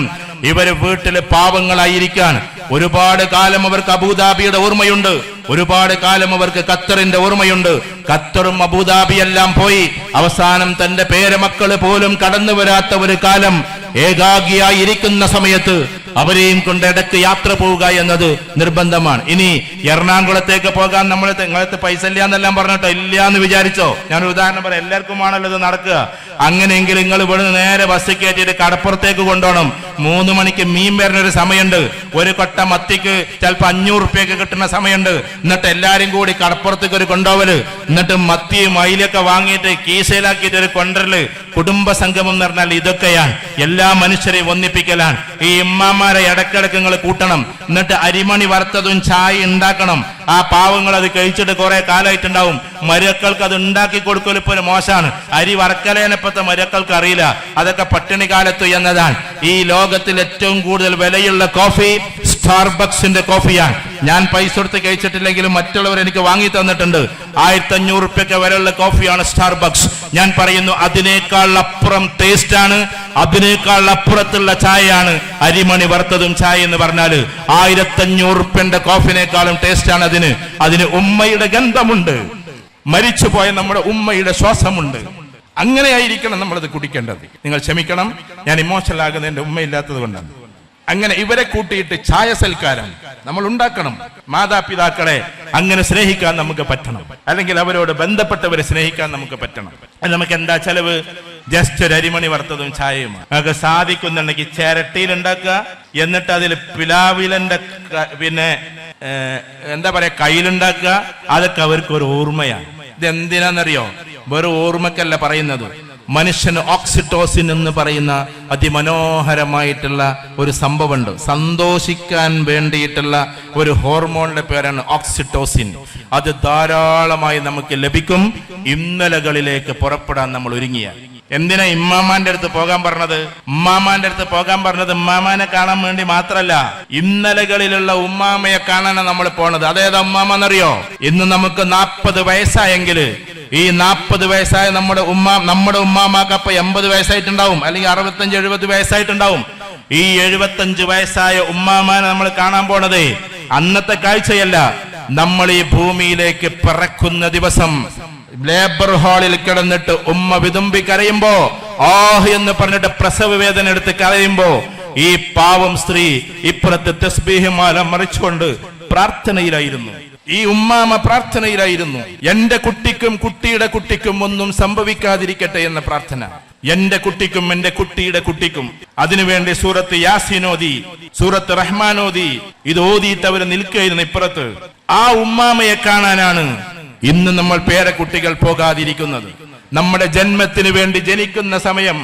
ഇവര് വീട്ടിലെ പാവങ്ങളായിരിക്കാൻ ഒരുപാട് കാലം അവർക്ക് അബുദാബിയുടെ ഓർമ്മയുണ്ട്, ഒരുപാട് കാലം അവർക്ക് ഖത്തറിന്റെ ഓർമ്മയുണ്ട്. ഖത്തറും അബുദാബി എല്ലാം പോയി അവസാനം തന്റെ പേരമക്കള് പോലും കടന്നു വരാത്ത ഒരു കാലം ഏകാഗിയായിരിക്കുന്ന സമയത്ത് അവരെയും കൊണ്ട് ഇടയ്ക്ക് യാത്ര പോവുക എന്നത് നിർബന്ധമാണ്. ഇനി എറണാകുളത്തേക്ക് പോകാൻ നിങ്ങളത്തെ പൈസ ഇല്ല എന്നെല്ലാം പറഞ്ഞിട്ടോ, ഇല്ല എന്ന് വിചാരിച്ചോ, ഞാനൊരു ഉദാഹരണം പറയാം, എല്ലാവർക്കുമാണല്ലോ ഇത് നടക്കുക. അങ്ങനെയെങ്കിൽ നിങ്ങൾ ഇവിടുന്ന് നേരെ ബസ് കയറ്റിയിട്ട് കടപ്പുറത്തേക്ക് കൊണ്ടുപോകണം. 3 മണിക്ക് മീൻ വരുന്നൊരു സമയമുണ്ട്, ഒരു കൊട്ട മത്തിക്ക് ചിലപ്പോൾ 500 റുപ്യക്ക് കിട്ടുന്ന സമയമുണ്ട്. എന്നിട്ട് എല്ലാരും കൂടി കടപ്പുറത്തേക്ക് ഒരു കൊണ്ടുപോവല്, എന്നിട്ട് മത്തിയും അയിലൊക്കെ വാങ്ങിയിട്ട് കീശയിലാക്കിയിട്ട് ഒരു കൊണ്ടരല്. കുടുംബ സംഗമം എന്ന് പറഞ്ഞാൽ ഇതൊക്കെയാണ്. എല്ലാ മനുഷ്യരെയും ഒന്നിപ്പിക്കലാണ്. ഈ ഇമ്മാമാരെ ഇടക്കിടക്ക് നിങ്ങൾ കൂട്ടണം, എന്നിട്ട് അരിമണി വറുത്തതും ചായ ഉണ്ടാക്കണം. ആ പാവങ്ങൾ അത് കഴിച്ചിട്ട് കുറെ കാലമായിട്ടുണ്ടാവും. മരുക്കൾക്ക് അത് ഉണ്ടാക്കി കൊടുക്കൽ ഇപ്പോൾ ഒരു മോശമാണ്. അരി വറക്കലേനപ്പത്തെ മരുക്കൾക്ക് അറിയില്ല, അതൊക്കെ പട്ടിണി കാലത്ത് എന്നതാണ്. ഈ ലോകത്തിൽ ഏറ്റവും കൂടുതൽ വിലയുള്ള കോഫി സ്റ്റാർബക്സിന്റെ കോഫിയാണ്. ഞാൻ പൈസ കൊടുത്ത് കഴിച്ചിട്ടില്ലെങ്കിലും മറ്റുള്ളവർ എനിക്ക് വാങ്ങി തന്നിട്ടുണ്ട്. 1500 റുപ്യക്ക് വിലയുള്ള കോഫിയാണ് സ്റ്റാർബക്സ്. ഞാൻ പറയുന്നു അതിനേക്കാൾ അപ്പുറം ടേസ്റ്റ് ആണ്, അതിനേക്കാൾ അപ്പുറത്തുള്ള ചായയാണ് അരിമണി വറുത്തതും ചായ എന്ന് പറഞ്ഞാൽ. 1500 റുപ്യന്റെ കോഫിനേക്കാളും ടേസ്റ്റ് ആണ് അതിന്. അതിന് ഉമ്മയുടെ ഗന്ധമുണ്ട്, മരിച്ചുപോയ നമ്മുടെ ഉമ്മയുടെ ശ്വാസമുണ്ട്. അങ്ങനെയായിരിക്കണം നമ്മളത് കുടിക്കേണ്ടത്. നിങ്ങൾ ക്ഷമിക്കണം, ഞാൻ ഇമോഷണൽ ആകുന്നത് എന്റെ ഉമ്മയില്ലാത്തത് കൊണ്ടാണ്. അങ്ങനെ ഇവരെ കൂട്ടിയിട്ട് ചായ സൽക്കാരം നമ്മൾ ഉണ്ടാക്കണം. മാതാപിതാക്കളെ അങ്ങനെ സ്നേഹിക്കാൻ നമുക്ക് പറ്റണം, അല്ലെങ്കിൽ അവരോട് ബന്ധപ്പെട്ടവരെ സ്നേഹിക്കാൻ നമുക്ക് പറ്റണം. നമുക്ക് എന്താ ചെലവ്? ജസ്റ്റ് ഒരു അരിമണി വറുത്തതും ചായയും. നമുക്ക് സാധിക്കുന്നുണ്ടെങ്കിൽ ചിരട്ടിയിൽ ഉണ്ടാക്കുക, എന്നിട്ട് അതിൽ പിലാവിലന്റെ പിന്നെ എന്താ പറയാ കയ്യിലുണ്ടാക്കുക. അതൊക്കെ അവർക്ക് ഒരു ഓർമ്മയാണ്. ഇത് എന്തിനാന്നറിയോ? വെറും ഓർമ്മക്കല്ല പറയുന്നത്. മനുഷ്യന് ഓക്സിറ്റോസിൻ എന്ന് പറയുന്ന അതിമനോഹരമായിട്ടുള്ള ഒരു സംഭവമുണ്ട്. സന്തോഷിക്കാൻ വേണ്ടിയിട്ടുള്ള ഒരു ഹോർമോണിന്റെ പേരാണ് ഓക്സിറ്റോസിൻ. അത് ധാരാളമായി നമുക്ക് ലഭിക്കും ഇന്നലകളിലേക്ക് പുറപ്പെടാൻ നമ്മൾ ഒരുങ്ങിയ. എന്തിനാ ഇമ്മാമാന്റെ അടുത്ത് പോകാൻ പറഞ്ഞത്? ഉമ്മാമാന്റെ അടുത്ത് പോകാൻ പറഞ്ഞത് ഉമ്മാമാനെ കാണാൻ വേണ്ടി മാത്രല്ല, ഇന്നലകളിലുള്ള ഉമ്മാമയെ കാണാനാണ് നമ്മൾ പോണത്. അതേതാ ഉമ്മാമെന്നറിയോ? ഇന്ന് നമുക്ക് 40 വയസ്സായെങ്കിൽ ഈ 40 വയസ്സായ നമ്മുടെ ഉമ്മാമാക്ക് അപ്പൊ 80 വയസ്സായിട്ടുണ്ടാവും, അല്ലെങ്കിൽ 65-70 വയസ്സായിട്ടുണ്ടാവും. ഈ 75 വയസ്സായ ഉമ്മാമാനെ നമ്മൾ കാണാൻ പോണത് അന്നത്തെ കാഴ്ചയല്ല. നമ്മൾ ഈ ഭൂമിയിലേക്ക് പിറക്കുന്ന ദിവസം ലേബർ ഹാളിൽ കിടന്നിട്ട് ഉമ്മ വിതുമ്പി കരയുമ്പോ, ആഹ് എന്ന് പറഞ്ഞിട്ട് പ്രസവ വേദന എടുത്ത് കരയുമ്പോ, ഈ പാവം സ്ത്രീ ഇപ്പുറത്ത് തസ്ബീഹ് മാല മറിച്ചുകൊണ്ട് പ്രാർത്ഥനയിലായിരുന്നു. ഈ ഉമ്മാമ പ്രാർത്ഥനയിലായിരുന്നു. എന്റെ കുട്ടിക്കും കുട്ടിയുടെ കുട്ടിക്കും ഒന്നും സംഭവിക്കാതിരിക്കട്ടെ എന്ന പ്രാർത്ഥന. എന്റെ കുട്ടിക്കും എന്റെ കുട്ടിയുടെ കുട്ടിക്കും. അതിനുവേണ്ടി സൂറത്ത് യാസീൻ ഓതി, സൂറത്ത് റഹ്മാൻ ഓതി. ഇത് ഓതിയിട്ട് അവർ നിൽക്കുകയായിരുന്നു ഇപ്പുറത്ത്. ആ ഉമ്മാമയെ കാണാനാണ് ഇന്ന് നമ്മൾ പേരക്കുട്ടികൾ പോകാതിരിക്കുന്നത്. നമ്മുടെ ജന്മത്തിന് വേണ്ടി ജനിക്കുന്ന സമയം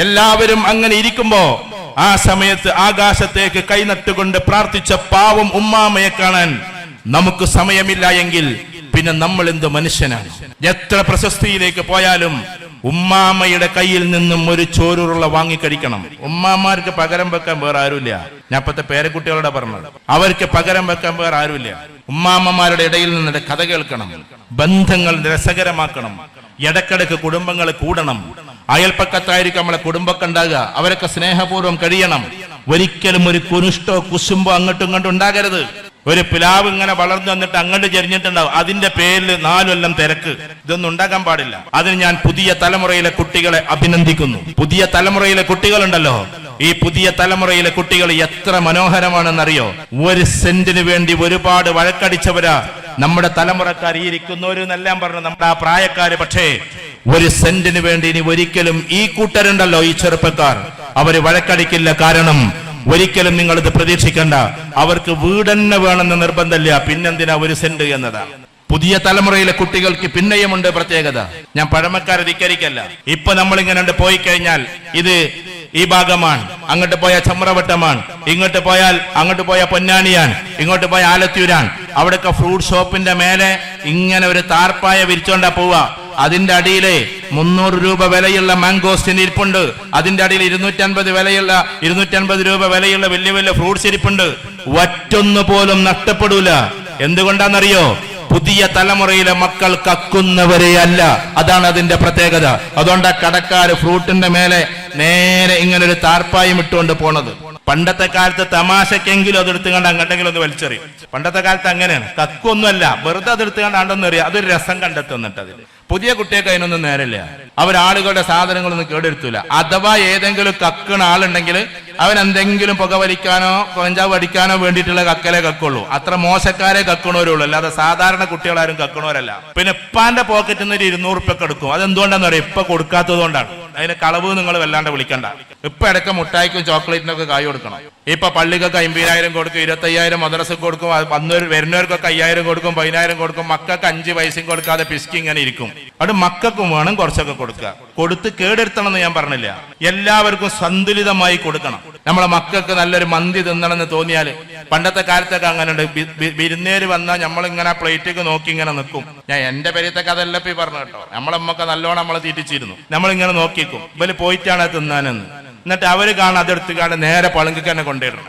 എല്ലാവരും അങ്ങനെ ഇരിക്കുമ്പോ ആ സമയത്ത് ആകാശത്തേക്ക് കൈനട്ടുകൊണ്ട് പ്രാർത്ഥിച്ച പാവം ഉമ്മാമയെ കാണാൻ നമുക്ക് സമയമില്ല എങ്കിൽ പിന്നെ നമ്മൾ എന്ത് മനുഷ്യനാണ്? എത്ര പ്രശസ്തിയിലേക്ക് പോയാലും ഉമ്മാമയുടെ കയ്യിൽ നിന്നും ഒരു ചോറുള്ള വാങ്ങിക്കഴിക്കണം. ഉമ്മാമാർക്ക് പകരം വെക്കാൻ വേറെ ആരുമില്ല. ഞാൻ ഇപ്പത്തെ പേരക്കുട്ടികളോട് പറഞ്ഞത്, അവർക്ക് പകരം വെക്കാൻ വേറെ ആരുമില്ല. ഉമ്മാമ്മമാരുടെ ഇടയിൽ നിന്നിട്ട് കഥ കേൾക്കണം, ബന്ധങ്ങൾ രസകരമാക്കണം, ഇടക്കിടക്ക് കുടുംബങ്ങൾ കൂടണം. അയൽപ്പക്കത്തായിരിക്കും നമ്മളെ കുടുംബമൊക്കെ ഉണ്ടാകുക, അവരൊക്കെ സ്നേഹപൂർവ്വം കഴിയണം. ഒരിക്കലും ഒരു കുനിഷ്ടോ കുശുമ്പോ അങ്ങോട്ടും ഇങ്ങോട്ടും ഉണ്ടാകരുത്. ഒരു പിലാവ് ഇങ്ങനെ വളർന്നു വന്നിട്ട് അങ്ങോട്ട് ചെരിഞ്ഞിട്ടുണ്ടാവും, അതിന്റെ പേരിൽ 4 കൊല്ലം തിരക്ക്. ഇതൊന്നും ഉണ്ടാക്കാൻ പാടില്ല. അതിന് ഞാൻ പുതിയ തലമുറയിലെ കുട്ടികളെ അഭിനന്ദിക്കുന്നു. പുതിയ തലമുറയിലെ കുട്ടികളുണ്ടല്ലോ, ഈ പുതിയ തലമുറയിലെ കുട്ടികൾ എത്ര മനോഹരമാണെന്നറിയോ? 1 സെന്റിന് വേണ്ടി ഒരുപാട് വഴക്കടിച്ചവരാ നമ്മുടെ തലമുറക്കാർ. ഈ ഇരിക്കുന്നവരെന്നെല്ലാം പറഞ്ഞു നമ്മുടെ ആ പ്രായക്കാര്. പക്ഷേ 1 സെന്റിന് വേണ്ടി ഇനി ഒരിക്കലും ഈ കൂട്ടരുണ്ടല്ലോ, ഈ ചെറുപ്പക്കാർ, അവര് വഴക്കടിക്കില്ല. കാരണം ഒരിക്കലും നിങ്ങൾ ഇത് പ്രതീക്ഷിക്കണ്ട, അവർക്ക് വീടന്നെ വേണമെന്ന് നിർബന്ധമില്ല. പിന്നെന്തിനാ 1 സെന്റ് എന്നതാ. പുതിയ തലമുറയിലെ കുട്ടികൾക്ക് പിന്നെയുമുണ്ട് പ്രത്യേകത. ഞാൻ പഴമക്കാരെ ധിക്കരിക്കല്ല. ഇപ്പൊ നമ്മളിങ്ങനെ പോയി കഴിഞ്ഞാൽ ഇത് ഈ ഭാഗമാണ്, അങ്ങോട്ട് പോയ ചമ്രവട്ടമാണ്, ഇങ്ങോട്ട് പോയാൽ അങ്ങോട്ട് പോയ പൊന്നാനിയാണ്, ഇങ്ങോട്ട് പോയ ആലത്തൂരാണ്. അവിടെയൊക്കെ ഫ്രൂട്ട് ഷോപ്പിന്റെ മേലെ ഇങ്ങനെ ഒരു താർപ്പായ വിരിച്ചോണ്ടാ പോവാ. അതിന്റെ അടിയിലെ 300 രൂപ വിലയുള്ള മാംഗോസ്റ്റിന് ഇരിപ്പുണ്ട്. അതിന്റെ അടിയിൽ 250 രൂപ വിലയുള്ള വലിയ വലിയ ഫ്രൂട്ട്സ് ഇരിപ്പുണ്ട്. ഒറ്റൊന്നു പോലും നഷ്ടപ്പെടൂല. എന്തുകൊണ്ടാണെന്നറിയോ? പുതിയ തലമുറയിലെ മക്കൾ കക്കുന്നവരെ അല്ല. അതാണ് അതിന്റെ പ്രത്യേകത. അതുകൊണ്ട് കടക്കാര് ഫ്രൂട്ടിന്റെ മേലെ നേരെ ഇങ്ങനെ ഒരു താർപ്പായും ഇട്ടുകൊണ്ട് പോണത്. പണ്ടത്തെ കാലത്ത് തമാശക്കെങ്കിലും അതെടുത്തുകൊണ്ട് അങ്ങോട്ടെങ്കിലും ഒന്ന് വലിച്ചെറിയും. പണ്ടത്തെ കാലത്ത് അങ്ങനെയാണ്, കക്കൊന്നുമല്ല, വെറുതെ അതെടുത്തുകൊണ്ട് ആണ്ടെന്നറിയാം. അതൊരു രസം കണ്ടെത്തുന്നിട്ട് അതിൽ. പുതിയ കുട്ടിയൊക്കെ അതിനൊന്നും നേരമില്ല. അവരാളുകളുടെ സാധനങ്ങളൊന്നും കേടെടുത്തൂല. അഥവാ ഏതെങ്കിലും കക്കണ ആളുണ്ടെങ്കിൽ അവൻ എന്തെങ്കിലും പുകവലിക്കാനോ കൊഞ്ചാവ് അടിക്കാനോ വേണ്ടിയിട്ടുള്ള കക്കലേ കക്കുള്ളൂ. അത്ര മോശക്കാരെ കക്കണവരുള്ളൂ, അല്ലാതെ സാധാരണ കുട്ടികളാരും കക്കണവരല്ല. പിന്നെ ഇപ്പാന്റെ പോക്കറ്റിൽ നിന്ന് 200 ഉറുപ്പ്യ എടുക്കും. അതെന്തുകൊണ്ടാന്ന് പറയാം, ഇപ്പൊ കൊടുക്കാത്തത് കൊണ്ടാണ്. അതിന് കളവ് നിങ്ങൾ വല്ലാണ്ട് വിളിക്കണ്ട. ഇപ്പൊ ഇടയ്ക്ക് മുട്ടായിക്കും ചോക്ലേറ്റിനൊക്കെ കായ് കൊടുക്കണം. ഇപ്പൊ പള്ളിക്കൊക്കെ 50,000 കൊടുക്കും, 25,000 മദ്രസക്ക് കൊടുക്കും, വരുന്നവർക്കൊക്കെ 5,000 കൊടുക്കും, 10,000 കൊടുക്കും. മക്കൾക്ക് 5 പൈസയും കൊടുക്കാതെ പിസ്കി ഇങ്ങനെ ഇരിക്കും. അത് മക്കൾക്കും വേണം കുറച്ചൊക്കെ കൊടുക്കുക. കൊടുത്ത് കേടെടുത്തണം എന്ന് ഞാൻ പറഞ്ഞില്ല, എല്ലാവർക്കും സന്തുലിതമായി കൊടുക്കണം. നമ്മളെ മക്കൾക്ക് നല്ലൊരു മന്തി തിന്നണമെന്ന് തോന്നിയാൽ, പണ്ടത്തെ കാലത്തൊക്കെ അങ്ങനെ ഉണ്ട്, വിരുന്നേര് വന്നാൽ നമ്മളിങ്ങനെ പ്ലേറ്റൊക്കെ നോക്കി ഇങ്ങനെ നിൽക്കും. ഞാൻ എന്റെ പേരത്തൊക്കെ അതല്ല ഇപ്പൊ പറഞ്ഞു കേട്ടോ. നമ്മളമ്മക്ക് നല്ലോണം നമ്മളെ തീറ്റിച്ചിരുന്നു. നമ്മളിങ്ങനെ നോക്കിക്കും ഇവര് പോയിട്ടാണ് തിന്നാനെന്ന്. എന്നിട്ട് അവര് കാണാൻ അതെടുത്ത് കാണാൻ നേരെ പളുങ്കിക്ക് തന്നെ കൊണ്ടുവരണം.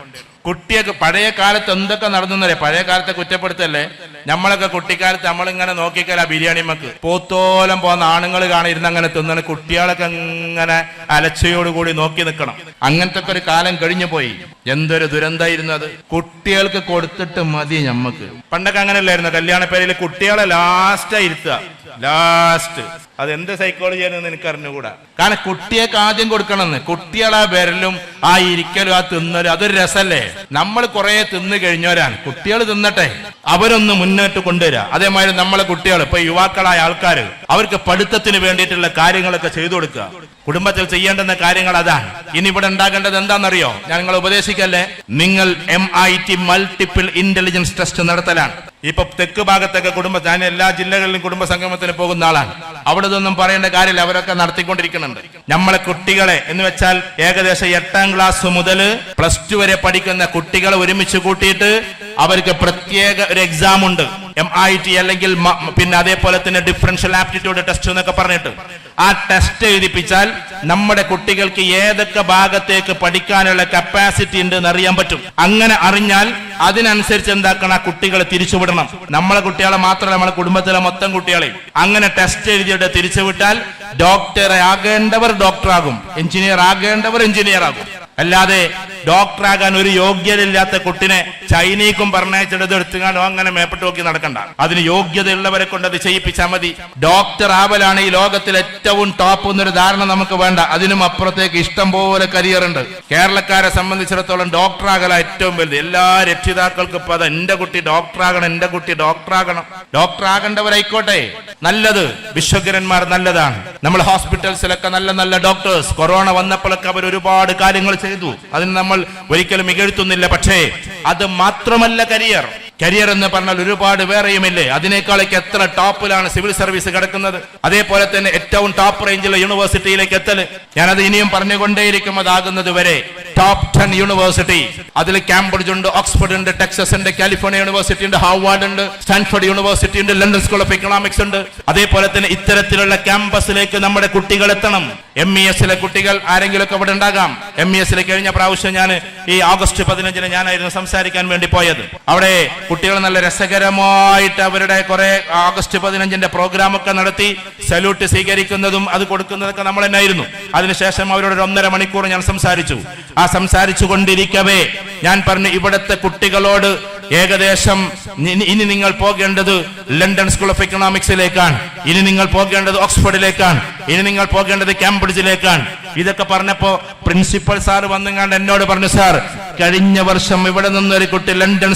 കുട്ടിയൊക്കെ പഴയ കാലത്ത് എന്തൊക്കെ നടന്നറിയാം. പഴയ കാലത്തെ കുറ്റപ്പെടുത്തല്ലേ, നമ്മളൊക്കെ കുട്ടിക്കാലത്ത് നമ്മളിങ്ങനെ നോക്കിക്കല ബിരിയാണിമക്ക് പോത്തോലം പോകുന്ന ആണുങ്ങൾ കാണിരുന്ന് അങ്ങനെ തിന്നണ, കുട്ടികളൊക്കെ ഇങ്ങനെ അലച്ചയോടുകൂടി നോക്കി നിൽക്കണം. അങ്ങനത്തെ ഒരു കാലം കഴിഞ്ഞു പോയി. എന്തൊരു ദുരന്തമായിരുന്നു അത്. കുട്ടികൾക്ക് കൊടുത്തിട്ട് മതി ഞമ്മക്ക്. പണ്ടൊക്കെ അങ്ങനെയല്ലായിരുന്നു, കല്യാണപ്പേരയിൽ കുട്ടികളെ ലാസ്റ്റായി ഇരുത്തുക. ലാസ്റ്റ് അത് എന്ത് സൈക്കോളജിയാണെന്ന് എനിക്ക് അറിഞ്ഞുകൂടാ. കാരണം കുട്ടിയൊക്കെ ആദ്യം കൊടുക്കണമെന്ന്. കുട്ടികളെ വിരലും ആ ഇരിക്കലും ആ തിന്നലും അതൊരു രസല്ലേ. നമ്മൾ കുറെ തിന്നു കഴിഞ്ഞവരാണ്, കുട്ടികൾ തിന്നട്ടെ, അവരൊന്ന് മുന്നോട്ട് കൊണ്ടുവരിക. അതേമാതിരി നമ്മളെ കുട്ടികൾ, ഇപ്പൊ യുവാക്കളായ ആൾക്കാർ, അവർക്ക് പഠിത്തത്തിന് വേണ്ടിയിട്ടുള്ള കാര്യങ്ങളൊക്കെ ചെയ്തു കൊടുക്കുക. കുടുംബത്തിൽ ചെയ്യേണ്ടുന്ന കാര്യങ്ങൾ അതാണ്. ഇനി ഇവിടെ ഉണ്ടാകേണ്ടത് എന്താണെന്നറിയോ? ഞാൻ നിങ്ങളെ ഉപദേശിക്കല്ലേ, നിങ്ങൾ MIT മൾട്ടിപ്പിൾ ഇന്റലിജൻസ് ടെസ്റ്റ് നടത്തലാണ്. ഇപ്പൊ തെക്ക് ഭാഗത്തൊക്കെ ഞാൻ എല്ലാ ജില്ലകളിലും കുടുംബ സംഗമത്തിന് പോകുന്ന ആളാണ്. അവിടെ ഇതൊന്നും പറയേണ്ട കാര്യമില്ല, അവരൊക്കെ നടത്തിക്കൊണ്ടിരിക്കുന്നുണ്ട്. നമ്മളെ കുട്ടികളെ എന്ന് വെച്ചാൽ ഏകദേശം 8ാം ക്ലാസ് മുതൽ +2 വരെ പഠിക്കുന്ന കുട്ടികളെ ഒരുമിച്ച് കൂട്ടിയിട്ട് അവർക്ക് പ്രത്യേക ഒരു എക്സാം ഉണ്ട്, MIT അല്ലെങ്കിൽ പിന്നെ അതേപോലെ തന്നെ ഡിഫറൻഷ്യൽ ആപ്റ്റിറ്റ്യൂഡ് ടെസ്റ്റ് എന്നൊക്കെ പറഞ്ഞിട്ട് ആ ടെസ്റ്റ് എഴുതിപ്പിച്ചാൽ നമ്മുടെ കുട്ടികൾക്ക് ഏതൊക്കെ ഭാഗത്തേക്ക് പഠിക്കാനുള്ള കപ്പാസിറ്റി ഉണ്ട് എന്ന് അറിയാൻ പറ്റും. അങ്ങനെ അറിഞ്ഞാൽ അതിനനുസരിച്ച് എന്താക്കണം, ആ കുട്ടികളെ തിരിച്ചുവിടണം. നമ്മളെ കുട്ടികളെ മാത്രമല്ല, നമ്മളെ കുടുംബത്തിലെ മൊത്തം കുട്ടികളെ അങ്ങനെ ടെസ്റ്റ് എഴുതിയിട്ട് തിരിച്ചുവിട്ടാൽ ഡോക്ടർ ആകേണ്ടവർ ഡോക്ടറാകും, എഞ്ചിനീയർ ആകേണ്ടവർ എഞ്ചിനീയർ ആകും. അല്ലാതെ ഡോക്ടറാകാൻ ഒരു യോഗ്യതയില്ലാത്ത കുട്ടിനെ ചൈനീക്കും പറഞ്ഞയച്ചെടുത്ത് എടുത്തുകാണോ അങ്ങനെ മേപ്പിട്ട് നോക്കി നടക്കണ്ട. അതിന് യോഗ്യതയുള്ളവരെ കൊണ്ട് അത് ചെയ്യിപ്പിച്ചാൽ മതി. ഡോക്ടർ ആവലാണ് ഈ ലോകത്തിൽ ഏറ്റവും ടോപ്പ് എന്നൊരു ധാരണ നമുക്ക് വേണ്ട. അതിനും അപ്പുറത്തേക്ക് ഇഷ്ടം പോലെ കരിയർ ഉണ്ട്. കേരളക്കാരെ സംബന്ധിച്ചിടത്തോളം ഡോക്ടറാകല ഏറ്റവും വലുത്. എല്ലാ രക്ഷിതാക്കൾക്കും ഇപ്പൊ അത് എന്റെ കുട്ടി ഡോക്ടറാകണം, എന്റെ കുട്ടി ഡോക്ടറാകണം. ഡോക്ടറാകേണ്ടവരായിക്കോട്ടെ, നല്ലത്. വിശ്വകരന്മാർ നല്ലതാണ്. നമ്മൾ ഹോസ്പിറ്റൽസിലൊക്കെ നല്ല നല്ല ഡോക്ടേഴ്സ് കൊറോണ വന്നപ്പോഴൊക്കെ അവർ ഒരുപാട് കാര്യങ്ങൾ ചെയ്തു. അതിന് നമ്മൾ ഒരിക്കലും മികഴ്ത്തുന്നില്ല. പക്ഷേ അത് മാത്രമല്ല കരിയർ. കരിയർ എന്ന് പറഞ്ഞാൽ ഒരുപാട് വേറെയുമില്ലേ. അതിനേക്കാളേക്ക് എത്ര ടോപ്പിലാണ് സിവിൽ സർവീസ് കിടക്കുന്നത്. അതേപോലെ തന്നെ ഏറ്റവും ടോപ്പ് റേഞ്ചിലെ യൂണിവേഴ്സിറ്റിയിലേക്ക് എത്തല്. ഞാനത് ഇനിയും പറഞ്ഞുകൊണ്ടേയിരിക്കും. അതാകുന്നത് വരെ ടോപ്പ് 10 യൂണിവേഴ്സിറ്റി, അതിൽ കാംബ്രിഡ്ജ് ഉണ്ട്, ഓക്സ്ഫോർഡ് ഉണ്ട്, ടെക്സസ് ഉണ്ട്, കാലിഫോർണിയ യൂണിവേഴ്സിറ്റി ഉണ്ട്, ഹാർവാർഡ് ഉണ്ട്, സ്റ്റാൻഫോർഡ് യൂണിവേഴ്സിറ്റി ഉണ്ട്, ലണ്ടൻ സ്കൂൾ ഓഫ് എക്കണോമിക്സ് ഉണ്ട്. അതേപോലെ തന്നെ ഇത്തരത്തിലുള്ള ക്യാമ്പസിലേക്ക് നമ്മുടെ കുട്ടികൾ എത്തണം. MES-ലെ കുട്ടികൾ ആരെങ്കിലുമൊക്കെ ഇവിടെ ഉണ്ടാകാം. MES-ലെ കഴിഞ്ഞ പ്രാവശ്യം ഞാൻ ഈ ഓഗസ്റ്റ് 15-ന് ഞാനായിരുന്നു സംസാരിക്കാൻ വേണ്ടി പോയത്. അവിടെ കുട്ടികൾ നല്ല രസകരമായിട്ട് അവരുടെ കുറെ ഓഗസ്റ്റ് 15-ന്റെ പ്രോഗ്രാമൊക്കെ നടത്തി സല്യൂട്ട് സ്വീകരിക്കുന്നതും അത് കൊടുക്കുന്നതൊക്കെ നമ്മൾ തന്നെയായിരുന്നു. അതിനുശേഷം അവരോട് 1.5 മണിക്കൂർ ഞാൻ സംസാരിച്ചു. ആ സംസാരിച്ചു കൊണ്ടിരിക്കവേ ഞാൻ പറഞ്ഞു, ഇവിടുത്തെ കുട്ടികളോട് ഏകദേശം ഇനി നിങ്ങൾ പോകേണ്ടത് ലണ്ടൻ സ്കൂൾ ഓഫ് എക്കണോമിക്സിലേക്കാണ്, ഇനി നിങ്ങൾ പോകേണ്ടത് ഓക്സ്ഫോർഡിലേക്കാണ്, ഇനി നിങ്ങൾ പോകേണ്ടത് കാംബ്രിഡ്ജിലേക്കാണ്. ഇതൊക്കെ പറഞ്ഞപ്പോ പ്രിൻസിപ്പൽ സാർ വന്നുകൊണ്ട് എന്നോട് പറഞ്ഞു, സാർ കഴിഞ്ഞ വർഷം ഇവിടെ നിന്നൊരു കുട്ടി ലണ്ടൻ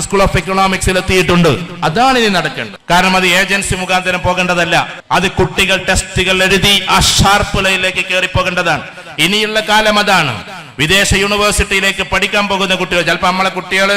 സ്കൂൾ ഓഫ് എക്കണോമിക്സിൽ എത്തിയിട്ടുണ്ട്. അതാണ് ഇനി നടക്കേണ്ടത്. കാരണം അത് ഏജൻസി മുഖാന്തരം പോകേണ്ടതല്ല, അത് കുട്ടികൾ ടെസ്റ്റുകൾ എഴുതി ആ ഷാർപ്പ് ലൈനിലേക്ക് കയറി പോകേണ്ടതാണ്. ഇനിയുള്ള കാലം അതാണ്. വിദേശ യൂണിവേഴ്സിറ്റിയിലേക്ക് പഠിക്കാൻ പോകുന്ന കുട്ടികൾ, ചിലപ്പോൾ നമ്മളെ കുട്ടികൾ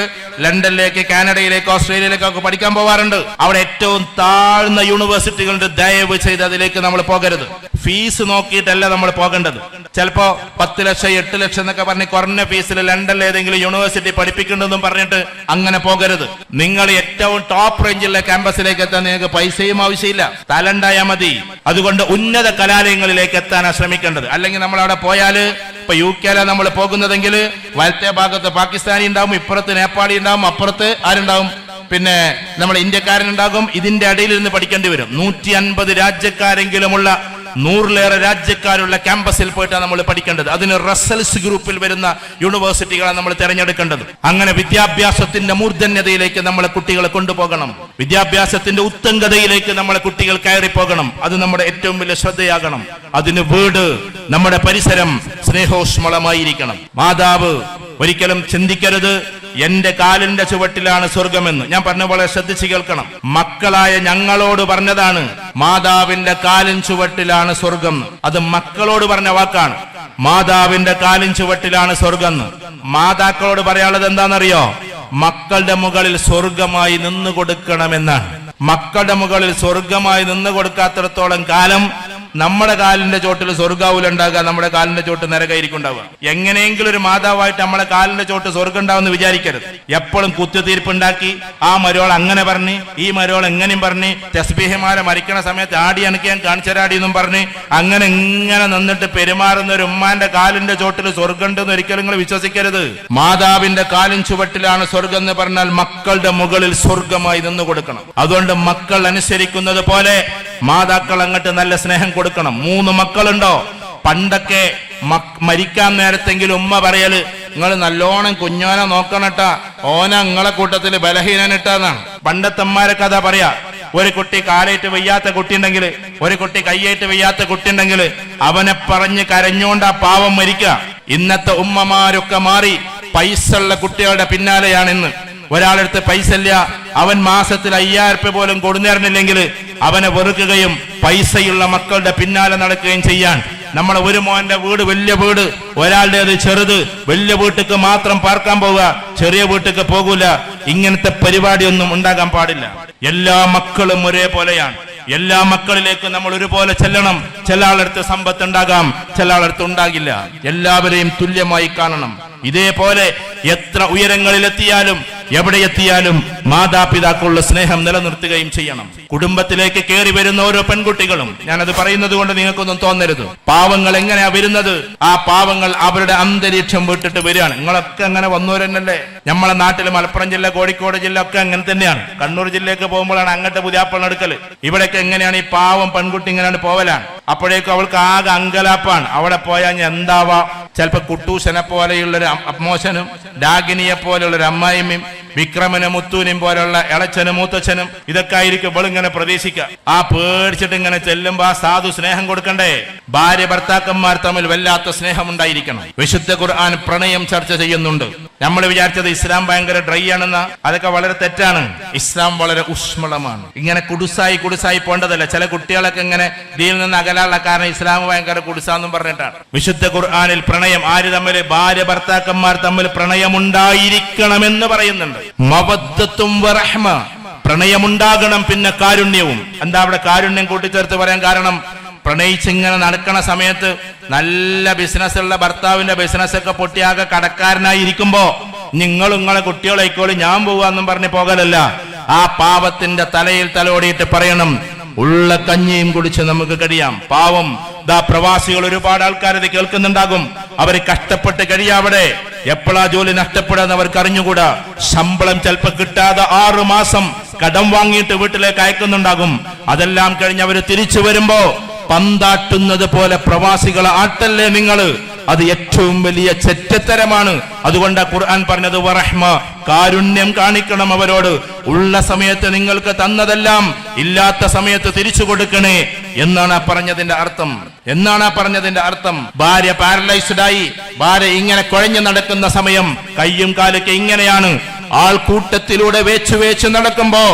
ലണ്ടനിലേക്ക്, കാനഡയിലേക്ക്, ഓസ്ട്രേലിയയിലേക്കൊക്കെ പഠിക്കാൻ പോകാറുണ്ട്. അവിടെ ഏറ്റവും താഴ്ന്ന യൂണിവേഴ്സിറ്റികളുടെ ദയവ് ചെയ്ത് അതിലേക്ക് നമ്മൾ പോകരുത്. ഫീസ് നോക്കിയിട്ടല്ല നമ്മൾ പോകേണ്ടത്. ചിലപ്പോ 10 ലക്ഷം 8 ലക്ഷം എന്നൊക്കെ പറഞ്ഞ് കുറഞ്ഞ ഫീസിൽ ലണ്ടനിൽ ഏതെങ്കിലും യൂണിവേഴ്സിറ്റി പഠിപ്പിക്കണമെന്നും പറഞ്ഞിട്ട് അങ്ങനെ പോകരുത്. നിങ്ങൾ ഏറ്റവും ടോപ്പ് റേഞ്ചിലുള്ള ക്യാമ്പസിലേക്ക് എത്താൻ നിങ്ങൾക്ക് പൈസയും ആവശ്യമില്ല, തലണ്ടായാൽ മതി. അതുകൊണ്ട് ഉന്നത കലാലയങ്ങളിലേക്ക് എത്താനാണ് ശ്രമിക്കേണ്ടത്. അല്ലെങ്കിൽ നമ്മൾ അവിടെ പോയാല്, ഇപ്പൊ UK നമ്മൾ പോകുന്നതെങ്കിൽ വലത്തെ ഭാഗത്ത് പാകിസ്ഥാനി ഉണ്ടാവും, ഇപ്പുറത്ത് നേപ്പാളി ഉണ്ടാവും, അപ്പുറത്ത് ആരുണ്ടാവും, പിന്നെ നമ്മുടെ ഇന്ത്യക്കാരനുണ്ടാകും. ഇതിന്റെ ഇടയിൽ നിന്ന് പഠിക്കേണ്ടി വരും. 150 രാജ്യക്കാരെങ്കിലുമുള്ള 100-ലേറെ രാജ്യക്കാരുള്ള ക്യാമ്പസിൽ പോയിട്ടാണ് നമ്മൾ പഠിക്കേണ്ടത്. അതിന് റസൽസ് ഗ്രൂപ്പിൽ വരുന്ന യൂണിവേഴ്സിറ്റികളാണ് നമ്മൾ തിരഞ്ഞെടുക്കേണ്ടത്. അങ്ങനെ വിദ്യാഭ്യാസത്തിന്റെ മൂർധന്യതയിലേക്ക് നമ്മളെ കുട്ടികളെ കൊണ്ടുപോകണം. വിദ്യാഭ്യാസത്തിന്റെ ഉത്തംഗതയിലേക്ക് നമ്മളെ കുട്ടികൾ കയറിപ്പോകണം. അത് നമ്മുടെ ഏറ്റവും വലിയ ശ്രദ്ധയാകണം. അതിന് വീട്, നമ്മുടെ പരിസരം സ്നേഹോഷ്മളമായിരിക്കണം. മാതാവ് ഒരിക്കലും ചിന്തിക്കരുത് എന്റെ കാലിന്റെ ചുവട്ടിലാണ് സ്വർഗമെന്ന്. ഞാൻ പറഞ്ഞ പോലെ ശ്രദ്ധിച്ചു കേൾക്കണം. മക്കളായ ഞങ്ങളോട് പറഞ്ഞതാണ് മാതാവിന്റെ കാലിൻ ചുവട്ടിലാണ് സ്വർഗം. അത് മക്കളോട് പറഞ്ഞ വാക്കാണ്. മാതാവിന്റെ കാലിൻ ചുവട്ടിലാണ് സ്വർഗം. മാതാക്കളോട് പറയാനുള്ളത് എന്താണെന്നറിയോ? മക്കളുടെ മുകളിൽ സ്വർഗമായി നിന്നു കൊടുക്കണമെന്നാണ്. മക്കളുടെ മുകളിൽ സ്വർഗമായി നിന്നു കൊടുക്കാത്തിടത്തോളം കാലം നമ്മുടെ കാലിന്റെ ചോട്ടിൽ സ്വർഗാവൂല ഉണ്ടാകുക, നമ്മുടെ കാലിന്റെ ചോട്ട് നരകമായിരിക്കും ഉണ്ടാവുക. എങ്ങനെയെങ്കിലും ഒരു മാതാവായിട്ട് നമ്മളെ കാലിന്റെ ചോട്ട് സ്വർഗം ഉണ്ടാവുമെന്ന് വിചാരിക്കരുത്. എപ്പോഴും കുത്തിത്തീർപ്പുണ്ടാക്കി ആ മരോൾ അങ്ങനെ പറഞ്ഞ് ഈ മരോൾ എങ്ങനെയും പറഞ്ഞ് തസ്ബീഹമാരെ മരിക്കണ സമയത്ത് ആടി അനക്കാൻ കാണിച്ചരാടി എന്നും പറഞ്ഞ് അങ്ങനെ ഇങ്ങനെ നിന്നിട്ട് പെരുമാറുന്ന ഒരു ഉമ്മാന്റെ കാലിന്റെ ചോട്ടിൽ സ്വർഗം ഉണ്ടെന്ന് ഒരിക്കലും നിങ്ങൾ വിശ്വസിക്കരുത്. മാതാവിന്റെ കാലിൻ ചുവട്ടിലാണ് സ്വർഗം എന്ന് പറഞ്ഞാൽ മക്കളുടെ മുകളിൽ സ്വർഗമായി നിന്ന് കൊടുക്കണം. അതുകൊണ്ട് മക്കൾ അനുസരിക്കുന്നത് പോലെ മാതാക്കൾ അങ്ങോട്ട് നല്ല സ്നേഹം കൊടുക്കണം. 3 മക്കളുണ്ടോ? പണ്ടൊക്കെ മരിക്കാൻ നേരത്തെങ്കിലും ഉമ്മ പറയല്, നിങ്ങൾ നല്ലോണം കുഞ്ഞോനെ നോക്കണട്ടാ, ഓന നിങ്ങളെ കൂട്ടത്തില് ബലഹീനനിട്ടാന്നാണ്. പണ്ടത്തെ അമ്മമാരെ കഥ പറയാ. ഒരു കുട്ടി കാലേറ്റ് വയ്യാത്ത കുട്ടി ഉണ്ടെങ്കിൽ, ഒരു കുട്ടി കയ്യേറ്റ് വയ്യാത്ത കുട്ടി ഉണ്ടെങ്കിൽ അവനെ പറഞ്ഞ് കരഞ്ഞോണ്ട് ആ പാവം മരിക്കുക. ഇന്നത്തെ ഉമ്മമാരൊക്കെ മാറി പൈസ ഉള്ള കുട്ടികളുടെ പിന്നാലെയാണ് ഇന്ന്. ഒരാളെടുത്ത് പൈസ ഇല്ല, അവൻ മാസത്തിൽ 5000 രൂപ പോലും കൊടുന്നേറിനില്ലെങ്കിൽ അവനെ വെറുക്കുകയും പൈസയുള്ള മക്കളുടെ പിന്നാലെ നടക്കുകയും ചെയ്യാൻ. നമ്മളെ ഒരു മോന്റെ വീട് വലിയ വീട്, ഒരാളുടേത് ചെറുത്. വലിയ വീട്ടിക്ക് മാത്രം പാർക്കാൻ പോവുക, ചെറിയ വീട്ടിക്ക് പോകൂല. ഇങ്ങനത്തെ പരിപാടിയൊന്നും ഉണ്ടാകാൻ പാടില്ല. എല്ലാ മക്കളും ഒരേപോലെയാണ്. എല്ലാ മക്കളിലേക്കും നമ്മൾ ഒരുപോലെ ചെല്ലണം. ചില ആളടുത്ത് സമ്പത്ത് ഉണ്ടാകാം, ചില ആളടുത്ത് ഉണ്ടാകില്ല. എല്ലാവരെയും തുല്യമായി കാണണം. ഇതേപോലെ എത്ര ഉയരങ്ങളിലെത്തിയാലും എവിടെ എത്തിയാലും മാതാപിതാക്കളുടെ സ്നേഹം നിലനിർത്തുകയും ചെയ്യണം. കുടുംബത്തിലേക്ക് കയറി വരുന്ന ഓരോ പെൺകുട്ടികളും, ഞാനത് പറയുന്നത് കൊണ്ട് നിങ്ങൾക്കൊന്നും തോന്നരുത്, പാവങ്ങൾ എങ്ങനെയാ വരുന്നത്? ആ പാവങ്ങൾ അവരുടെ അന്തരീക്ഷം വിട്ടിട്ട് വരികയാണ്. നിങ്ങളൊക്കെ അങ്ങനെ വന്നവരെന്നല്ലേ? നമ്മളെ നാട്ടിൽ മലപ്പുറം ജില്ല, കോഴിക്കോട് ജില്ല ഒക്കെ അങ്ങനെ തന്നെയാണ്. കണ്ണൂർ ജില്ലയൊക്കെ പോകുമ്പോഴാണ് അങ്ങോട്ട് പുതിയാപ്പൾ എടുക്കല്. ഇവിടെയൊക്കെ എങ്ങനെയാണ്? ഈ പാവം പെൺകുട്ടി ഇങ്ങനെയാണ് പോവലാണ്. അപ്പോഴേക്കും അവൾക്ക് ആകെ അങ്കലാപ്പാണ്. അവിടെ പോയാൽ എന്താവാ? ചിലപ്പോ കുട്ടൂശനെ പോലെയുള്ളൊരു അമ്മോശനും ഡാഗിനിയെ പോലെയുള്ളൊരു അമ്മായിമ്മയും വിക്രമനും മുത്തൂനും പോലുള്ള ഇളച്ചനും മൂത്തച്ഛനും ഇതൊക്കെ ആയിരിക്കും ഇവളിങ്ങനെ പ്രതീക്ഷിക്കുക. ആ പേടിച്ചിട്ട് ഇങ്ങനെ ചെല്ലുമ്പോ ആ സാധു സ്നേഹം കൊടുക്കണ്ടേ? ഭാര്യ ഭർത്താക്കന്മാർ തമ്മിൽ വല്ലാത്ത സ്നേഹം ഉണ്ടായിരിക്കണം. വിശുദ്ധ ഖുർആൻ പ്രണയം ചർച്ച ചെയ്യുന്നുണ്ട്. നമ്മൾ വിചാരിച്ചത് ഇസ്ലാം ഭയങ്കര ഡ്രൈ ആണെന്ന്, അതൊക്കെ വളരെ തെറ്റാണ്. ഇസ്ലാം വളരെ ഊഷ്മളമാണ്. ഇങ്ങനെ കുടുസായി പോണ്ടതല്ല. ചില കുട്ടികളൊക്കെ ഇങ്ങനെ ഇതിൽ നിന്ന് അകലാനുള്ള കാരണം ഇസ്ലാം ഭയങ്കര കുടുസാന്നും പറഞ്ഞിട്ടാണ്. വിശുദ്ധ ഖുർആനിൽ പ്രണയം ആര് തമ്മിൽ? ഭാര്യ ഭർത്താക്കന്മാർ തമ്മിൽ പ്രണയമുണ്ടായിരിക്കണമെന്ന് പറയുന്നുണ്ട്. മവദ്ദത്തും വറഹ്മ, പ്രണയമുണ്ടാകണം, പിന്നെ കാരുണ്യവും. എന്താ അവിടെ കാരുണ്യം കൂട്ടിച്ചേർത്ത് പറയാൻ കാരണം? പ്രണയിച്ചിങ്ങനെ നടക്കണ സമയത്ത് നല്ല ബിസിനസ് ഉള്ള ഭർത്താവിന്റെ ബിസിനസ് ഒക്കെ പൊട്ടിയാകെ കടക്കാരനായിരിക്കുമ്പോ നിങ്ങളെ കുട്ടികളായിക്കോളി ഞാൻ പോവാന്നും പറഞ്ഞ് പോകലല്ല. ആ പാവത്തിന്റെ തലയിൽ തലോടിയിട്ട് പറയണം, ഉള്ള കഞ്ഞിയും കുടിച്ച് നമുക്ക് കഴിയാം. പാവം പ്രവാസികൾ ഒരുപാട് ആൾക്കാർ ഇത് കേൾക്കുന്നുണ്ടാകും. അവർ കഷ്ടപ്പെട്ട് കഴിയാവിടെ. എപ്പോഴാ ജോലി നഷ്ടപ്പെടാന്ന് അവർക്ക് അറിഞ്ഞുകൂടാ. ശമ്പളം ചിലപ്പോ കിട്ടാതെ 6 മാസം കടം വാങ്ങിയിട്ട് വീട്ടിലേക്ക് അയക്കുന്നുണ്ടാകും. അതെല്ലാം കഴിഞ്ഞ് അവര് തിരിച്ചു വരുമ്പോ പന്താട്ടുന്നത് പോലെ പ്രവാസികളെ ആട്ടല്ലേ നിങ്ങള്? അത് ഏറ്റവും വലിയ ചെറ്റത്തരമാണ്. അതുകൊണ്ട് ഖുർആൻ പറഞ്ഞത് വറഹ്മ, കാരുണ്യം കാണിക്കണം അവരോട്. ഉള്ള സമയത്ത് നിങ്ങൾക്ക് തന്നതെല്ലാം ഇല്ലാത്ത സമയത്ത് തിരിച്ചു കൊടുക്കണേ എന്നാണ് പറഞ്ഞതിന്റെ അർത്ഥം. ഭാര്യ പാരലൈസ്ഡ് ആയി, ഭാര്യ ഇങ്ങനെ കുഴഞ്ഞു നടക്കുന്ന സമയം, കയ്യും കാലൊക്കെ ഇങ്ങനെയാണ്. ആൾക്കൂട്ടത്തിലൂടെ വേച്ചു നടക്കുമ്പോ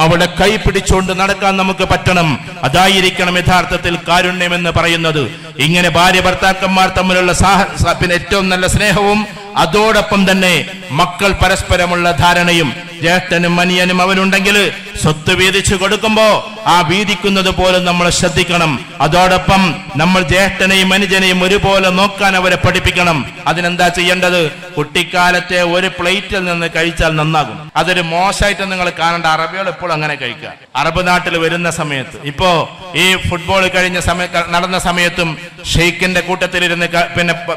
അവിടെ കൈ പിടിച്ചുകൊണ്ട് നടക്കാൻ നമുക്ക് പറ്റണം. അതായിരിക്കണം യഥാർത്ഥത്തിൽ കാരുണ്യം എന്ന് പറയുന്നത്. ഇങ്ങനെ ഭാര്യ ഭർത്താക്കന്മാർ തമ്മിലുള്ള പിന്നെ ഏറ്റവും നല്ല സ്നേഹവും അതോടൊപ്പം തന്നെ മക്കൾ പരസ്പരമുള്ള ധാരണയും. ജ്യേഷ്ഠനും അനിയനും അവനുണ്ടെങ്കിൽ സ്വത്ത് വീതിച്ചു കൊടുക്കുമ്പോ ആ വീതിക്കുന്നത് പോലെ നമ്മൾ ശ്രദ്ധിക്കണം. അതോടൊപ്പം നമ്മൾ ജ്യേഷ്ഠനെയും അനുജനെയും ഒരുപോലെ നോക്കാൻ അവരെ പഠിപ്പിക്കണം. അതിനെന്താ ചെയ്യേണ്ടത്? കുട്ടിക്കാലത്തെ ഒരു പ്ലേറ്റിൽ നിന്ന് കഴിച്ചാൽ നന്നാകും. അതൊരു മോശമായിട്ട് നിങ്ങൾ കാണേണ്ട. അറബികൾ എപ്പോഴും അങ്ങനെ കഴിക്കുക. അറബ് നാട്ടിൽ വരുന്ന സമയത്ത്, ഇപ്പോ ഈ ഫുട്ബോൾ കഴിഞ്ഞ നടന്ന സമയത്തും ഷെയ്ഖിന്റെ കൂട്ടത്തിലിരുന്ന്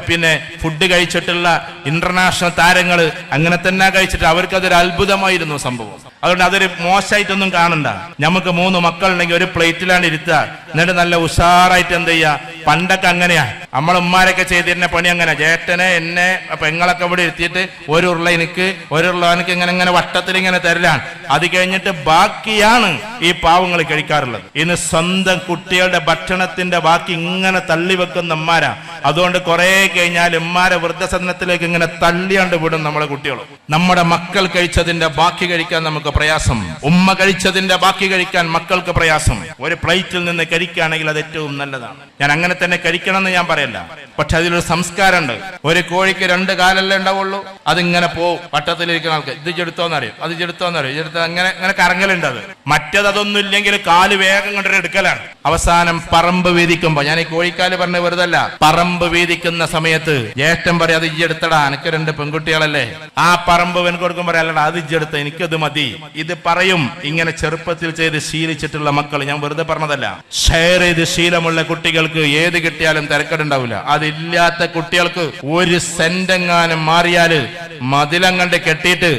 പിന്നെ ഫുഡ് കഴിച്ചിട്ടുള്ള ഇന്റർനാഷണൽ താരങ്ങൾ അങ്ങനെ തന്നെ കഴിച്ചിട്ട് അവർക്കതൊരു അത്ഭുതമായിരുന്നു സംഭവം. അതുകൊണ്ട് അതൊരു മോശമായിട്ടൊന്നും കാണണ്ട. നമുക്ക് 3 മക്കളുണ്ടെങ്കിൽ ഒരു പ്ലേറ്റിലാണ് ഇരുത്തുക, എന്നിട്ട് നല്ല ഉഷാറായിട്ട് എന്ത് ചെയ്യുക. പണ്ടൊക്കെ അങ്ങനെയാ, നമ്മളെ ഉമ്മാരൊക്കെ ചെയ്തിരുന്ന പണി അങ്ങനെ. ചേട്ടനെ എന്നെ പെങ്ങളൊക്കെ ഇവിടെ ഇരുത്തിയിട്ട് ഒരു ഉരുള എനിക്ക് ഇങ്ങനെ വട്ടത്തിൽ ഇങ്ങനെ തരലാണ്. അത് കഴിഞ്ഞിട്ട് ബാക്കിയാണ് ഈ പാവങ്ങൾ കഴിക്കാറുള്ളത്. ഇന്ന് സ്വന്തം കുട്ടികളുടെ ഭക്ഷണത്തിന്റെ ബാക്കി ഇങ്ങനെ തള്ളി വെക്കുന്ന ഉമ്മാരാ. അതുകൊണ്ട് കുറെ കഴിഞ്ഞാൽ ഉമ്മാരെ വൃദ്ധസദനത്തിലേക്ക് ഇങ്ങനെ തള്ളിയാണ്ട് വിടും നമ്മളെ കുട്ടികളും. നമ്മുടെ മക്കൾ കഴിച്ചതിന്റെ ബാക്കി കഴിക്കാൻ നമുക്ക് പ്രയാസം, ഉമ്മ കഴിച്ചതിന്റെ ബാക്കി കഴിക്കാൻ മക്കൾക്ക് പ്രയാസം. ഒരു പ്ലേറ്റിൽ നിന്ന് കഴിക്കുകയാണെങ്കിൽ അത് ഏറ്റവും നല്ലതാണ്. ഞാൻ അങ്ങനെ തന്നെ കഴിക്കണം എന്ന് ഞാൻ പറയല്ല, പക്ഷെ അതിലൊരു സംസ്കാരമുണ്ട്. ഒരു കോഴിക്ക് 2 കാലല്ലേ ഉണ്ടാവുള്ളൂ, അതിങ്ങനെ പോവും. വട്ടത്തിലിരിക്കുന്ന ആൾക്ക് ഇത് ചെടുത്തോന്നറിയും, അത് ചെടുത്തോന്നറിയും, ചെടുത്ത അങ്ങനെ കറങ്ങലുണ്ട്. അത് മറ്റേത് അതൊന്നും ഇല്ലെങ്കിൽ കാല് വേഗം കൊണ്ടൊരു എടുക്കലാണ്. അവസാനം പറമ്പ് വീതിക്കുമ്പോ, ഞാൻ ഈ കോഴിക്കാല് പറഞ്ഞ വെറുതല്ല, പറമ്പ് വീതിക്കുന്ന സമയത്ത് ജ്യേഷ്ഠൻ പറയാം അത് ഇജ്ജെടുത്തടാ, എനിക്ക് 2 പെൺകുട്ടികളല്ലേ. ആ പറമ്പ് വെൻ കൊടുക്കും പറയാലടാ അത് ഇജ്ജെടുത്ത, എനിക്കത് മതി. ഇത് പറയും ഇങ്ങനെ ചെറുപ്പത്തിൽ ചെയ്ത് ശീലിച്ചിട്ടുള്ള മക്കൾ. ഞാൻ വെറുതെ പറഞ്ഞതല്ല. ഷെയർ ചെയ്ത് ശീലമുള്ള കുട്ടികൾക്ക് ഏത് കിട്ടിയാലും തിരക്കടുണ്ടാവില്ല. അതില്ലാത്ത കുട്ടികൾക്ക് 1 സെന്റെങ്ങാനും മാറിയാല് മതിലങ്ങണ്ട് കെട്ടിയിട്ട്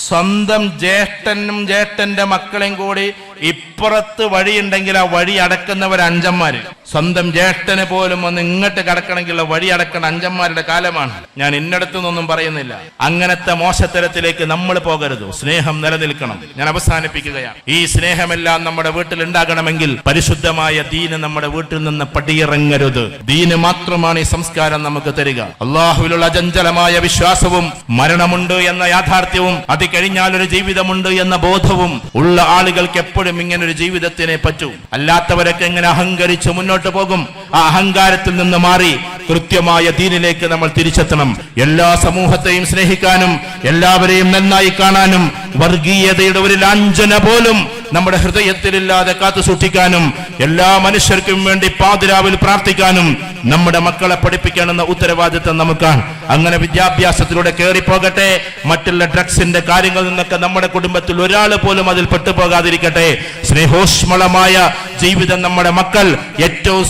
സ്വന്തം ജ്യേഷ്ഠന്റെ മക്കളെയും കൂടി ഇപ്പുറത്ത് വഴിയുണ്ടെങ്കിൽ ആ വഴി അടക്കുന്നവർ അഞ്ചന്മാര്. സ്വന്തം ജ്യേഷ്ഠന് പോലും ഒന്ന് ഇങ്ങോട്ട് കടക്കണമെങ്കിൽ വഴി അടക്കുന്ന അഞ്ചന്മാരുടെ കാലമാണ്. ഞാൻ ഇന്നടത്തു നിന്നൊന്നും പറയുന്നില്ല. അങ്ങനത്തെ മോശത്തരത്തിലേക്ക് നമ്മൾ പോകരുത്. സ്നേഹം നിലനിൽക്കണം. ഞാൻ അവസാനിപ്പിക്കുകയാണ്. ഈ സ്നേഹമെല്ലാം നമ്മുടെ വീട്ടിൽ ഉണ്ടാകണമെങ്കിൽ പരിശുദ്ധമായ ദീന് നമ്മുടെ വീട്ടിൽ നിന്ന് പടിയിറങ്ങരുത്. ദീന് മാത്രമാണ് ഈ സംസ്കാരം നമുക്ക് തരിക. അള്ളാഹുവിലുള്ള അചഞ്ചലമായ വിശ്വാസവും മരണമുണ്ട് എന്ന യാഥാർത്ഥ്യവും അത് കഴിഞ്ഞാൽ ഒരു ജീവിതമുണ്ട് എന്ന ബോധവും ഉള്ള ആളുകൾക്ക് എപ്പോഴും ഇങ്ങനെ ഒരു ജീവിതത്തിനെ പറ്റൂ. അല്ലാത്തവരൊക്കെ എങ്ങനെ അഹങ്കരിച്ച് മുന്നോട്ട് പോകും. ആ അഹങ്കാരത്തിൽ നിന്ന് മാറി കൃത്യമായ ദീനിലേക്ക് നമ്മൾ തിരിച്ചെത്തണം. എല്ലാ സമൂഹത്തെയും സ്നേഹിക്കാനും എല്ലാവരെയും നന്നായി കാണാനും വർഗീയതയുടെ ഒരു ലാഞ്ചന പോലും നമ്മുടെ ഹൃദയത്തിലില്ലാതെ കാത്തു സൂക്ഷിക്കാനും എല്ലാ മനുഷ്യർക്കും വേണ്ടി പാതിരാവിൽ പ്രാർത്ഥിക്കാനും നമ്മുടെ മക്കളെ പഠിപ്പിക്കാനെന്ന ഉത്തരവാദിത്വം നമുക്കാണ്. അങ്ങനെ വിദ്യാഭ്യാസത്തിലൂടെ കയറിപ്പോകട്ടെ. മറ്റുള്ള ഡ്രഗ്സിന്റെ കാര്യങ്ങളിൽ നിന്നൊക്കെ നമ്മുടെ കുടുംബത്തിൽ ഒരാൾ പോലും അതിൽ പെട്ടുപോകാതിരിക്കട്ടെ. സ്നേഹോഷ്മളമായ ജീവിതം നമ്മുടെ മക്കൾ ഏറ്റവും